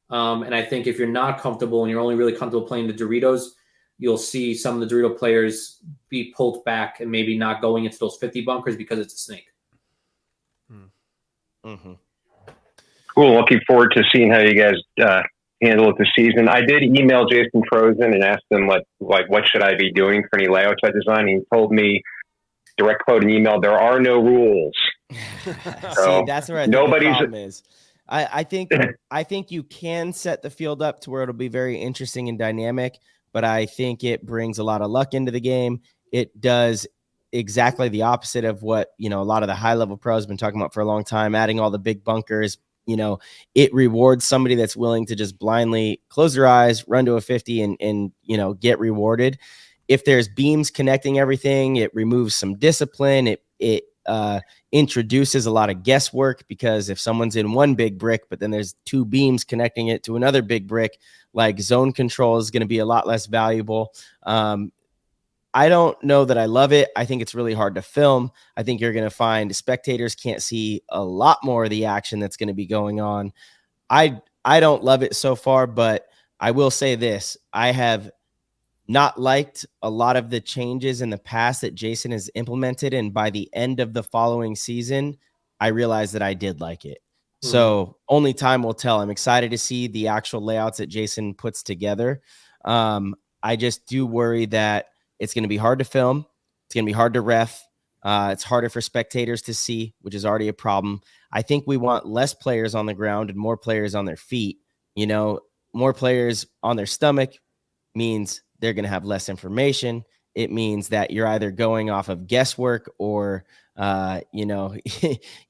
And I think if you're not comfortable and you're only really comfortable playing the Doritos, you'll see some of the Dorito players be pulled back and maybe not going into those 50 bunkers because it's a snake. Mm-hmm. Cool. Looking forward to seeing how you guys handle it this season. I did email Jason Frozen and asked him like what should I be doing for any layouts I design. He told me, direct quote an email, there are no rules. See, that's where I think the problem is. I think you can set the field up to where it'll be very interesting and dynamic, but I think it brings a lot of luck into the game. It does exactly the opposite of what, a lot of the high level pros have been talking about for a long time, adding all the big bunkers. It rewards somebody that's willing to just blindly close their eyes, run to a 50 and get rewarded. If there's beams connecting everything, it removes some discipline. It introduces a lot of guesswork, because if someone's in one big brick, but then there's two beams connecting it to another big brick, like zone control is going to be a lot less valuable. I don't know that I love it. I think it's really hard to film. I think you're going to find spectators can't see a lot more of the action that's going to be going on. I don't love it so far, but I will say this. I have not liked a lot of the changes in the past that Jason has implemented. And by the end of the following season, I realized that I did like it. So only time will tell. I'm excited to see the actual layouts that Jason puts together. I just do worry that it's going to be hard to film. It's going to be hard to ref. It's harder for spectators to see, which is already a problem. I think we want less players on the ground and more players on their feet. More players on their stomach means they're going to have less information. It means that you're either going off of guesswork or,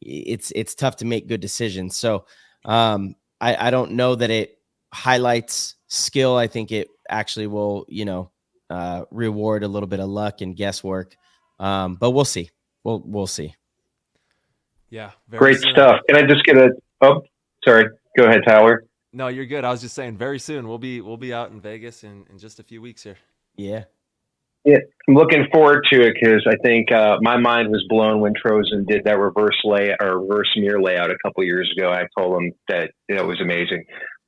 it's tough to make good decisions. So I don't know that it highlights skill. I think it actually will, reward a little bit of luck and guesswork. But we'll see. We'll see. Yeah. Great stuff. Can I just get sorry. Go ahead, Tyler. No, you're good. I was just saying very soon we'll be out in Vegas in just a few weeks here. Yeah. Yeah, I'm looking forward to it because I think my mind was blown when Trozen did that reverse mirror layout a couple years ago. I told him that it was amazing.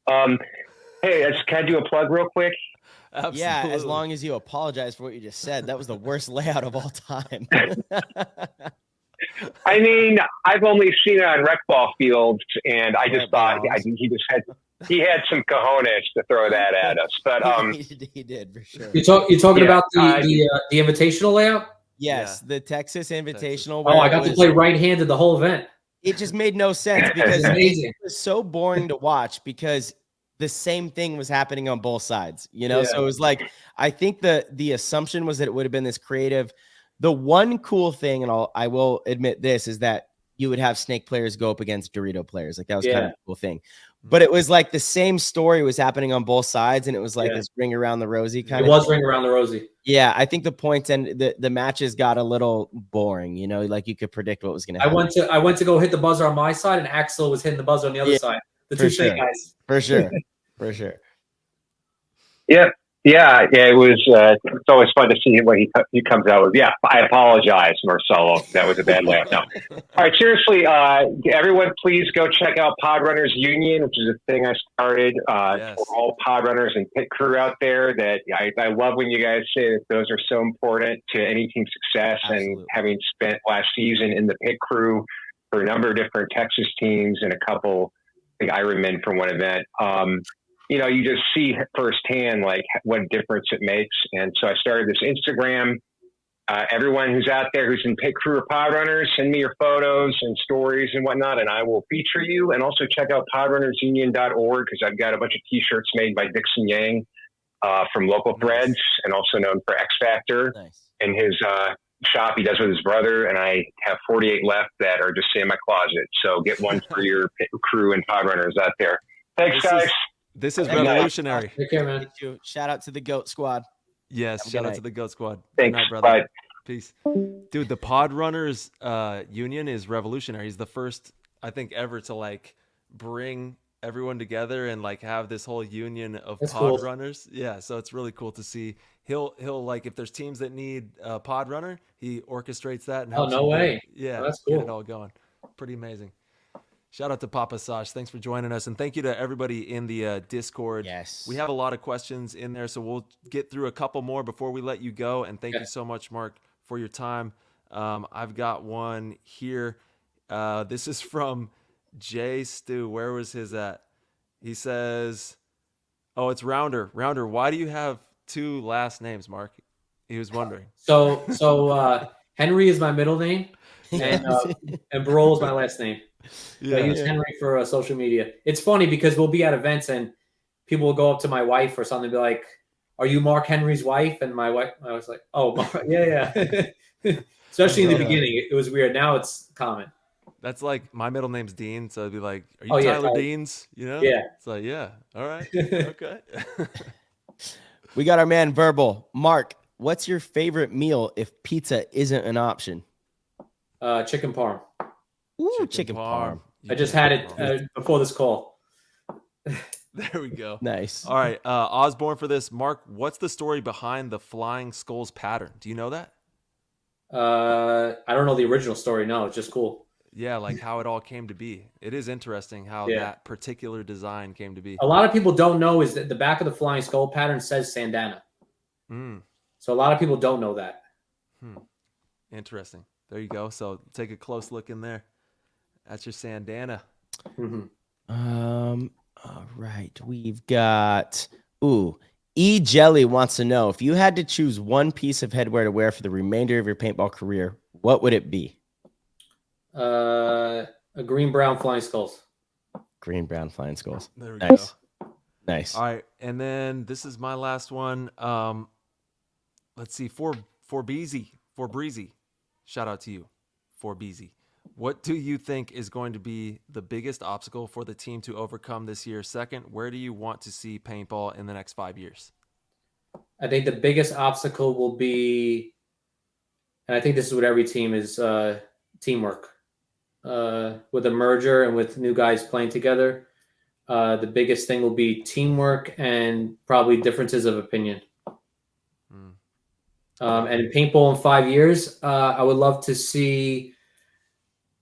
Hey, can I do a plug real quick? Absolutely. Yeah, as long as you apologize for what you just said. That was the worst layout of all time. I mean, I've only seen it on rec ball fields, and I just thought he had some cojones to throw that at us. But he did for sure. You're talking about the invitational layout? Yes, the Texas Invitational. I got to play right-handed the whole event. It just made no sense because it was so boring to watch because the same thing was happening on both sides. So it was like, I think the assumption was that it would have been this creative. The one cool thing, and I will admit this, is that you would have snake players go up against Dorito players. Like that was kind of a cool thing. But it was like the same story was happening on both sides, and it was like this ring around the rosy kind of. It was ring around the rosy. Yeah, I think the points and the matches got a little boring. Like you could predict what was going to happen. I went to go hit the buzzer on my side, and Axel was hitting the buzzer on the other side. The two snake guys. For sure. For sure. Yep. Yeah, it was. It's always fun to see what he comes out with. Yeah, I apologize, Marcelo. That was a bad laugh. No. All right, seriously, everyone, please go check out Podrunners Union, which is a thing I started for all Podrunners and pit crew out there. That I love when you guys say that those are so important to any team's success. Absolutely. And having spent last season in the pit crew for a number of different Texas teams and a couple, I think Ironman from one event. You just see firsthand like what difference it makes. And so I started this Instagram. Everyone who's out there who's in pit crew or pod runners, send me your photos and stories and whatnot, and I will feature you. And also check out podrunnersunion.org because I've got a bunch of T-shirts made by Dixon Yang from Local Threads, and also known for X Factor and his shop he does with his brother, and I have 48 left that are just in my closet. So get one for your crew and pod runners out there. Thanks, guys. This is Hey, guys. revolutionary. Take care, man. Shout out to the GOAT squad. Yes, Have a shout good out to night. the Goat Squad. Thanks. Good night, brother. Bye. Peace. Dude, the Pod Runners union is revolutionary. He's the first, I think, ever to like bring everyone together and like have this whole union of That's pod cool. runners. Yeah, so it's really cool to see. He'll like if there's teams that need a pod runner, he orchestrates that and helps no them way. yeah, Oh, that's get cool. it all going. Pretty amazing. Shout out to Papa Sash. Thanks for joining us. And thank you to everybody in the Discord. Yes. We have a lot of questions in there, so we'll get through a couple more before we let you go. And thank you so much, Mark, for your time. I've got one here. This is from Jay Stu. Where was his at? He says, oh, it's Rounder. Rounder, why do you have two last names, Mark? He was wondering. So Henry is my middle name, and Barolo is my last name. Yeah. I use Henry for social media. It's funny because we'll be at events and people will go up to my wife or something and be like, "Are you Mark Henry's wife?" And my wife, I was like, "Oh, Mark, yeah." Especially in the beginning, it was weird. Now it's common. That's like my middle name's Dean, so it'd be like, "Are you Oh, yeah, Tyler Tyler. Deans?" You know? Yeah. It's like, yeah, all right, okay. We got our man Verbal. Mark, what's your favorite meal if pizza isn't an option? Chicken parm. Ooh, chicken parm. parm. I just had it before this call. There we go. Nice. All right, Osborne for this. Mark, what's the story behind the flying skulls pattern? Do you know that? I don't know the original story. No, it's just cool. Yeah, like how it all came to be. It is interesting how that particular design came to be. A lot of people don't know is that the back of the flying skull pattern says Sandana. So a lot of people don't know that. Interesting. There you go. So take a close look in there. That's your Sandana. All right. We've got E Jelly wants to know if you had to choose one piece of headwear to wear for the remainder of your paintball career, what would it be? A green brown flying skulls. Green brown flying skulls. There we Nice. go. Nice. All right, and then this is my last one. Let's see, for Breezy. Shout out to you, for Breezy. What do you think is going to be the biggest obstacle for the team to overcome this year? Second, where do you want to see paintball in the next 5 years? I think the biggest obstacle will be, and I think this is what every team is, teamwork. With a merger and with new guys playing together, the biggest thing will be teamwork and probably differences of opinion. And in paintball in 5 years, I would love to see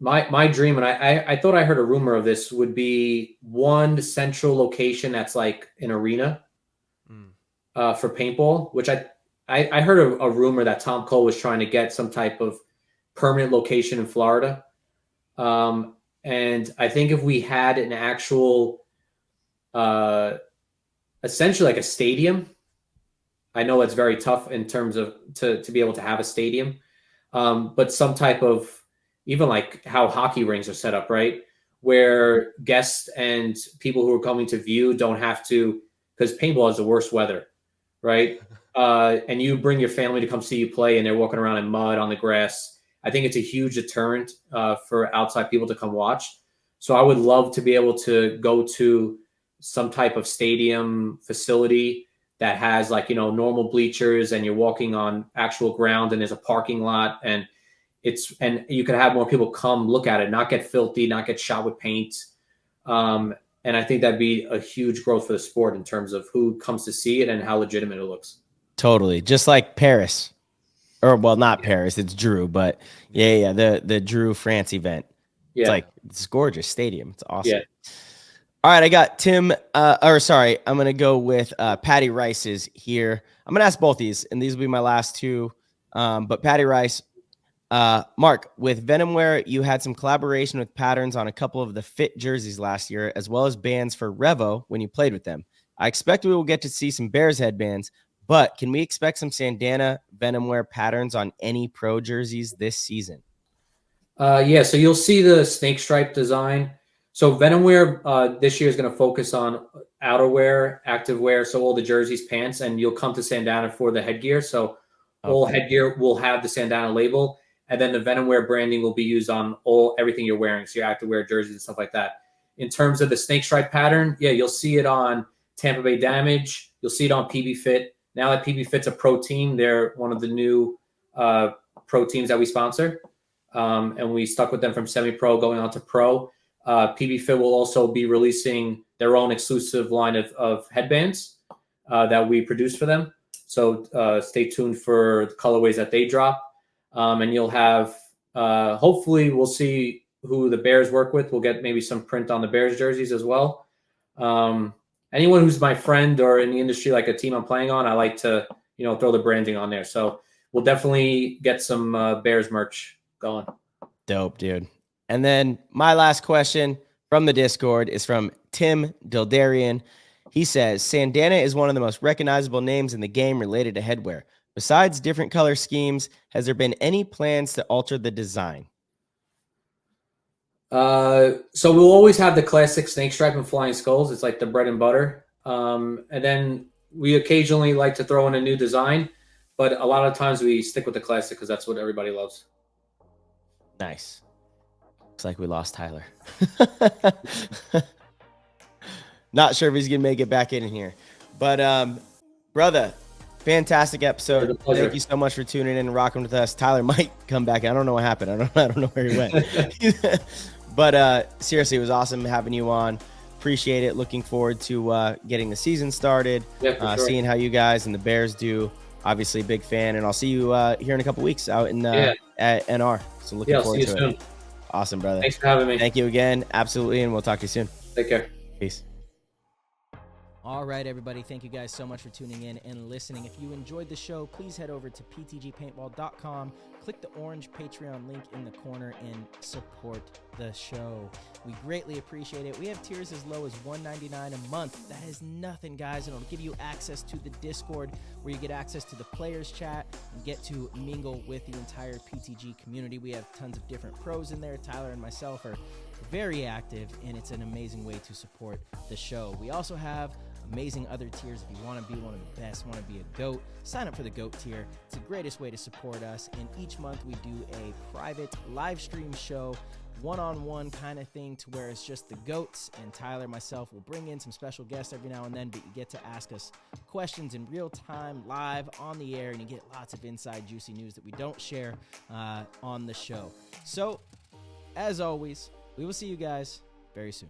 my dream, and I thought I heard a rumor of this, would be one central location that's like an arena for paintball, which I heard a rumor that Tom Cole was trying to get some type of permanent location in Florida. And I think if we had an actual, essentially like a stadium, I know it's very tough in terms of to be able to have a stadium, but some type of, even like how hockey rinks are set up, right? Where guests and people who are coming to view don't have to, because paintball is the worst weather, right? And you bring your family to come see you play and they're walking around in mud on the grass. I think it's a huge deterrent for outside people to come watch. So I would love to be able to go to some type of stadium facility that has like, normal bleachers and you're walking on actual ground and there's a parking lot and you can have more people come look at it, not get filthy, not get shot with paint. And I think that'd be a huge growth for the sport in terms of who comes to see it and how legitimate it looks. Totally. Just like Paris. Or, well, not Paris, it's Drew, but the Drew France event. Yeah. It's gorgeous stadium. It's awesome. Yeah. All right, I got Tim, I'm going to go with Patty Rice's here. I'm going to ask both these, and these will be my last two. But Patty Rice, Mark, with Venomware, you had some collaboration with patterns on a couple of the fit jerseys last year, as well as bands for Revo when you played with them. I expect we will get to see some Bears headbands, but can we expect some Sandana Venomware patterns on any pro jerseys this season? So you'll see the snake stripe design. So Venomware this year is going to focus on outerwear, activewear, so all the jerseys, pants, and you'll come to Sandana for the headgear. So All headgear will have the Sandana label, and then the Venomwear branding will be used on everything you're wearing, so your activewear jerseys and stuff like that. In terms of the snake stripe pattern, yeah, you'll see it on Tampa Bay Damage. You'll see it on PB Fit. Now that PB Fit's a pro team, they're one of the new pro teams that we sponsor, and we stuck with them from semi-pro going on to pro. PB Fit will also be releasing their own exclusive line of headbands that we produce for them. So stay tuned for the colorways that they drop. And you'll have, hopefully we'll see who the Bears work with. We'll get maybe some print on the Bears jerseys as well. Anyone who's my friend or in the industry, like a team I'm playing on, I like to, throw the branding on there. So we'll definitely get some Bears merch going. Dope, dude. And then my last question from the Discord is from Tim Dildarian. He says, Sandana is one of the most recognizable names in the game related to headwear. Besides different color schemes, has there been any plans to alter the design? So we'll always have the classic snake stripe and flying skulls. It's like the bread and butter. And then we occasionally like to throw in a new design, but a lot of times we stick with the classic because that's what everybody loves. Nice. Looks like we lost Tyler. Not sure if he's going to make it back in here. But, brother, fantastic episode. Thank you so much for tuning in and rocking with us. Tyler might come back. I don't know what happened. I don't know where he went. But seriously, it was awesome having you on. Appreciate it. Looking forward to getting the season started, seeing how you guys and the Bears do. Obviously, big fan. And I'll see you here in a couple weeks out in at NR. So looking forward to it. Awesome, brother. Thanks for having me. Thank you again. Absolutely. And we'll talk to you soon. Take care. Peace. All right, everybody. Thank you guys so much for tuning in and listening. If you enjoyed the show, please head over to ptgpaintball.com. Click the orange Patreon link in the corner and support the show. We greatly appreciate it. We have tiers as low as $1.99 a month. That is nothing, guys, and it'll give you access to the Discord where you get access to the players chat and get to mingle with the entire PTG community. We have tons of different pros in there. Tyler and myself are very active, and it's an amazing way to support the show. We also have amazing other tiers. If you want to be one of the best, want to be a GOAT, sign up for the GOAT tier. It's the greatest way to support us. And each month we do a private live stream show, one-on-one kind of thing, to where it's just the GOATs, and Tyler, myself, will bring in some special guests every now and then, but you get to ask us questions in real time, live on the air, and you get lots of inside juicy news that we don't share on the show. So, as always, we will see you guys very soon.